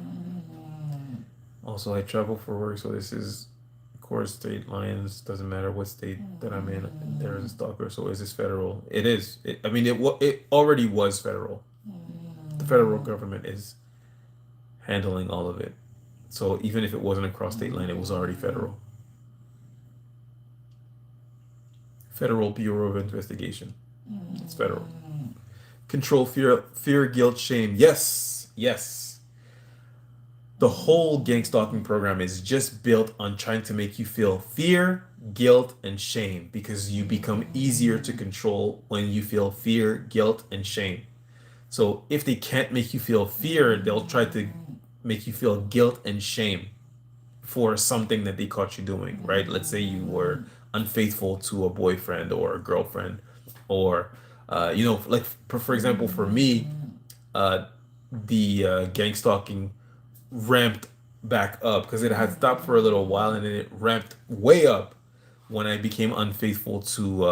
Also, I travel for work, so this is, of course, state lines. Doesn't matter what state that I'm in. There is a stalker. So is this federal? It is. It already was federal. The federal government is handling all of it. So even if it wasn't across state line, it was already federal. Federal Bureau of Investigation. It's federal. Control fear, guilt, shame. Yes. The whole gang stalking program is just built on trying to make you feel fear, guilt, and shame because you become easier to control when you feel fear, guilt, and shame. So if they can't make you feel fear, they'll try to make you feel guilt and shame for something that they caught you doing, right? Let's say you were unfaithful to a boyfriend or a girlfriend, or like for example, for me, the gang stalking ramped back up because it had stopped for a little while and then it ramped way up when I became unfaithful to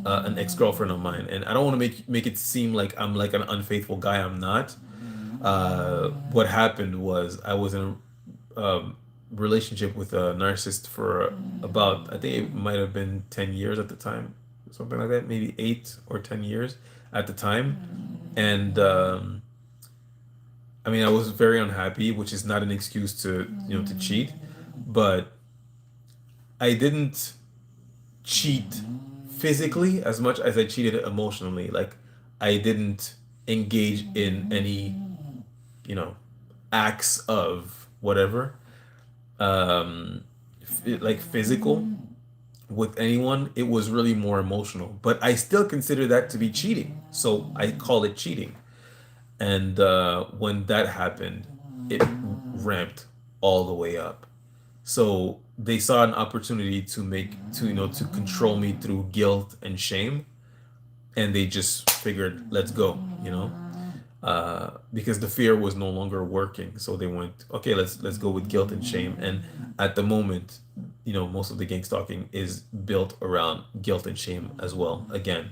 an ex-girlfriend of mine. And I don't want to make it seem like I'm like an unfaithful guy. I'm not. What happened was I was in a relationship with a narcissist for about, I think it might have been 10 years at the time, something like that, maybe 8 or 10 years at the time. And I was very unhappy, which is not an excuse to cheat, but I didn't cheat physically as much as I cheated emotionally. Like I didn't engage in any, acts of whatever, like physical with anyone. It was really more emotional, but I still consider that to be cheating. So I call it cheating. And when that happened, it ramped all the way up. So they saw an opportunity to control me through guilt and shame, and they just figured, let's go. because the fear was no longer working. So they went, okay, let's go with guilt and shame. And at the moment, most of the gang stalking is built around guilt and shame as well. Again,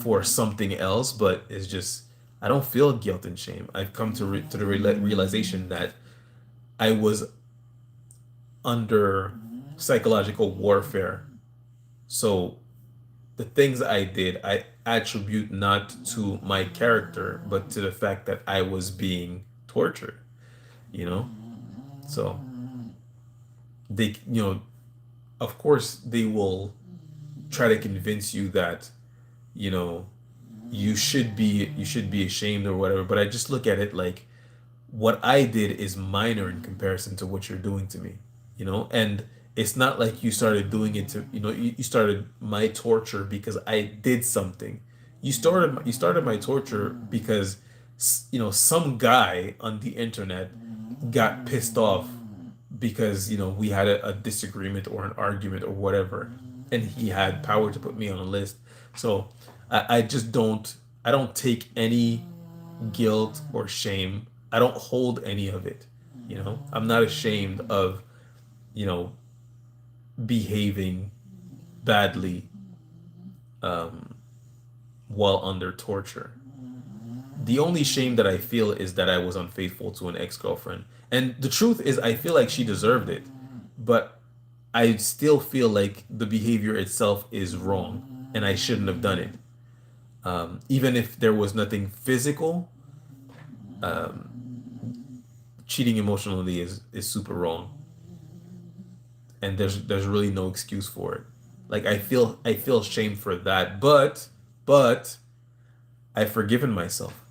for something else, but it's just I don't feel guilt and shame. I've come to the realization that I was under psychological warfare. So the things I did, I attribute not to my character, but to the fact that I was being tortured, you know? So they, of course, they will try to convince you that, you know, you should be ashamed or whatever, but I just look at it like what I did is minor in comparison to what you're doing to me, and it's not like you started doing it to, you started my torture because I did something. You started my torture because some guy on the internet got pissed off because we had a disagreement or an argument or whatever, and he had power to put me on a list. So I just don't take any guilt or shame. I don't hold any of it. I'm not ashamed of, you know, behaving badly um, while under torture. The only shame that I feel is that I was unfaithful to an ex-girlfriend. And the truth is, I feel like she deserved it. But I still feel like the behavior itself is wrong and I shouldn't have done it. Even if there was nothing physical, um, cheating emotionally is super wrong, and there's really no excuse for it. Like I feel shame for that, but I've forgiven myself.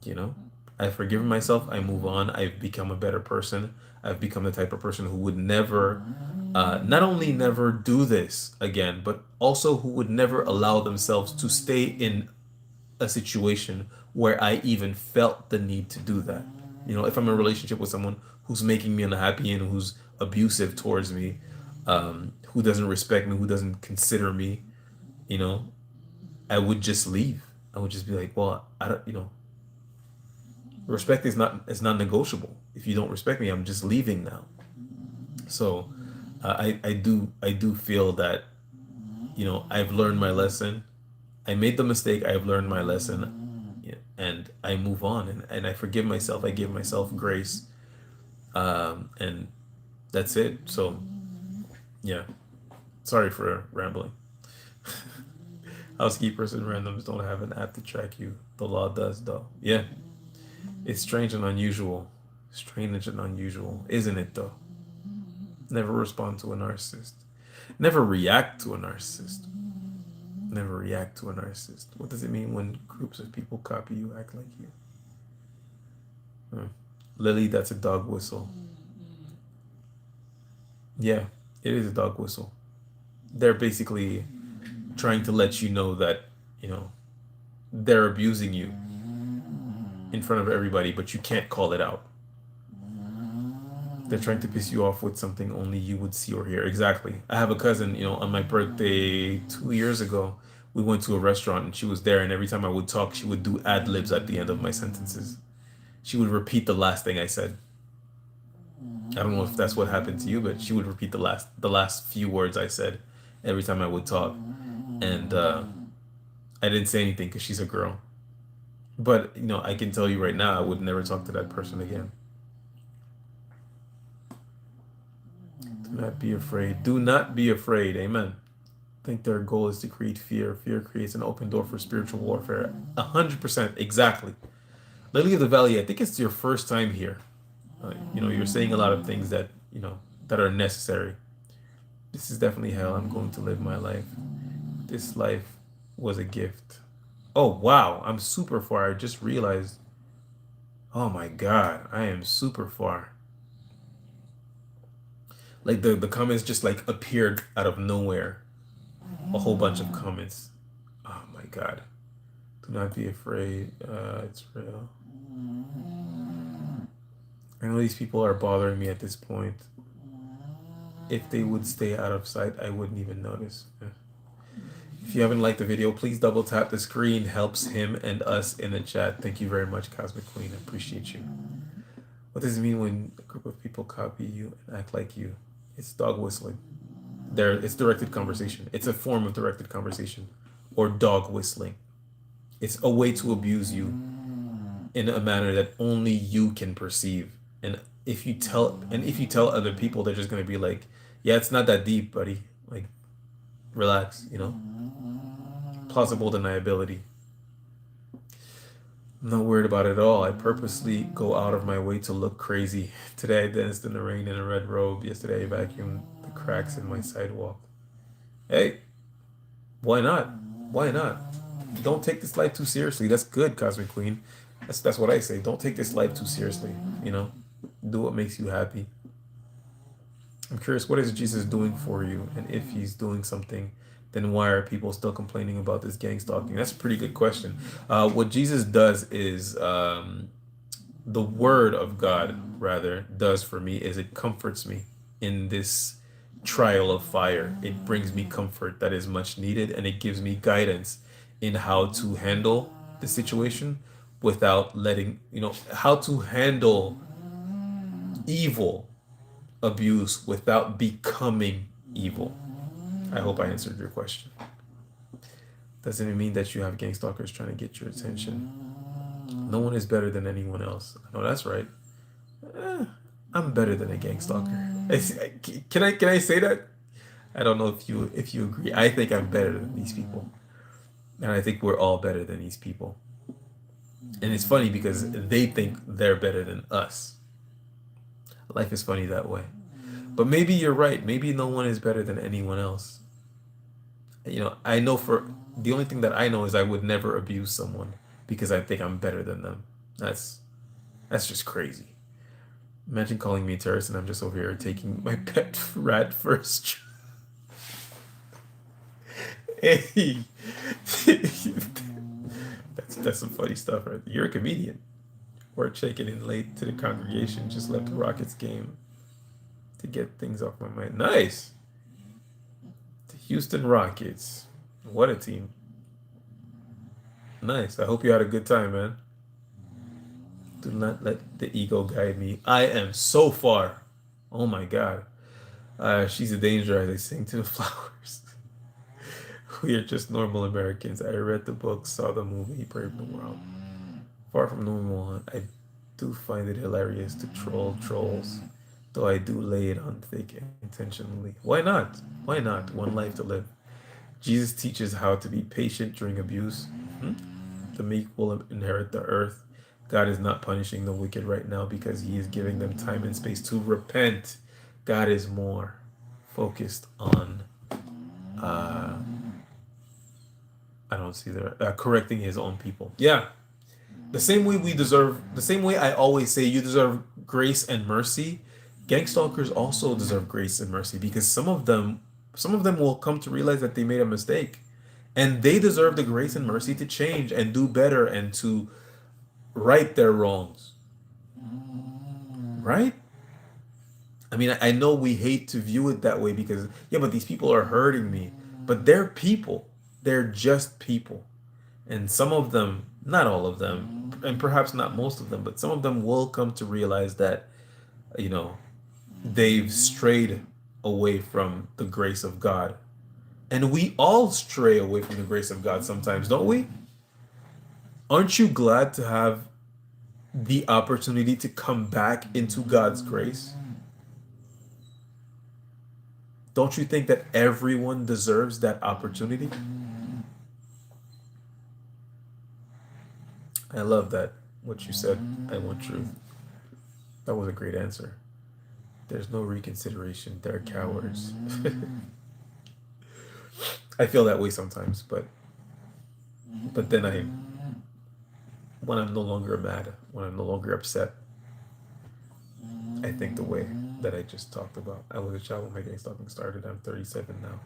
You know, I've forgiven myself. I move on. I've become a better person. I've become the type of person who would never, not only never do this again, but also who would never allow themselves to stay in a situation where I even felt the need to do that. If I'm in a relationship with someone who's making me unhappy and who's abusive towards me, who doesn't respect me, who doesn't consider me, you know, I would just leave. I would just be like, well, I don't, respect is not negotiable. If you don't respect me, I'm just leaving now. So I do feel that I've learned my lesson. I made the mistake. I've learned my lesson, yeah, and I move on, and I forgive myself. I give myself grace, and that's it. So yeah, sorry for rambling. Housekeepers and randoms don't have an app to track you. The law does, though. Yeah, it's strange and unusual. Strange and unusual, isn't it, though? Never respond to a narcissist. Never react to a narcissist. Never react to a narcissist. What does it mean when groups of people copy you, act like you? Hmm. Lily, that's a dog whistle. Yeah, it is a dog whistle. They're basically trying to let you know that, you know, they're abusing you in front of everybody, but you can't call it out. They're trying to piss you off with something only you would see or hear. Exactly. I have a cousin, on my birthday 2 years ago, we went to a restaurant and she was there, and every time I would talk, she would do ad libs at the end of my sentences. She would repeat the last thing I said. I don't know if that's what happened to you, but she would repeat the last few words I said every time I would talk. And I didn't say anything because she's a girl. But I can tell you right now, I would never talk to that person again. Do not be afraid. Do not be afraid. Amen. I think their goal is to create fear. Fear creates an open door for spiritual warfare. 100%. Exactly. Lily of the Valley, I think it's your first time here. You're saying a lot of things that are necessary. This is definitely hell. I'm going to live my life. This life was a gift. Oh, wow. I'm super far. I just realized. Oh my God. I am super far. Like the comments just like appeared out of nowhere. A whole bunch of comments. Oh my God. Do not be afraid. It's real. I know these people are bothering me at this point. If they would stay out of sight, I wouldn't even notice. If you haven't liked the video, please double tap the screen. Helps him and us in the chat. Thank you very much, Cosmic Queen. I appreciate you. What does it mean when a group of people copy you and act like you? It's dog whistling. It's directed conversation. It's a form of directed conversation or dog whistling. It's a way to abuse you in a manner that only you can perceive. And if you tell other people, they're just gonna be like, yeah, it's not that deep, buddy. Like, relax, Plausible deniability. I'm not worried about it at all. I purposely go out of my way to look crazy. Today I danced in the rain in a red robe. Yesterday I vacuumed the cracks in my sidewalk. Hey, why not? Why not? Don't take this life too seriously. That's good, Cosmic Queen. That's what I say. Don't take this life too seriously. Do what makes you happy. I'm curious, what is Jesus doing for you? And if he's doing something, then why are people still complaining about this gang stalking? That's a pretty good question. What Jesus does is, the word of God, rather, does for me is it comforts me in this trial of fire. It brings me comfort that is much needed, and it gives me guidance in how to handle the situation without letting, how to handle evil abuse without becoming evil. I hope I answered your question. Doesn't it mean that you have gang stalkers trying to get your attention? No one is better than anyone else. No, that's right. I'm better than a gang stalker. Can I say that? I don't know if you agree. I think I'm better than these people. And I think we're all better than these people. And it's funny because they think they're better than us. Life is funny that way. But maybe you're right. Maybe no one is better than anyone else. I know the only thing that I know is I would never abuse someone because I think I'm better than them. That's just crazy. Imagine calling me a terrorist and I'm just over here taking my pet rat first. Hey, that's some funny stuff, right? You're a comedian. Or checking in late to the congregation, just left the Rockets game to get things off my mind. Nice. The Houston Rockets. What a team. Nice. I hope you had a good time, man. Do not let the ego guide me. I am so far. Oh my God. She's a danger as I sing to the flowers. We are just normal Americans. I read the book, saw the movie, Brave New World. Far from normal, I do find it hilarious to troll trolls, though I do lay it on thick intentionally. Why not? Why not? One life to live. Jesus teaches how to be patient during abuse. The meek will inherit the earth. God is not punishing the wicked right now because he is giving them time and space to repent. God is more focused on correcting his own people. Yeah. The same way I always say you deserve grace and mercy, gang stalkers also deserve grace and mercy because some of them will come to realize that they made a mistake and they deserve the grace and mercy to change and do better and to right their wrongs. Right? I mean, I know we hate to view it that way because, yeah, but these people are hurting me. But they're people. They're just people. And some of them, not all of them, and perhaps not most of them, but some of them will come to realize that, they've strayed away from the grace of God. And we all stray away from the grace of God sometimes, don't we? Aren't you glad to have the opportunity to come back into God's grace? Don't you think that everyone deserves that opportunity? I love that, what you said. I want truth. That was a great answer. There's no reconsideration. They're cowards. I feel that way sometimes, but then when I'm no longer mad, when I'm no longer upset, I think the way that I just talked about. I was a child when my gang stalking started. I'm 37 now.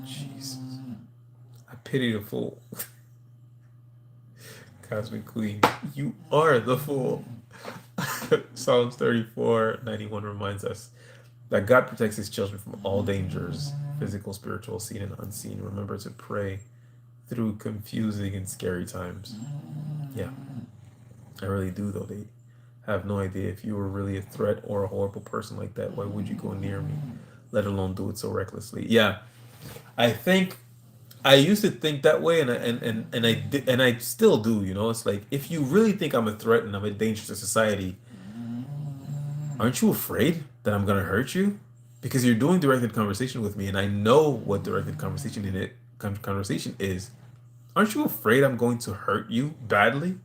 Jesus. I pity the fool. Cosmic Queen, you are the fool. Psalms 34:91 reminds us that God protects his children from all dangers, physical, spiritual, seen and unseen. Remember to pray through confusing and scary times. Yeah, I really do, though. They have no idea if you were really a threat or a horrible person like that. Why would you go near me, let alone do it so recklessly? Yeah, I think I used to think that way, and I did, and I still do. You know, it's like if you really think I'm a threat and I'm a danger to society, aren't you afraid that I'm gonna hurt you? Because you're doing directed conversation with me, and I know what directed conversation is. Aren't you afraid I'm going to hurt you badly,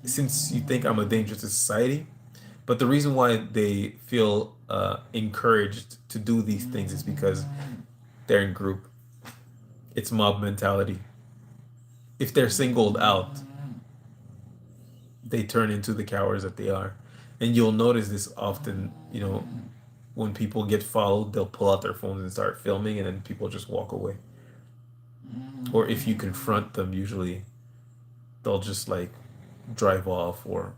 since you think I'm a danger to society? But the reason why they feel encouraged to do these things is because they're in group. It's mob mentality. If they're singled out, they turn into the cowards that they are. And you'll notice this often, when people get followed, they'll pull out their phones and start filming, and then people just walk away. Or if you confront them, usually they'll just like drive off or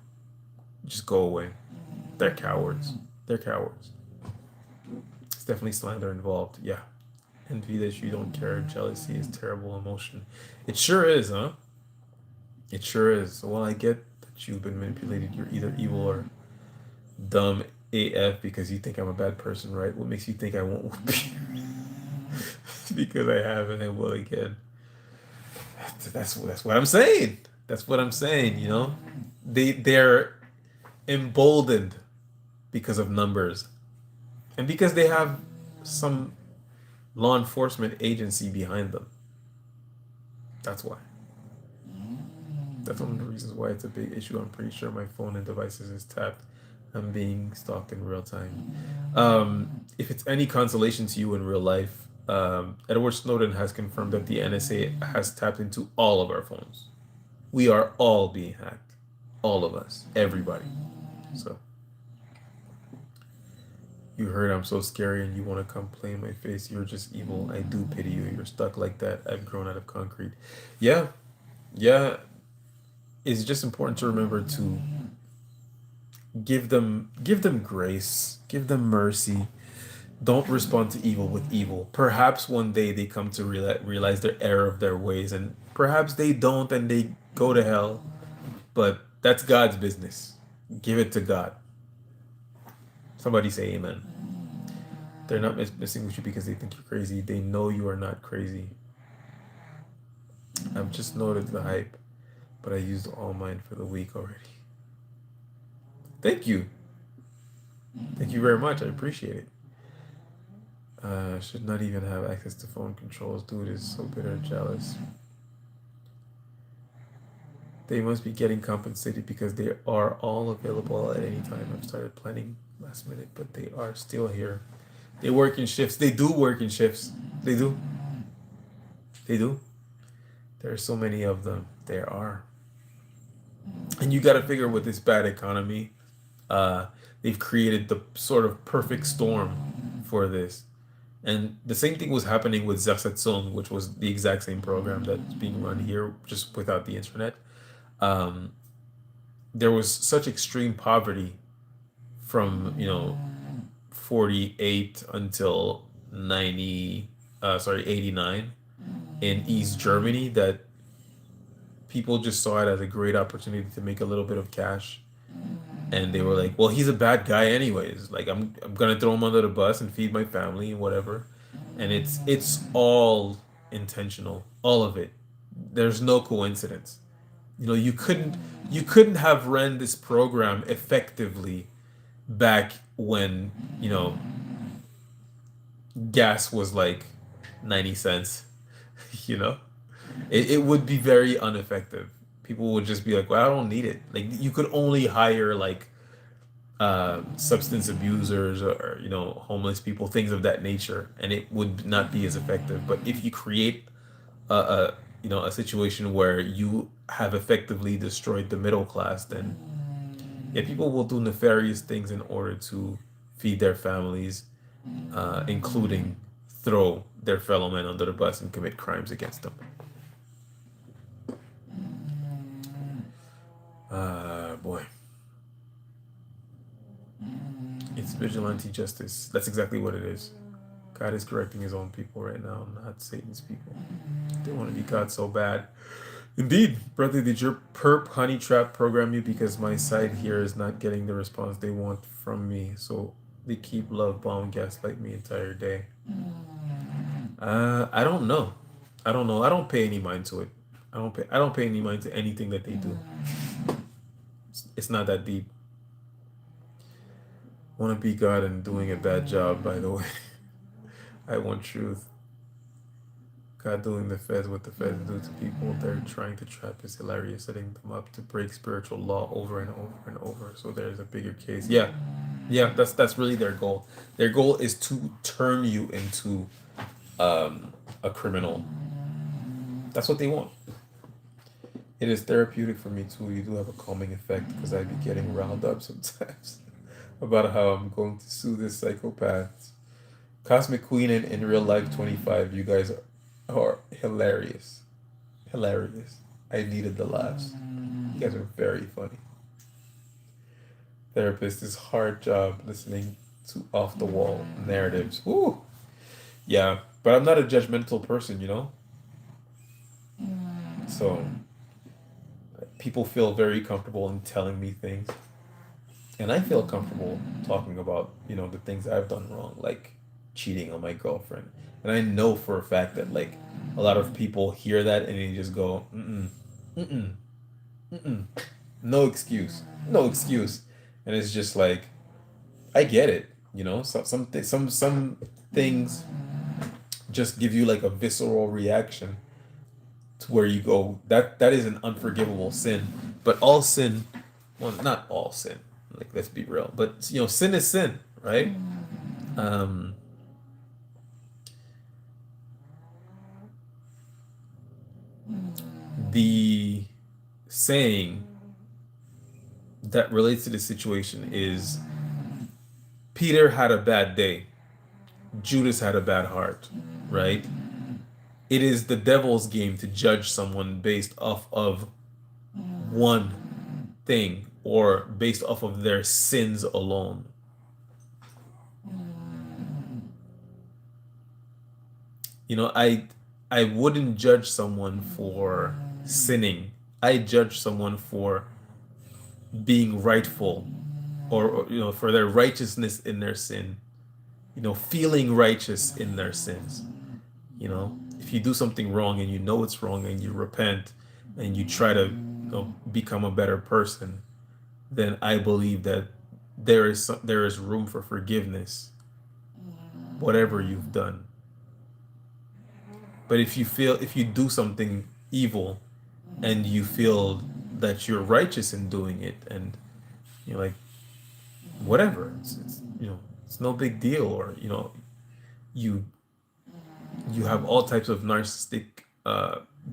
just go away. They're cowards. They're cowards. It's definitely slander involved. Yeah. Envy that you don't care. Jealousy is terrible emotion. It sure is, huh? It sure is. Well, I get that you've been manipulated. You're either evil or dumb AF because you think I'm a bad person, right? What makes you think I won't be? Because I have and I will again. That's what I'm saying. That's what I'm saying, they're emboldened because of numbers and because they have some law enforcement agency behind them. That's why. That's one of the reasons why it's a big issue. I'm pretty sure my phone and devices is tapped. I'm being stalked in real time. If it's any consolation to you in real life, Edward Snowden has confirmed that the NSA has tapped into all of our phones. We are all being hacked. All of us. Everybody. So, you heard I'm so scary and you want to come play in my face. You're just evil. I do pity you. You're stuck like that. I've grown out of concrete. Yeah. Yeah. It's just important to remember to give them grace, give them mercy. Don't respond to evil with evil. Perhaps one day they come to realize their error of their ways, and perhaps they don't and they go to hell. But that's God's business. Give it to God. Somebody say amen. They're not messing with you because they think you're crazy. They know you are not crazy. I've just noted the hype, but I used all mine for the week already. Thank you. Thank you very much. I appreciate it. Should not even have access to phone controls. Dude is so bitter and jealous. They must be getting compensated because they are all available at any time. I've started planning last minute, but they are still here. They work in shifts. They do work in shifts. They do. They do. There are so many of them. There are. And you got to figure with this bad economy, they've created the sort of perfect storm for this. And the same thing was happening with Zaxatzon, which was the exact same program that's being run here, just without the internet. There was such extreme poverty from 48 until 89 in East Germany that people just saw it as a great opportunity to make a little bit of cash. And they were like, well, he's a bad guy anyways. Like, I'm gonna throw him under the bus and feed my family and whatever. And it's all intentional, all of it. There's no coincidence. You couldn't have run this program effectively back when gas was like 90 cents. It would be very ineffective. People would just be like, well, I don't need it. Like, you could only hire like substance abusers or homeless people, things of that nature, and it would not be as effective. But if you create a situation where you have effectively destroyed the middle class, then people will do nefarious things in order to feed their families, including throw their fellow men under the bus and commit crimes against them. Boy. It's vigilante justice. That's exactly what it is. God is correcting his own people right now, not Satan's people. They want to be God so bad. Indeed, brother, did your perp honey trap program you because my side here is not getting the response they want from me? So they keep love bomb gaslight me entire day. I don't know. I don't know. I don't pay any mind to it. I don't pay any mind to anything that they do. It's not that deep. Want to be God and doing a bad job, by the way. I want truth. God doing the feds what the feds do to people they're trying to trap is hilarious, setting them up to break spiritual law over and over and over. So there's a bigger case. Yeah. Yeah, that's really their goal. Their goal is to turn you into a criminal. That's what they want. It is therapeutic for me too. You do have a calming effect because I be getting riled up sometimes about how I'm going to sue this psychopath. Cosmic Queen in real life 25. You guys are hilarious. Hilarious. I needed the laughs. You guys are very funny. Therapist is hard job listening to off the wall narratives. Woo! Yeah, but I'm not a judgmental person, you know? So people feel very comfortable in telling me things. And I feel comfortable talking about, the things I've done wrong, like cheating on my girlfriend. And I know for a fact that like a lot of people hear that and they just go, mm-mm, mm-mm, mm-mm. No excuse. No excuse. And it's just like I get it, some things just give you like a visceral reaction to where you go, that is an unforgivable sin. But all sin, well, not all sin, like let's be real, but sin is sin, right? Um, the saying that relates to the situation is Peter had a bad day, Judas had a bad heart, right? It is the devil's game to judge someone based off of one thing or based off of their sins alone. I wouldn't judge someone for sinning. I judge someone for being rightful or for their righteousness in their sin, feeling righteous in their sins. If you do something wrong and you know it's wrong and you repent and you try to become a better person, then I believe that there is room for forgiveness, whatever you've done. But if you do something evil and you feel that you're righteous in doing it, and you're like, whatever, it's no big deal, or you you have all types of narcissistic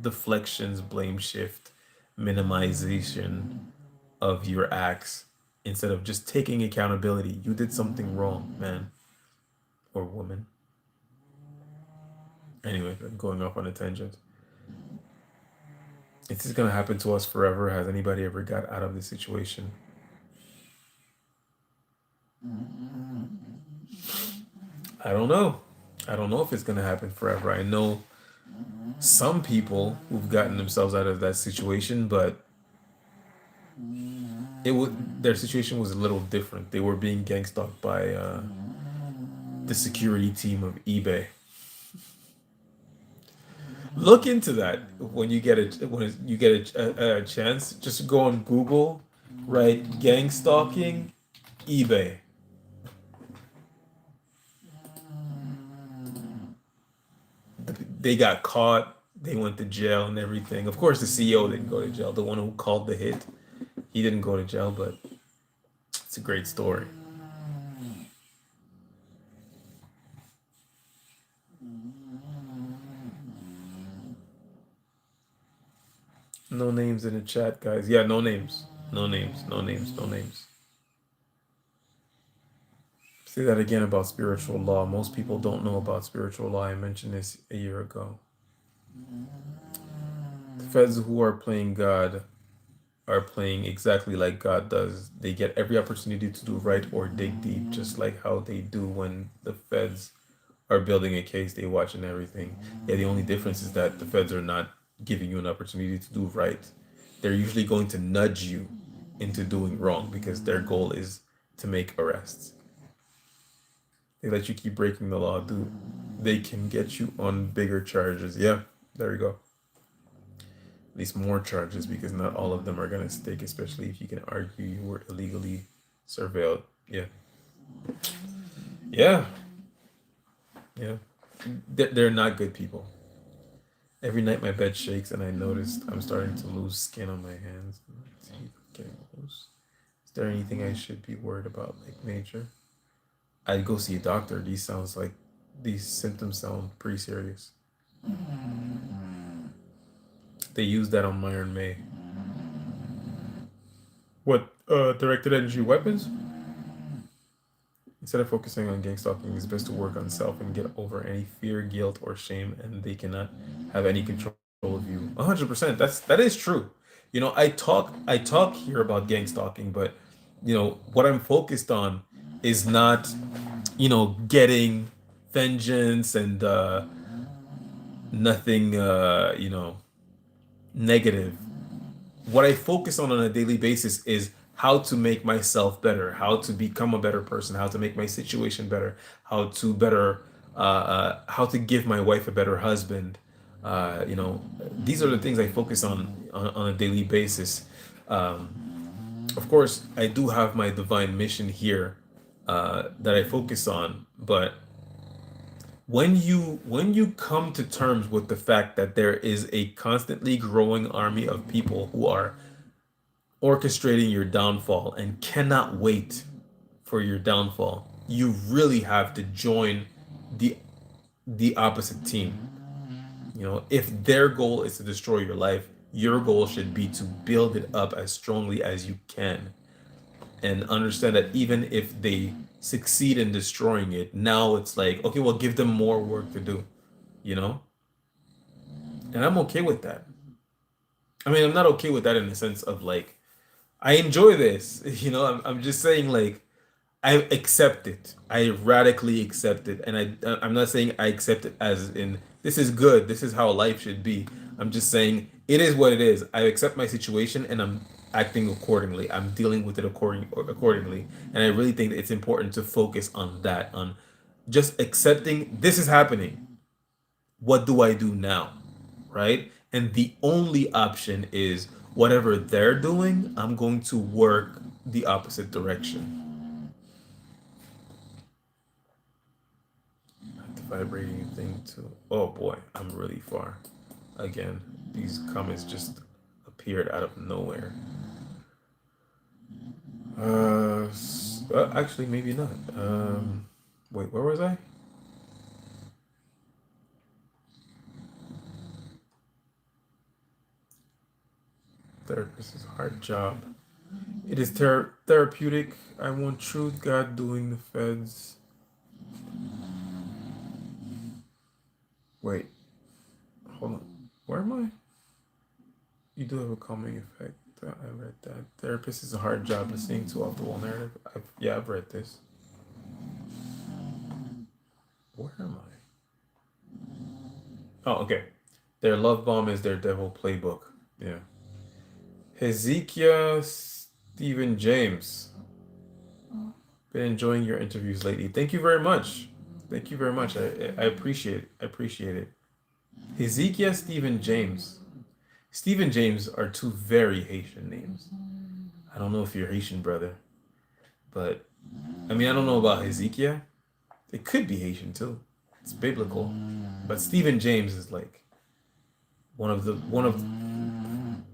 deflections, blame shift, minimization of your acts instead of just taking accountability. You did something wrong, man or woman. Anyway, I'm going off on a tangent. Is this gonna happen to us forever? Has anybody ever got out of this situation? I don't know. I don't know if it's gonna happen forever. I know some people who've gotten themselves out of that situation, but their situation was a little different. They were being gang stalked by the security team of eBay. Look into that when you get a chance. Just go on Google, write gang stalking eBay. They got caught. They went to jail and everything. Of course, the CEO didn't go to jail. The one who called the hit, he didn't go to jail. But it's a great story. No names in the chat, guys. Yeah, no names. No names. No names. No names. Say that again about spiritual law. Most people don't know about spiritual law. I mentioned this a year ago. The feds who are playing God are playing exactly like God does. They get every opportunity to do right or dig deep, just like how they do when the feds are building a case, they watching everything. Yeah, the only difference is that the feds are not giving you an opportunity to do right. They're usually going to nudge you into doing wrong because their goal is to make arrests. They let you keep breaking the law, dude. They can get you on bigger charges. Yeah, there you go. At least more charges because not all of them are gonna stick, especially if you can argue you were illegally surveilled. Yeah, yeah, yeah. They're not good people. Every night my bed shakes and I noticed I'm starting to lose skin on my hands. My teeth getting loose. Is there anything I should be worried about, like major? I'd go see a doctor. These symptoms sound pretty serious. They use that on Myron May. What, directed energy weapons? Instead of focusing on gang stalking, it's best to work on self and get over any fear, guilt, or shame, and they cannot have any control of you. 100%. That is true. I talk here about gang stalking, but what I'm focused on is not getting vengeance and nothing negative. What I focus on a daily basis is how to make myself better, how to become a better person, how to make my situation better, how to give my wife a better husband. These are the things I focus on a daily basis. Of course, I do have my divine mission here that I focus on, but when you come to terms with the fact that there is a constantly growing army of people who are orchestrating your downfall and cannot wait for your downfall, you really have to join the the opposite team. If their goal is to destroy your life, your goal should be to build it up as strongly as you can and understand that even if they succeed in destroying it, now it's like, okay, well, give them more work to do, you know? And I'm okay with that. I mean, I'm not okay with that in the sense of like, I enjoy this, I'm just saying like, I accept it. I radically accept it. And I'm not saying I accept it as in this is good, this is how life should be. I'm just saying it is what it is. I accept my situation and I'm acting accordingly. I'm dealing with it accordingly. And I really think that it's important to focus on that, on just accepting this is happening. What do I do now? Right? And the only option is whatever they're doing, I'm going to work the opposite direction. The vibrating thing too. Oh boy, I'm really far. Again, these comments just appeared out of nowhere. Actually, maybe not. Wait, where was I? Therapist is a hard job. It is therapeutic. I want truth. God doing the feds. Wait, hold on. Where am I? You do have a calming effect. I read that. Therapist is a hard job. Listening to off the wall narrative. I've read this. Where am I? Oh, okay. Their love bomb is their devil playbook. Yeah. Hezekiah Stephen James. Been enjoying your interviews lately. Thank you very much. Thank you very much. I appreciate it. I appreciate it. Hezekiah Stephen James. Stephen James are two very Haitian names. I don't know if you're Haitian, brother, but I mean, I don't know about Hezekiah. It could be Haitian too. It's biblical. But Stephen James is like one of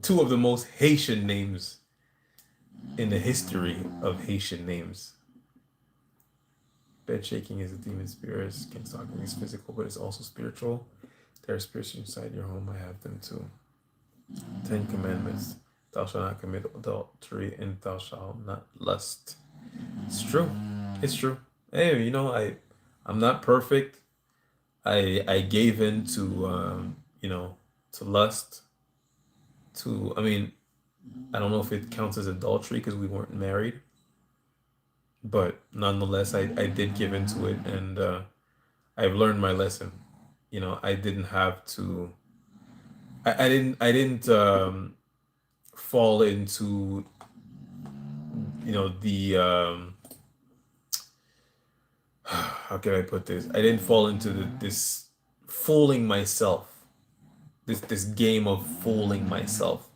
two of the most Haitian names in the history of Haitian names. Bed shaking is a demon spirit. Skin stalking is physical, but it's also spiritual. There are spirits inside your home. I have them too. 10 Commandments. Thou shalt not commit adultery and thou shalt not lust. It's true. It's true. Hey, I'm not perfect. I gave in to to lust. I mean, I don't know if it counts as adultery because we weren't married, but nonetheless, I did give into it, and I've learned my lesson. I didn't have to. I didn't fall into the how can I put this? I didn't fall into this fooling myself. This game of fooling myself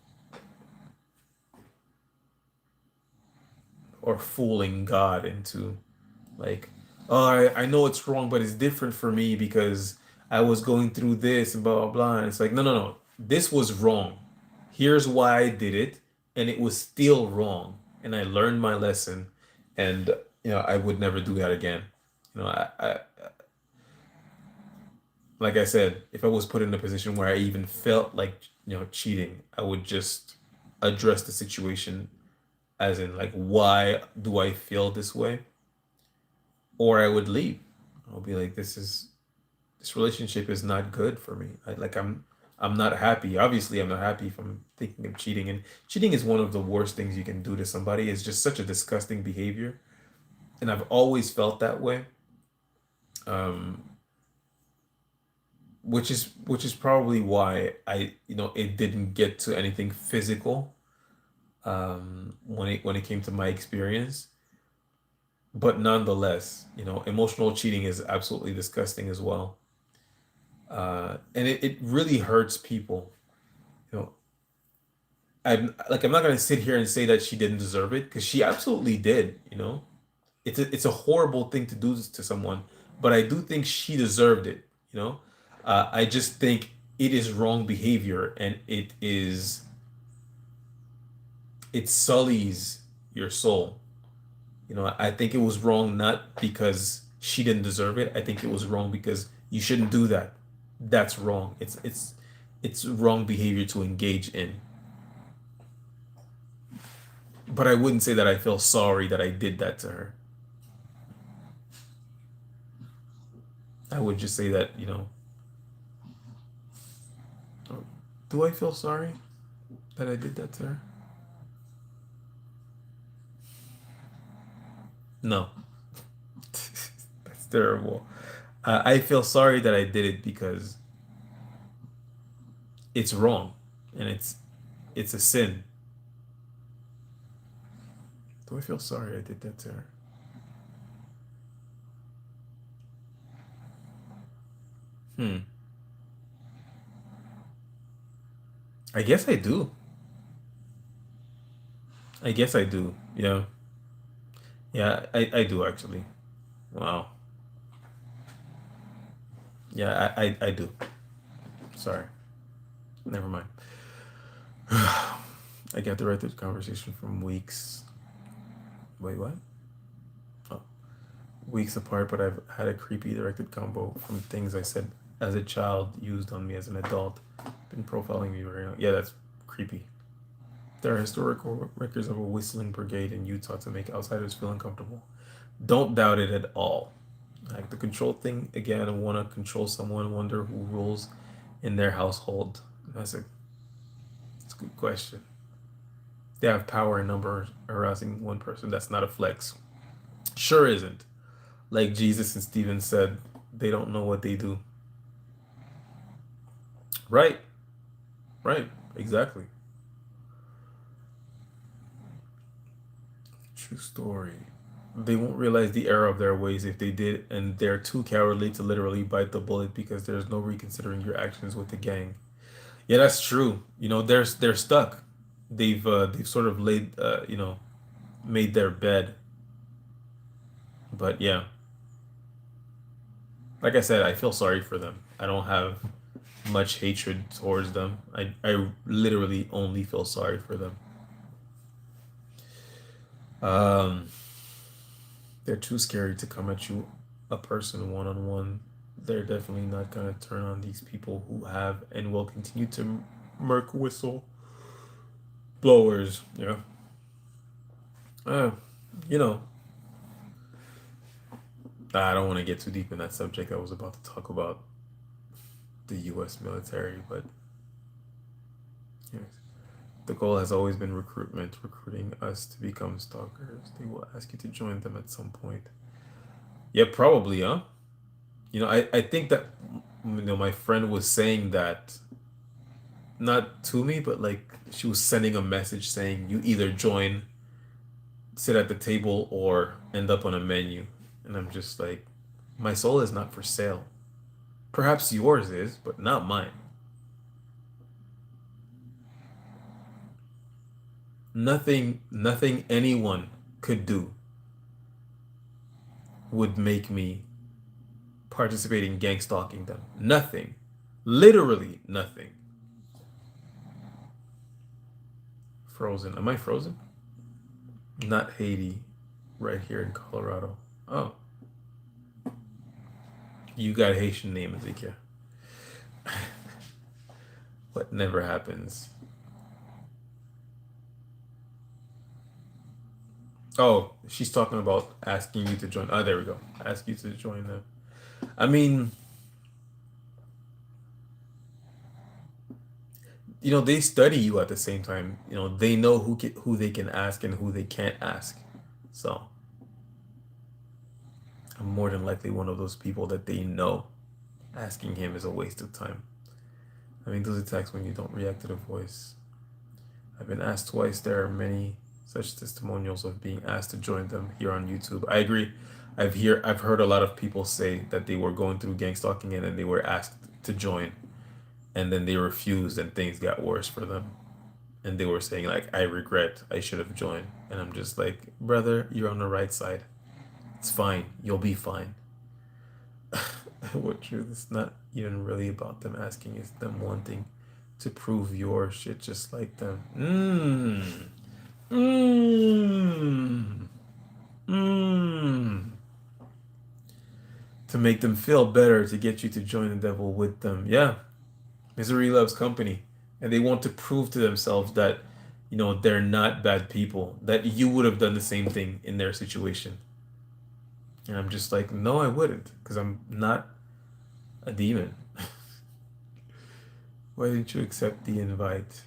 or fooling God into like, oh, I know it's wrong, but it's different for me because I was going through this and blah blah blah. And it's like, no, no, no. This was wrong. Here's why I did it, and it was still wrong. And I learned my lesson, and I would never do that again. I like I said, if I was put in a position where I even felt like, cheating, I would just address the situation as in like, why do I feel this way? Or I would leave. I'll be like, this relationship is not good for me. I'm not happy. Obviously, I'm not happy if I'm thinking of cheating. And cheating is one of the worst things you can do to somebody. It's just such a disgusting behavior. And I've always felt that way. Um, which is probably why it didn't get to anything physical when it came to my experience. But nonetheless, emotional cheating is absolutely disgusting as well. And it really hurts people. You know, I'm not gonna sit here and say that she didn't deserve it because she absolutely did. It's a horrible thing to do to someone, but I do think she deserved it. You know, I just think it is wrong behavior, and it sullies your soul. I think it was wrong not because she didn't deserve it. I think it was wrong because you shouldn't do that. That's wrong. It's wrong behavior to engage in. But I wouldn't say that I feel sorry that I did that to her. I would just say that, do I feel sorry that I did that to her? No. That's terrible. I feel sorry that I did it because it's wrong and it's a sin. Do I feel sorry I did that to her? Hmm. I guess I do. I guess I do. Yeah. Yeah, I do actually. Wow. Yeah, I do. Sorry. Never mind. I got directed conversation from weeks. Wait, what? Oh, weeks apart, but I've had a creepy directed combo from things I said as a child used on me as an adult. Been profiling me very. Yeah, that's creepy. There are historical records of a whistling brigade in Utah to make outsiders feel uncomfortable. Don't doubt it at all. Like the control thing again, I want to control someone, wonder who rules in their household. That's a good question. They have power in numbers, harassing one person. That's not a flex. Sure isn't. Like Jesus and Stephen said, they don't know what they do. Right, right, exactly. True story. They won't realize the error of their ways if they did, and they're too cowardly to literally bite the bullet because there's no reconsidering your actions with the gang. Yeah, that's true. They're stuck. They've sort of made their bed. But yeah, like I said, I feel sorry for them. I don't have much hatred towards them. I literally only feel sorry for them. Um, they're too scary to come at you, a person one on one. They're definitely not gonna turn on these people who have and will continue to murk whistle blowers. Yeah. Uh, you know, I don't want to get too deep in that subject. I was about to talk about the U.S. military, but yes. The goal has always been recruitment, recruiting us to become stalkers. They will ask you to join them at some point. Yeah, probably, huh? I think that my friend was saying that not to me, but like she was sending a message saying you either join, sit at the table, or end up on a menu. And I'm just like, my soul is not for sale. Perhaps yours is, but not mine. Nothing anyone could do would make me participate in gang stalking them. Nothing. Literally nothing. Frozen. Am I frozen? Not Haiti. Right here in Colorado. Oh. You got a Haitian name, Ezekiel. What never happens. Oh, she's talking about asking you to join. Oh, there we go. Ask you to join them. I mean, they study you at the same time. They know who they can ask and who they can't ask. So I'm more than likely one of those people that they know asking him is a waste of time. I mean, those attacks when you don't react to the voice. I've been asked twice. There are many such testimonials of being asked to join them here on YouTube. I agree. I've heard a lot of people say that they were going through gang stalking and then they were asked to join and then they refused and things got worse for them. And they were saying like, I regret I should have joined. And I'm just like, brother, you're on the right side. It's fine. You'll be fine. What truth? It's not even really about them asking, it's them wanting to prove your shit just like them. Mmm. Mmm. To make them feel better, to get you to join the devil with them. Yeah. Misery loves company. And they want to prove to themselves that, they're not bad people, that you would have done the same thing in their situation. And I'm just like, no, I wouldn't, because I'm not a demon. Why didn't you accept the invite?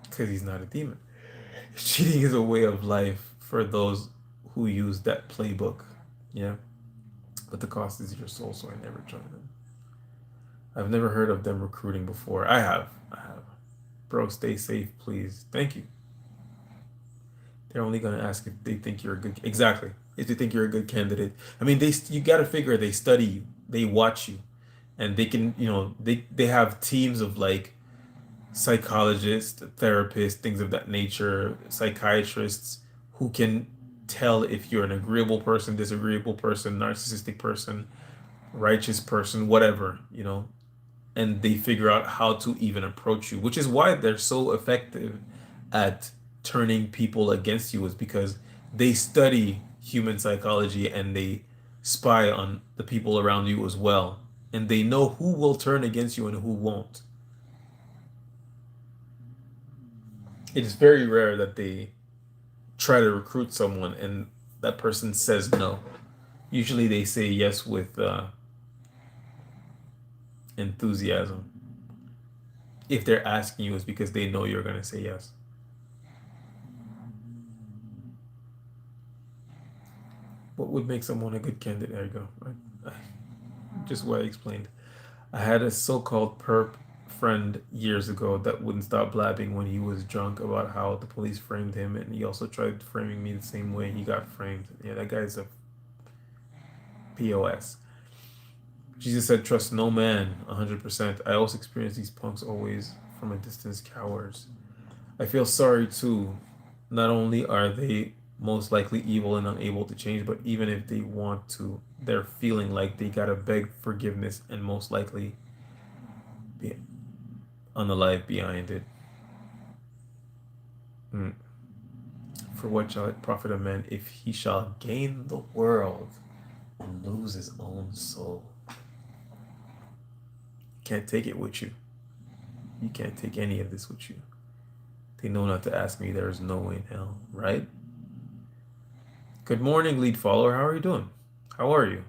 Because he's not a demon. Cheating is a way of life for those who use that playbook. Yeah. But the cost is your soul, so I never joined them. I've never heard of them recruiting before. I have. Bro, stay safe, please. Thank you. They're only gonna ask if they think you're a good. Exactly. If they think you're a good candidate. I mean, you got to figure they study you, they watch you, and they can, they have teams of like psychologists, therapists, things of that nature, psychiatrists who can tell if you're an agreeable person, disagreeable person, narcissistic person, righteous person, whatever, and they figure out how to even approach you, which is why they're so effective at turning people against you, is because they study human psychology and they spy on the people around you as well. And they know who will turn against you and who won't. It is very rare that they try to recruit someone and that person says no. Usually they say yes with enthusiasm. If they're asking you, it's because they know you're going to say yes. What would make someone a good candidate? There you go. Just what I explained. I had a so-called perp friend years ago that wouldn't stop blabbing when he was drunk about how the police framed him, and he also tried framing me the same way he got framed. Yeah, that guy's a POS. Jesus said, trust no man, 100%. I also experience these punks always from a distance, cowards. I feel sorry too. Not only are they most likely evil and unable to change, but even if they want to, they're feeling like they gotta beg forgiveness and most likely be unalive behind it. For what shall it profit a man if he shall gain the world and lose his own soul? Can't take it with you. You can't take any of this with you. They know not to ask me. There is no way in hell, right? Good morning, lead follower. How are you doing? How are you?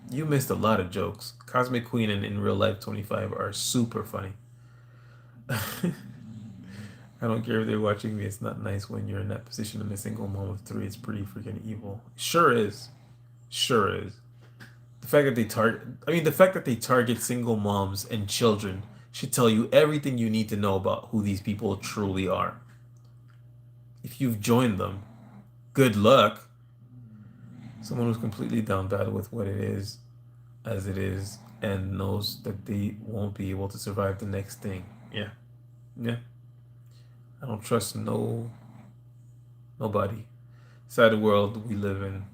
You missed a lot of jokes. Cosmic Queen and In Real Life 25 are super funny. I don't care if they're watching me. It's not nice when you're in that position and a single mom of three. It's pretty freaking evil. Sure is. Sure is. The fact that they target, I mean, the fact that they target single moms and children should tell you everything you need to know about who these people truly are. If you've joined them, good luck. Someone who's completely down bad with what it is as it is and knows that they won't be able to survive the next thing. Yeah. Yeah. I don't trust nobody. Sad world we live in.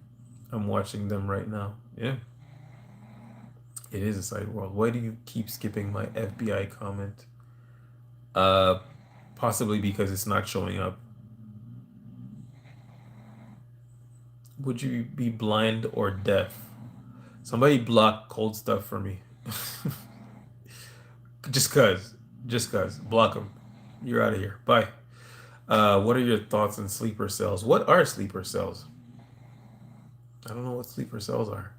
I'm watching them right now. Yeah. It is a side world. Why do you keep skipping my FBI comment? Uh, Possibly because it's not showing up. Would you be blind or deaf? Somebody block cold stuff for me. Just cuz. Just cuz. Block them. You're out of here. Bye. What are your thoughts on sleeper cells? What are sleeper cells? I don't know what sleeper cells are.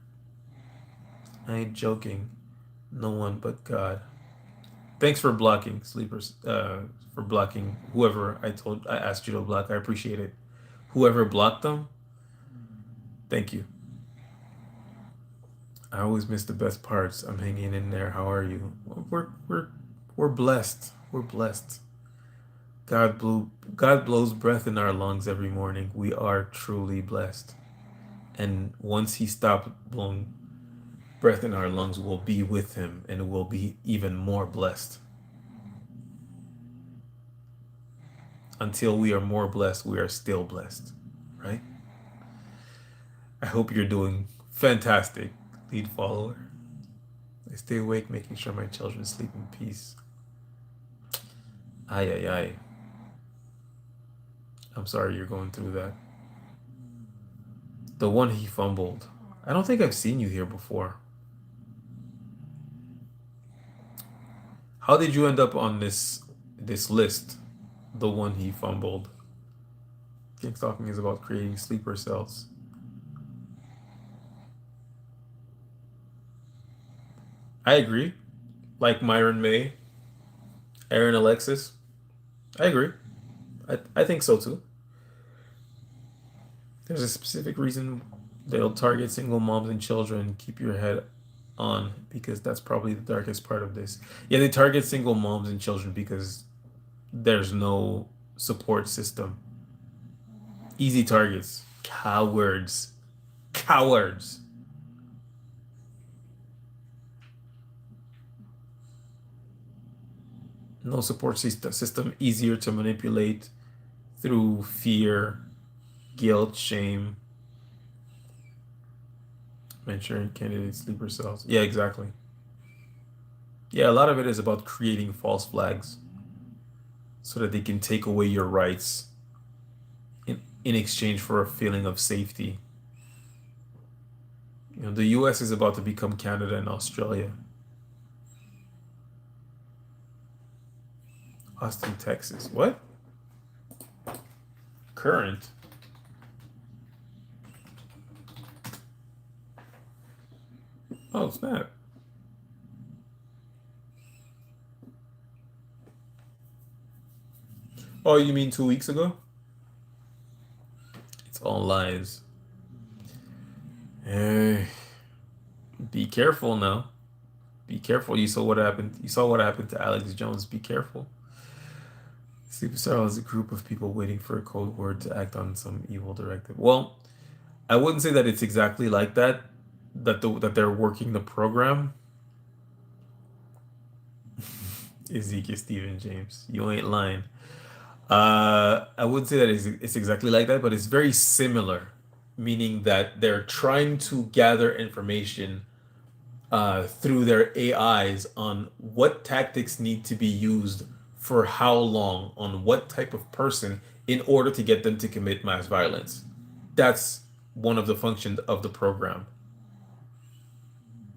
I ain't joking. No one but God. Thanks for blocking sleepers. For blocking whoever I asked you to block. I appreciate it. Whoever blocked them, thank you. I always miss the best parts. I'm hanging in there. How are you? Well, we're blessed. We're blessed. God blows breath in our lungs every morning. We are truly blessed. And once He stopped blowing breath in our lungs, we'll be with Him and we'll be even more blessed. Until we are more blessed, we are still blessed, right? I hope you're doing fantastic, lead follower. I stay awake, making sure my children sleep in peace. Ay, ay, ay. I'm sorry you're going through that. The one he fumbled. I don't think I've seen you here before. How did you end up on this list? The one he fumbled. King Stalking is about creating sleeper cells. I agree. Like Myron May, Aaron Alexis. I agree. I think so too. There's a specific reason they'll target single moms and children. Keep your head on because that's probably the darkest part of this. Yeah, they target single moms and children because there's no support system. Easy targets. Cowards. Cowards. No support system. Easier to manipulate through fear, guilt, shame. Mentoring candidate sleeper cells. Yeah, exactly. Yeah, a lot of it is about creating false flags so that they can take away your rights in exchange for a feeling of safety. You know, the US is about to become Canada and Australia. Austin, Texas. What? Current? Oh, snap. Oh, you mean 2 weeks ago? It's all lies. Hey, be careful now. Be careful. You saw what happened. You saw what happened to Alex Jones. Be careful. Supercell is a group of people waiting for a code word to act on some evil directive. Well, I wouldn't say that it's exactly like that. That they're working the program. Ezekiel Stephen James, you ain't lying. I wouldn't say that it's exactly like that, but it's very similar, meaning that they're trying to gather information through their AIs on what tactics need to be used for how long on what type of person in order to get them to commit mass violence. That's one of the functions of the program.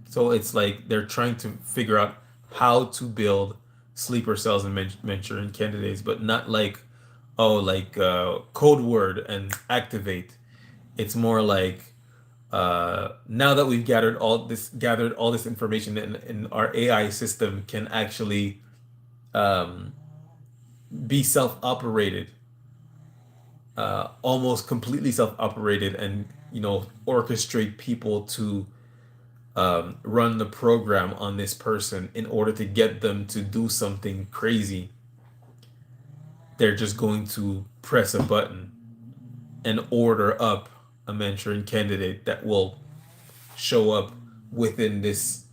So it's like they're trying to figure out how to build sleeper cells and Manchurian candidates, but not like, oh, like code word and activate. It's more like now that we've gathered all this information and our AI system can actually um, be self-operated, almost completely self-operated, and orchestrate people to run the program on this person in order to get them to do something crazy. They're just going to press a button and order up a mentoring candidate that will show up within this,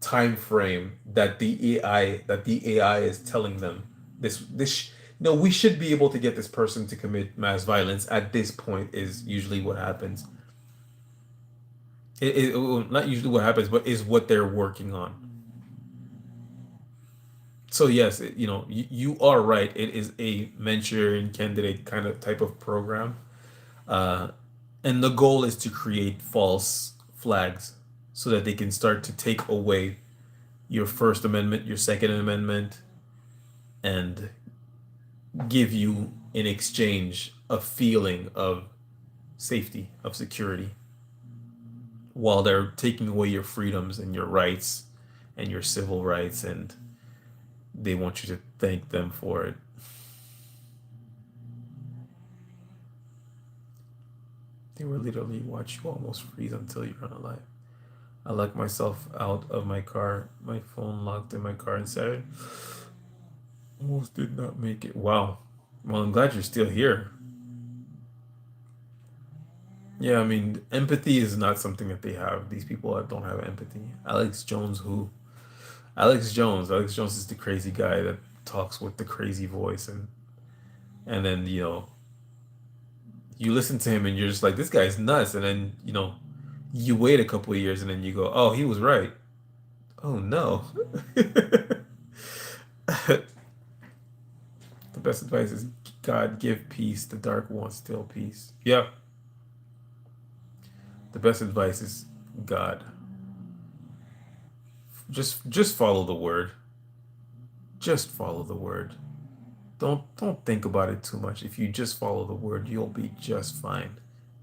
time frame that the AI is telling them. We should be able to get this person to commit mass violence at this point is usually what happens. Well, not usually what happens, but is what they're working on. So yes, you are right. It is a Manchurian candidate kind of type of program, uh, and the goal is to create false flags so that they can start to take away your First Amendment, your Second Amendment, and give you in exchange a feeling of safety, of security, while they're taking away your freedoms and your rights and your civil rights, and they want you to thank them for it. They will literally watch you almost freeze until you run alive. I locked myself out of my car, my phone locked in my car and said, almost did not make it. Wow. Well, I'm glad you're still here. Yeah, I mean, empathy is not something that they have. These people that don't have empathy. Alex Jones, who? Alex Jones. Alex Jones is the crazy guy that talks with the crazy voice, and then you listen to him and you're just like, this guy's nuts, and then you wait a couple of years and then you go, oh, he was right. Oh no. The best advice is God give peace. The dark won't steal peace. Yep. The best advice is God. Just follow the word. Just follow the word. Don't think about it too much. If you just follow the word, you'll be just fine.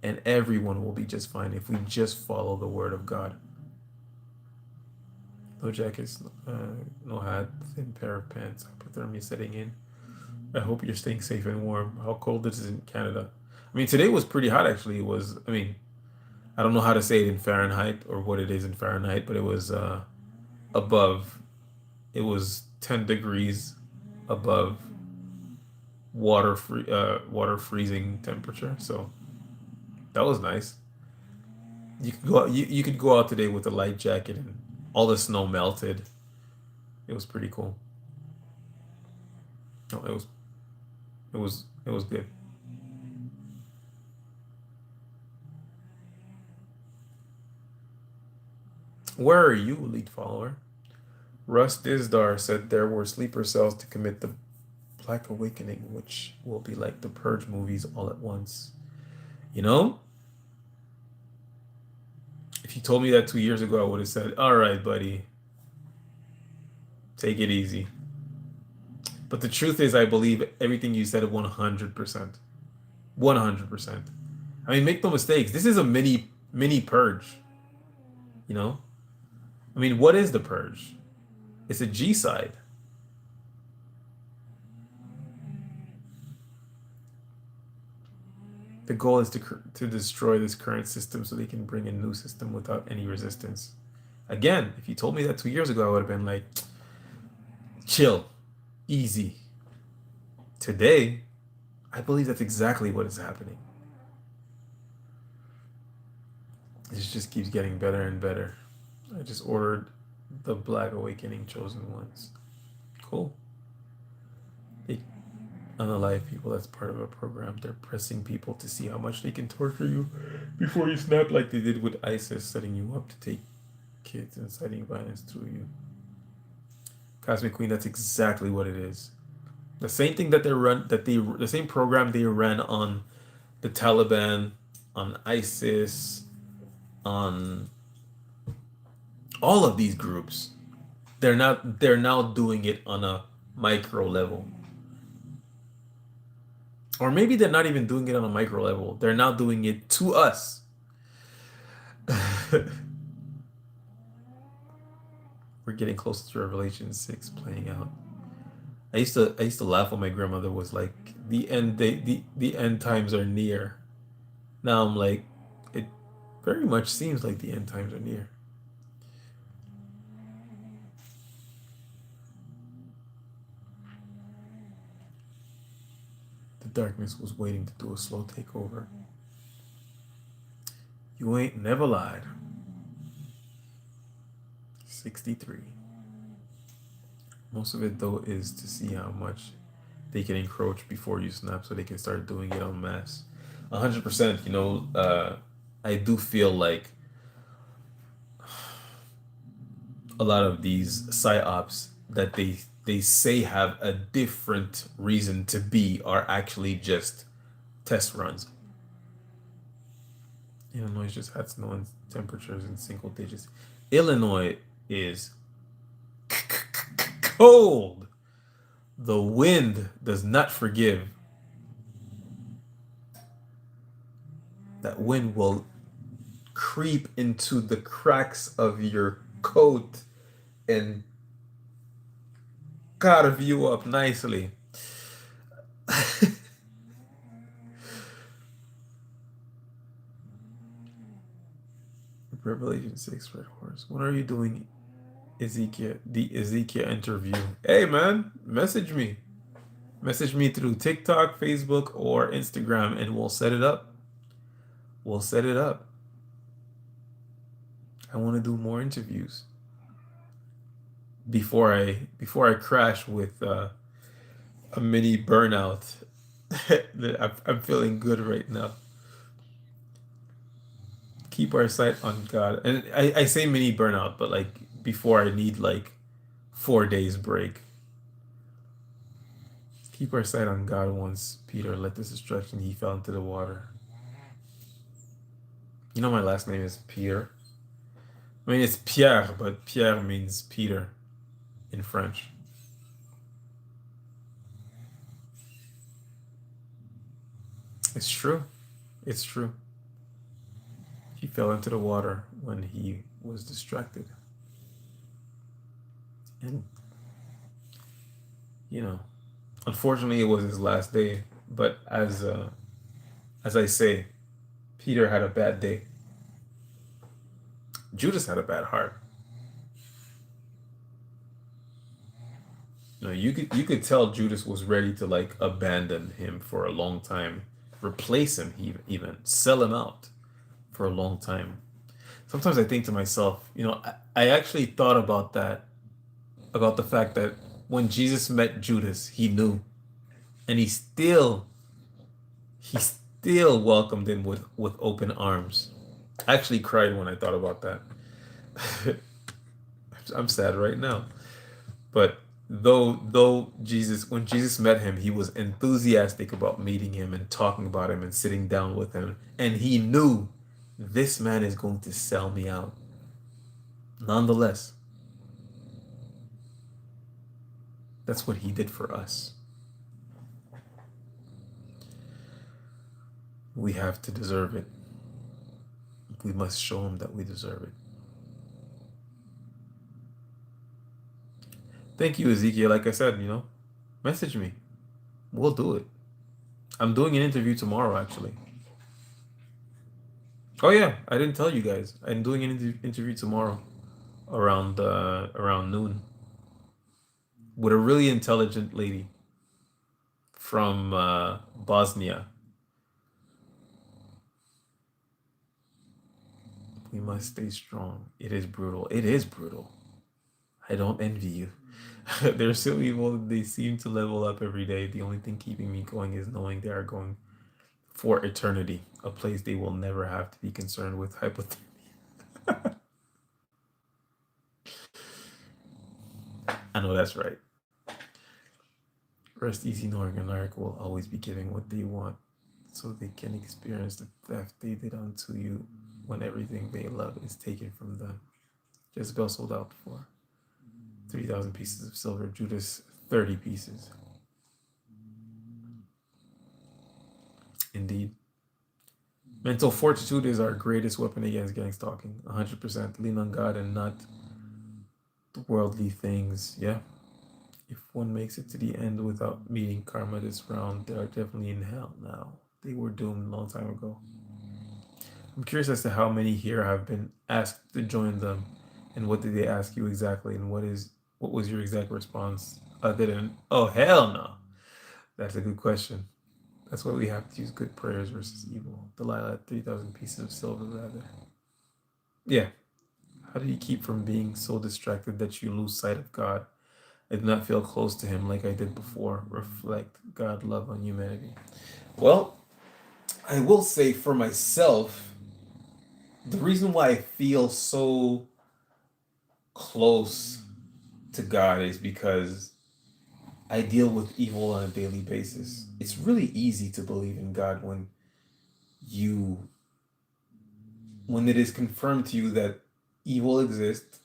And everyone will be just fine if we just follow the word of God. No jackets, no hat, thin pair of pants, hypothermia setting in. I hope you're staying safe and warm. How cold is it in Canada? I mean, today was pretty hot actually. I don't know how to say it in Fahrenheit or what it is in Fahrenheit, but it was above. It was 10 degrees above water freezing temperature. So that was nice. You could go out, you could go out today with a light jacket and all the snow melted. It was pretty cool. No, it was good. Where are you, elite follower? Russ Dizdar said there were sleeper cells to commit the Black Awakening, which will be like the Purge movies all at once. You know, if you told me that 2 years ago, I would have said, all right, buddy, take it easy. But the truth is, I believe everything you said 100%. 100%. I mean, make no mistakes. This is a mini purge. You know? I mean, what is the purge? It's a G side. The goal is to destroy this current system so they can bring a new system without any resistance. Again, if you told me that 2 years ago, I would have been like, chill, easy. Today, I believe that's exactly what is happening. It just keeps getting better and better. I just ordered the Black Awakening Chosen Ones. Cool. They unalive people. That's part of a program. They're pressing people to see how much they can torture you before you snap, like they did with ISIS, setting you up to take kids, inciting violence through you. Cosmic Queen, that's exactly what it is. The same thing that the same program they ran on the Taliban, on ISIS, on all of these groups. They're now doing it on a micro level. Or maybe they're not even doing it on a micro level. They're now doing it to us. We're getting closer to Revelation 6 playing out. I used to laugh when my grandmother was like, the end times are near. Now I'm like, it very much seems like the end times are near. The darkness was waiting to do a slow takeover. You ain't never lied. 63. Most of it, though, is to see how much they can encroach before you snap so they can start doing it en masse. 100%, I do feel like a lot of these psyops that they say have a different reason to be are actually just test runs. Illinois just had snow and temperatures in single digits. Illinois is cold. The wind does not forgive. That wind will creep into the cracks of your coat and carve you up nicely. Revelation 6 Red Horse. When are you doing Ezekiel, the Ezekiel interview? Hey man, message me. Message me through TikTok, Facebook, or Instagram, and we'll set it up. We'll set it up. I want to do more interviews before I crash with a mini burnout. I'm feeling good right now. Keep our sight on God, and I say mini burnout, but like before I need like 4 days break. Keep our sight on God. Once Peter let this instruction, he fell into the water. You know my last name is Peter. I mean it's Pierre, but Pierre means Peter in French. It's true. It's true. He fell into the water when he was distracted. And, you know, unfortunately, it was his last day. But as I say, Peter had a bad day. Judas had a bad heart. You could tell Judas was ready to like abandon him for a long time, replace him, even sell him out for a long time. Sometimes I think to myself, I actually thought about that, about the fact that when Jesus met Judas, he knew, and he still welcomed him with open arms. I actually cried when I thought about that. I'm sad right now. But though when Jesus met him, he was enthusiastic about meeting him and talking about him and sitting down with him, and he knew this man is going to sell me out. Nonetheless, that's what he did for us. We have to deserve it. We must show him that we deserve it. Thank you, Ezekiel. Like I said, message me. We'll do it. I'm doing an interview tomorrow, actually. Oh yeah, I didn't tell you guys. I'm doing an interview tomorrow around noon with a really intelligent lady from Bosnia. We must stay strong. It is brutal. It is brutal. I don't envy you. There's still people, they seem to level up every day. The only thing keeping me going is knowing they are going for eternity, a place they will never have to be concerned with hypothermia. I know that's right. Rest easy knowing America will always be giving what they want so they can experience the theft they did unto you when everything they love is taken from them. Jezebel sold out for 3,000 pieces of silver, Judas 30 pieces. Indeed. Mental fortitude is our greatest weapon against gang stalking. 100%. Lean on God and not the worldly things. Yeah. If one makes it to the end without meeting karma this round, they are definitely in hell now. They were doomed a long time ago. I'm curious as to how many here have been asked to join them, and what did they ask you exactly, and what was your exact response other than "Oh hell no"? That's a good question. That's why we have to use good prayers versus evil. Delilah had 3,000 pieces of silver rather. Yeah. How do you keep from being so distracted that you lose sight of God? I do not feel close to Him like I did before. Reflect God love on humanity. Well, I will say for myself, the reason why I feel so close to God is because I deal with evil on a daily basis. It's really easy to believe in God you when it is confirmed to you that evil exists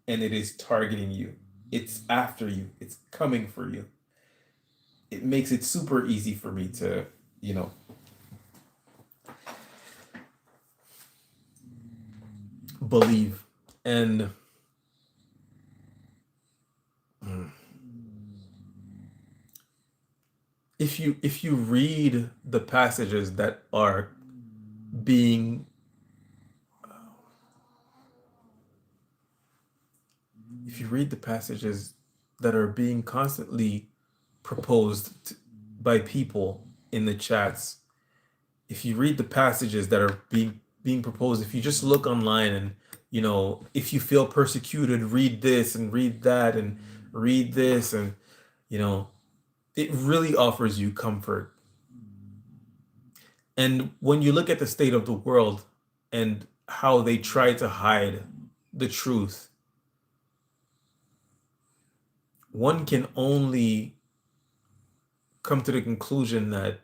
and it is targeting you. It's after you. It's coming for you. It makes it super easy for me to, you know, believe. And if you read the passages that are being if you read the passages that are being constantly proposed by people in the chats, if you read the passages that are being proposed, if you just look online and if you feel persecuted, read this and read that and read this, and you know, it really offers you comfort. And when you look at the state of the world and how they try to hide the truth, one can only come to the conclusion that,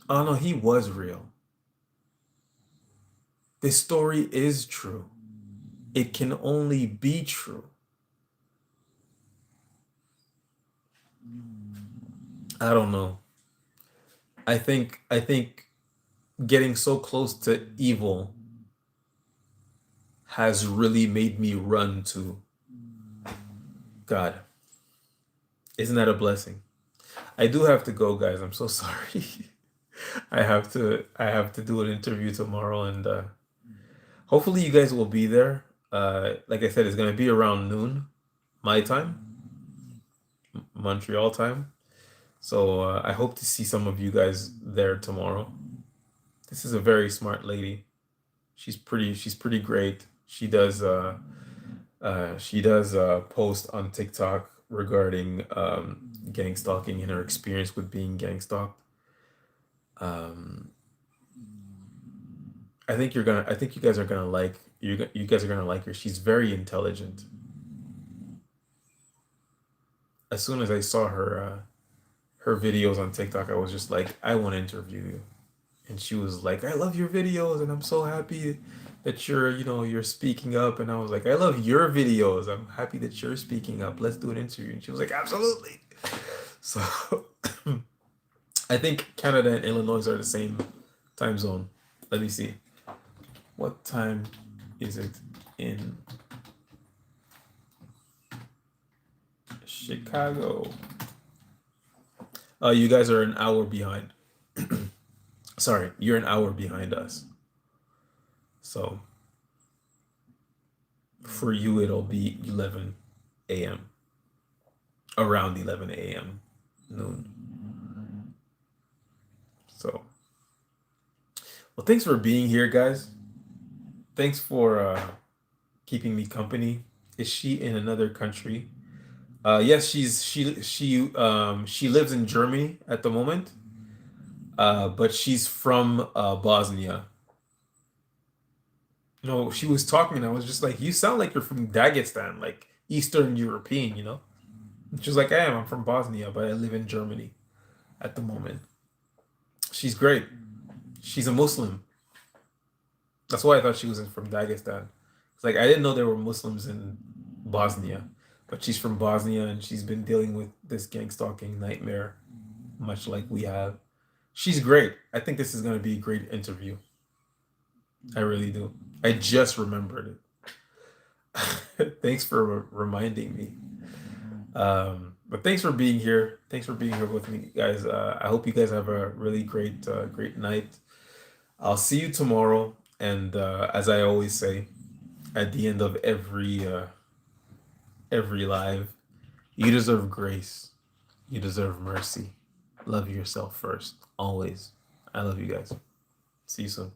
oh no, he was real. This story is true. It can only be true. I don't know. I think getting so close to evil has really made me run to God. Isn't that a blessing? I do have to go, guys. I'm so sorry. I have to do an interview tomorrow, and hopefully you guys will be there. Like I said, it's gonna be around noon, my time, Montreal time. So I hope to see some of you guys there tomorrow. This is a very smart lady. She's pretty great. She does post on TikTok regarding gang stalking and her experience with being gang stalked. Um, I think you guys are gonna like you guys are gonna like her. She's very intelligent. As soon as I saw her videos on TikTok, I was just like, I want to interview you. And she was like, I love your videos, and I'm so happy that you're speaking up. And I was like, I love your videos. I'm happy that you're speaking up. Let's do an interview. And she was like, absolutely. So I think Canada and Illinois are the same time zone. Let me see. What time is it in Chicago? You guys are an hour behind. Sorry, you're an hour behind us. So for you, it'll be 11 a.m. Around 11 a.m. noon. So, well, thanks for being here, guys. Thanks for keeping me company. Is she in another country? Yes, she lives in Germany at the moment. But she's from Bosnia. No, she was talking, and I was just like, "You sound like you're from Dagestan, like Eastern European." And she was like, "I am. I'm from Bosnia, but I live in Germany at the moment." She's great. She's a Muslim. That's why I thought she was from Dagestan. It's like I didn't know there were Muslims in Bosnia, but she's from Bosnia, and she's been dealing with this gang stalking nightmare, much like we have. She's great. I think this is going to be a great interview. I really do. I just remembered it. Thanks for reminding me. But thanks for being here. Thanks for being here with me, guys. I hope you guys have a really great night. I'll see you tomorrow. And as I always say, at the end of every live, you deserve grace. You deserve mercy. Love yourself first, always. I love you guys. See you soon.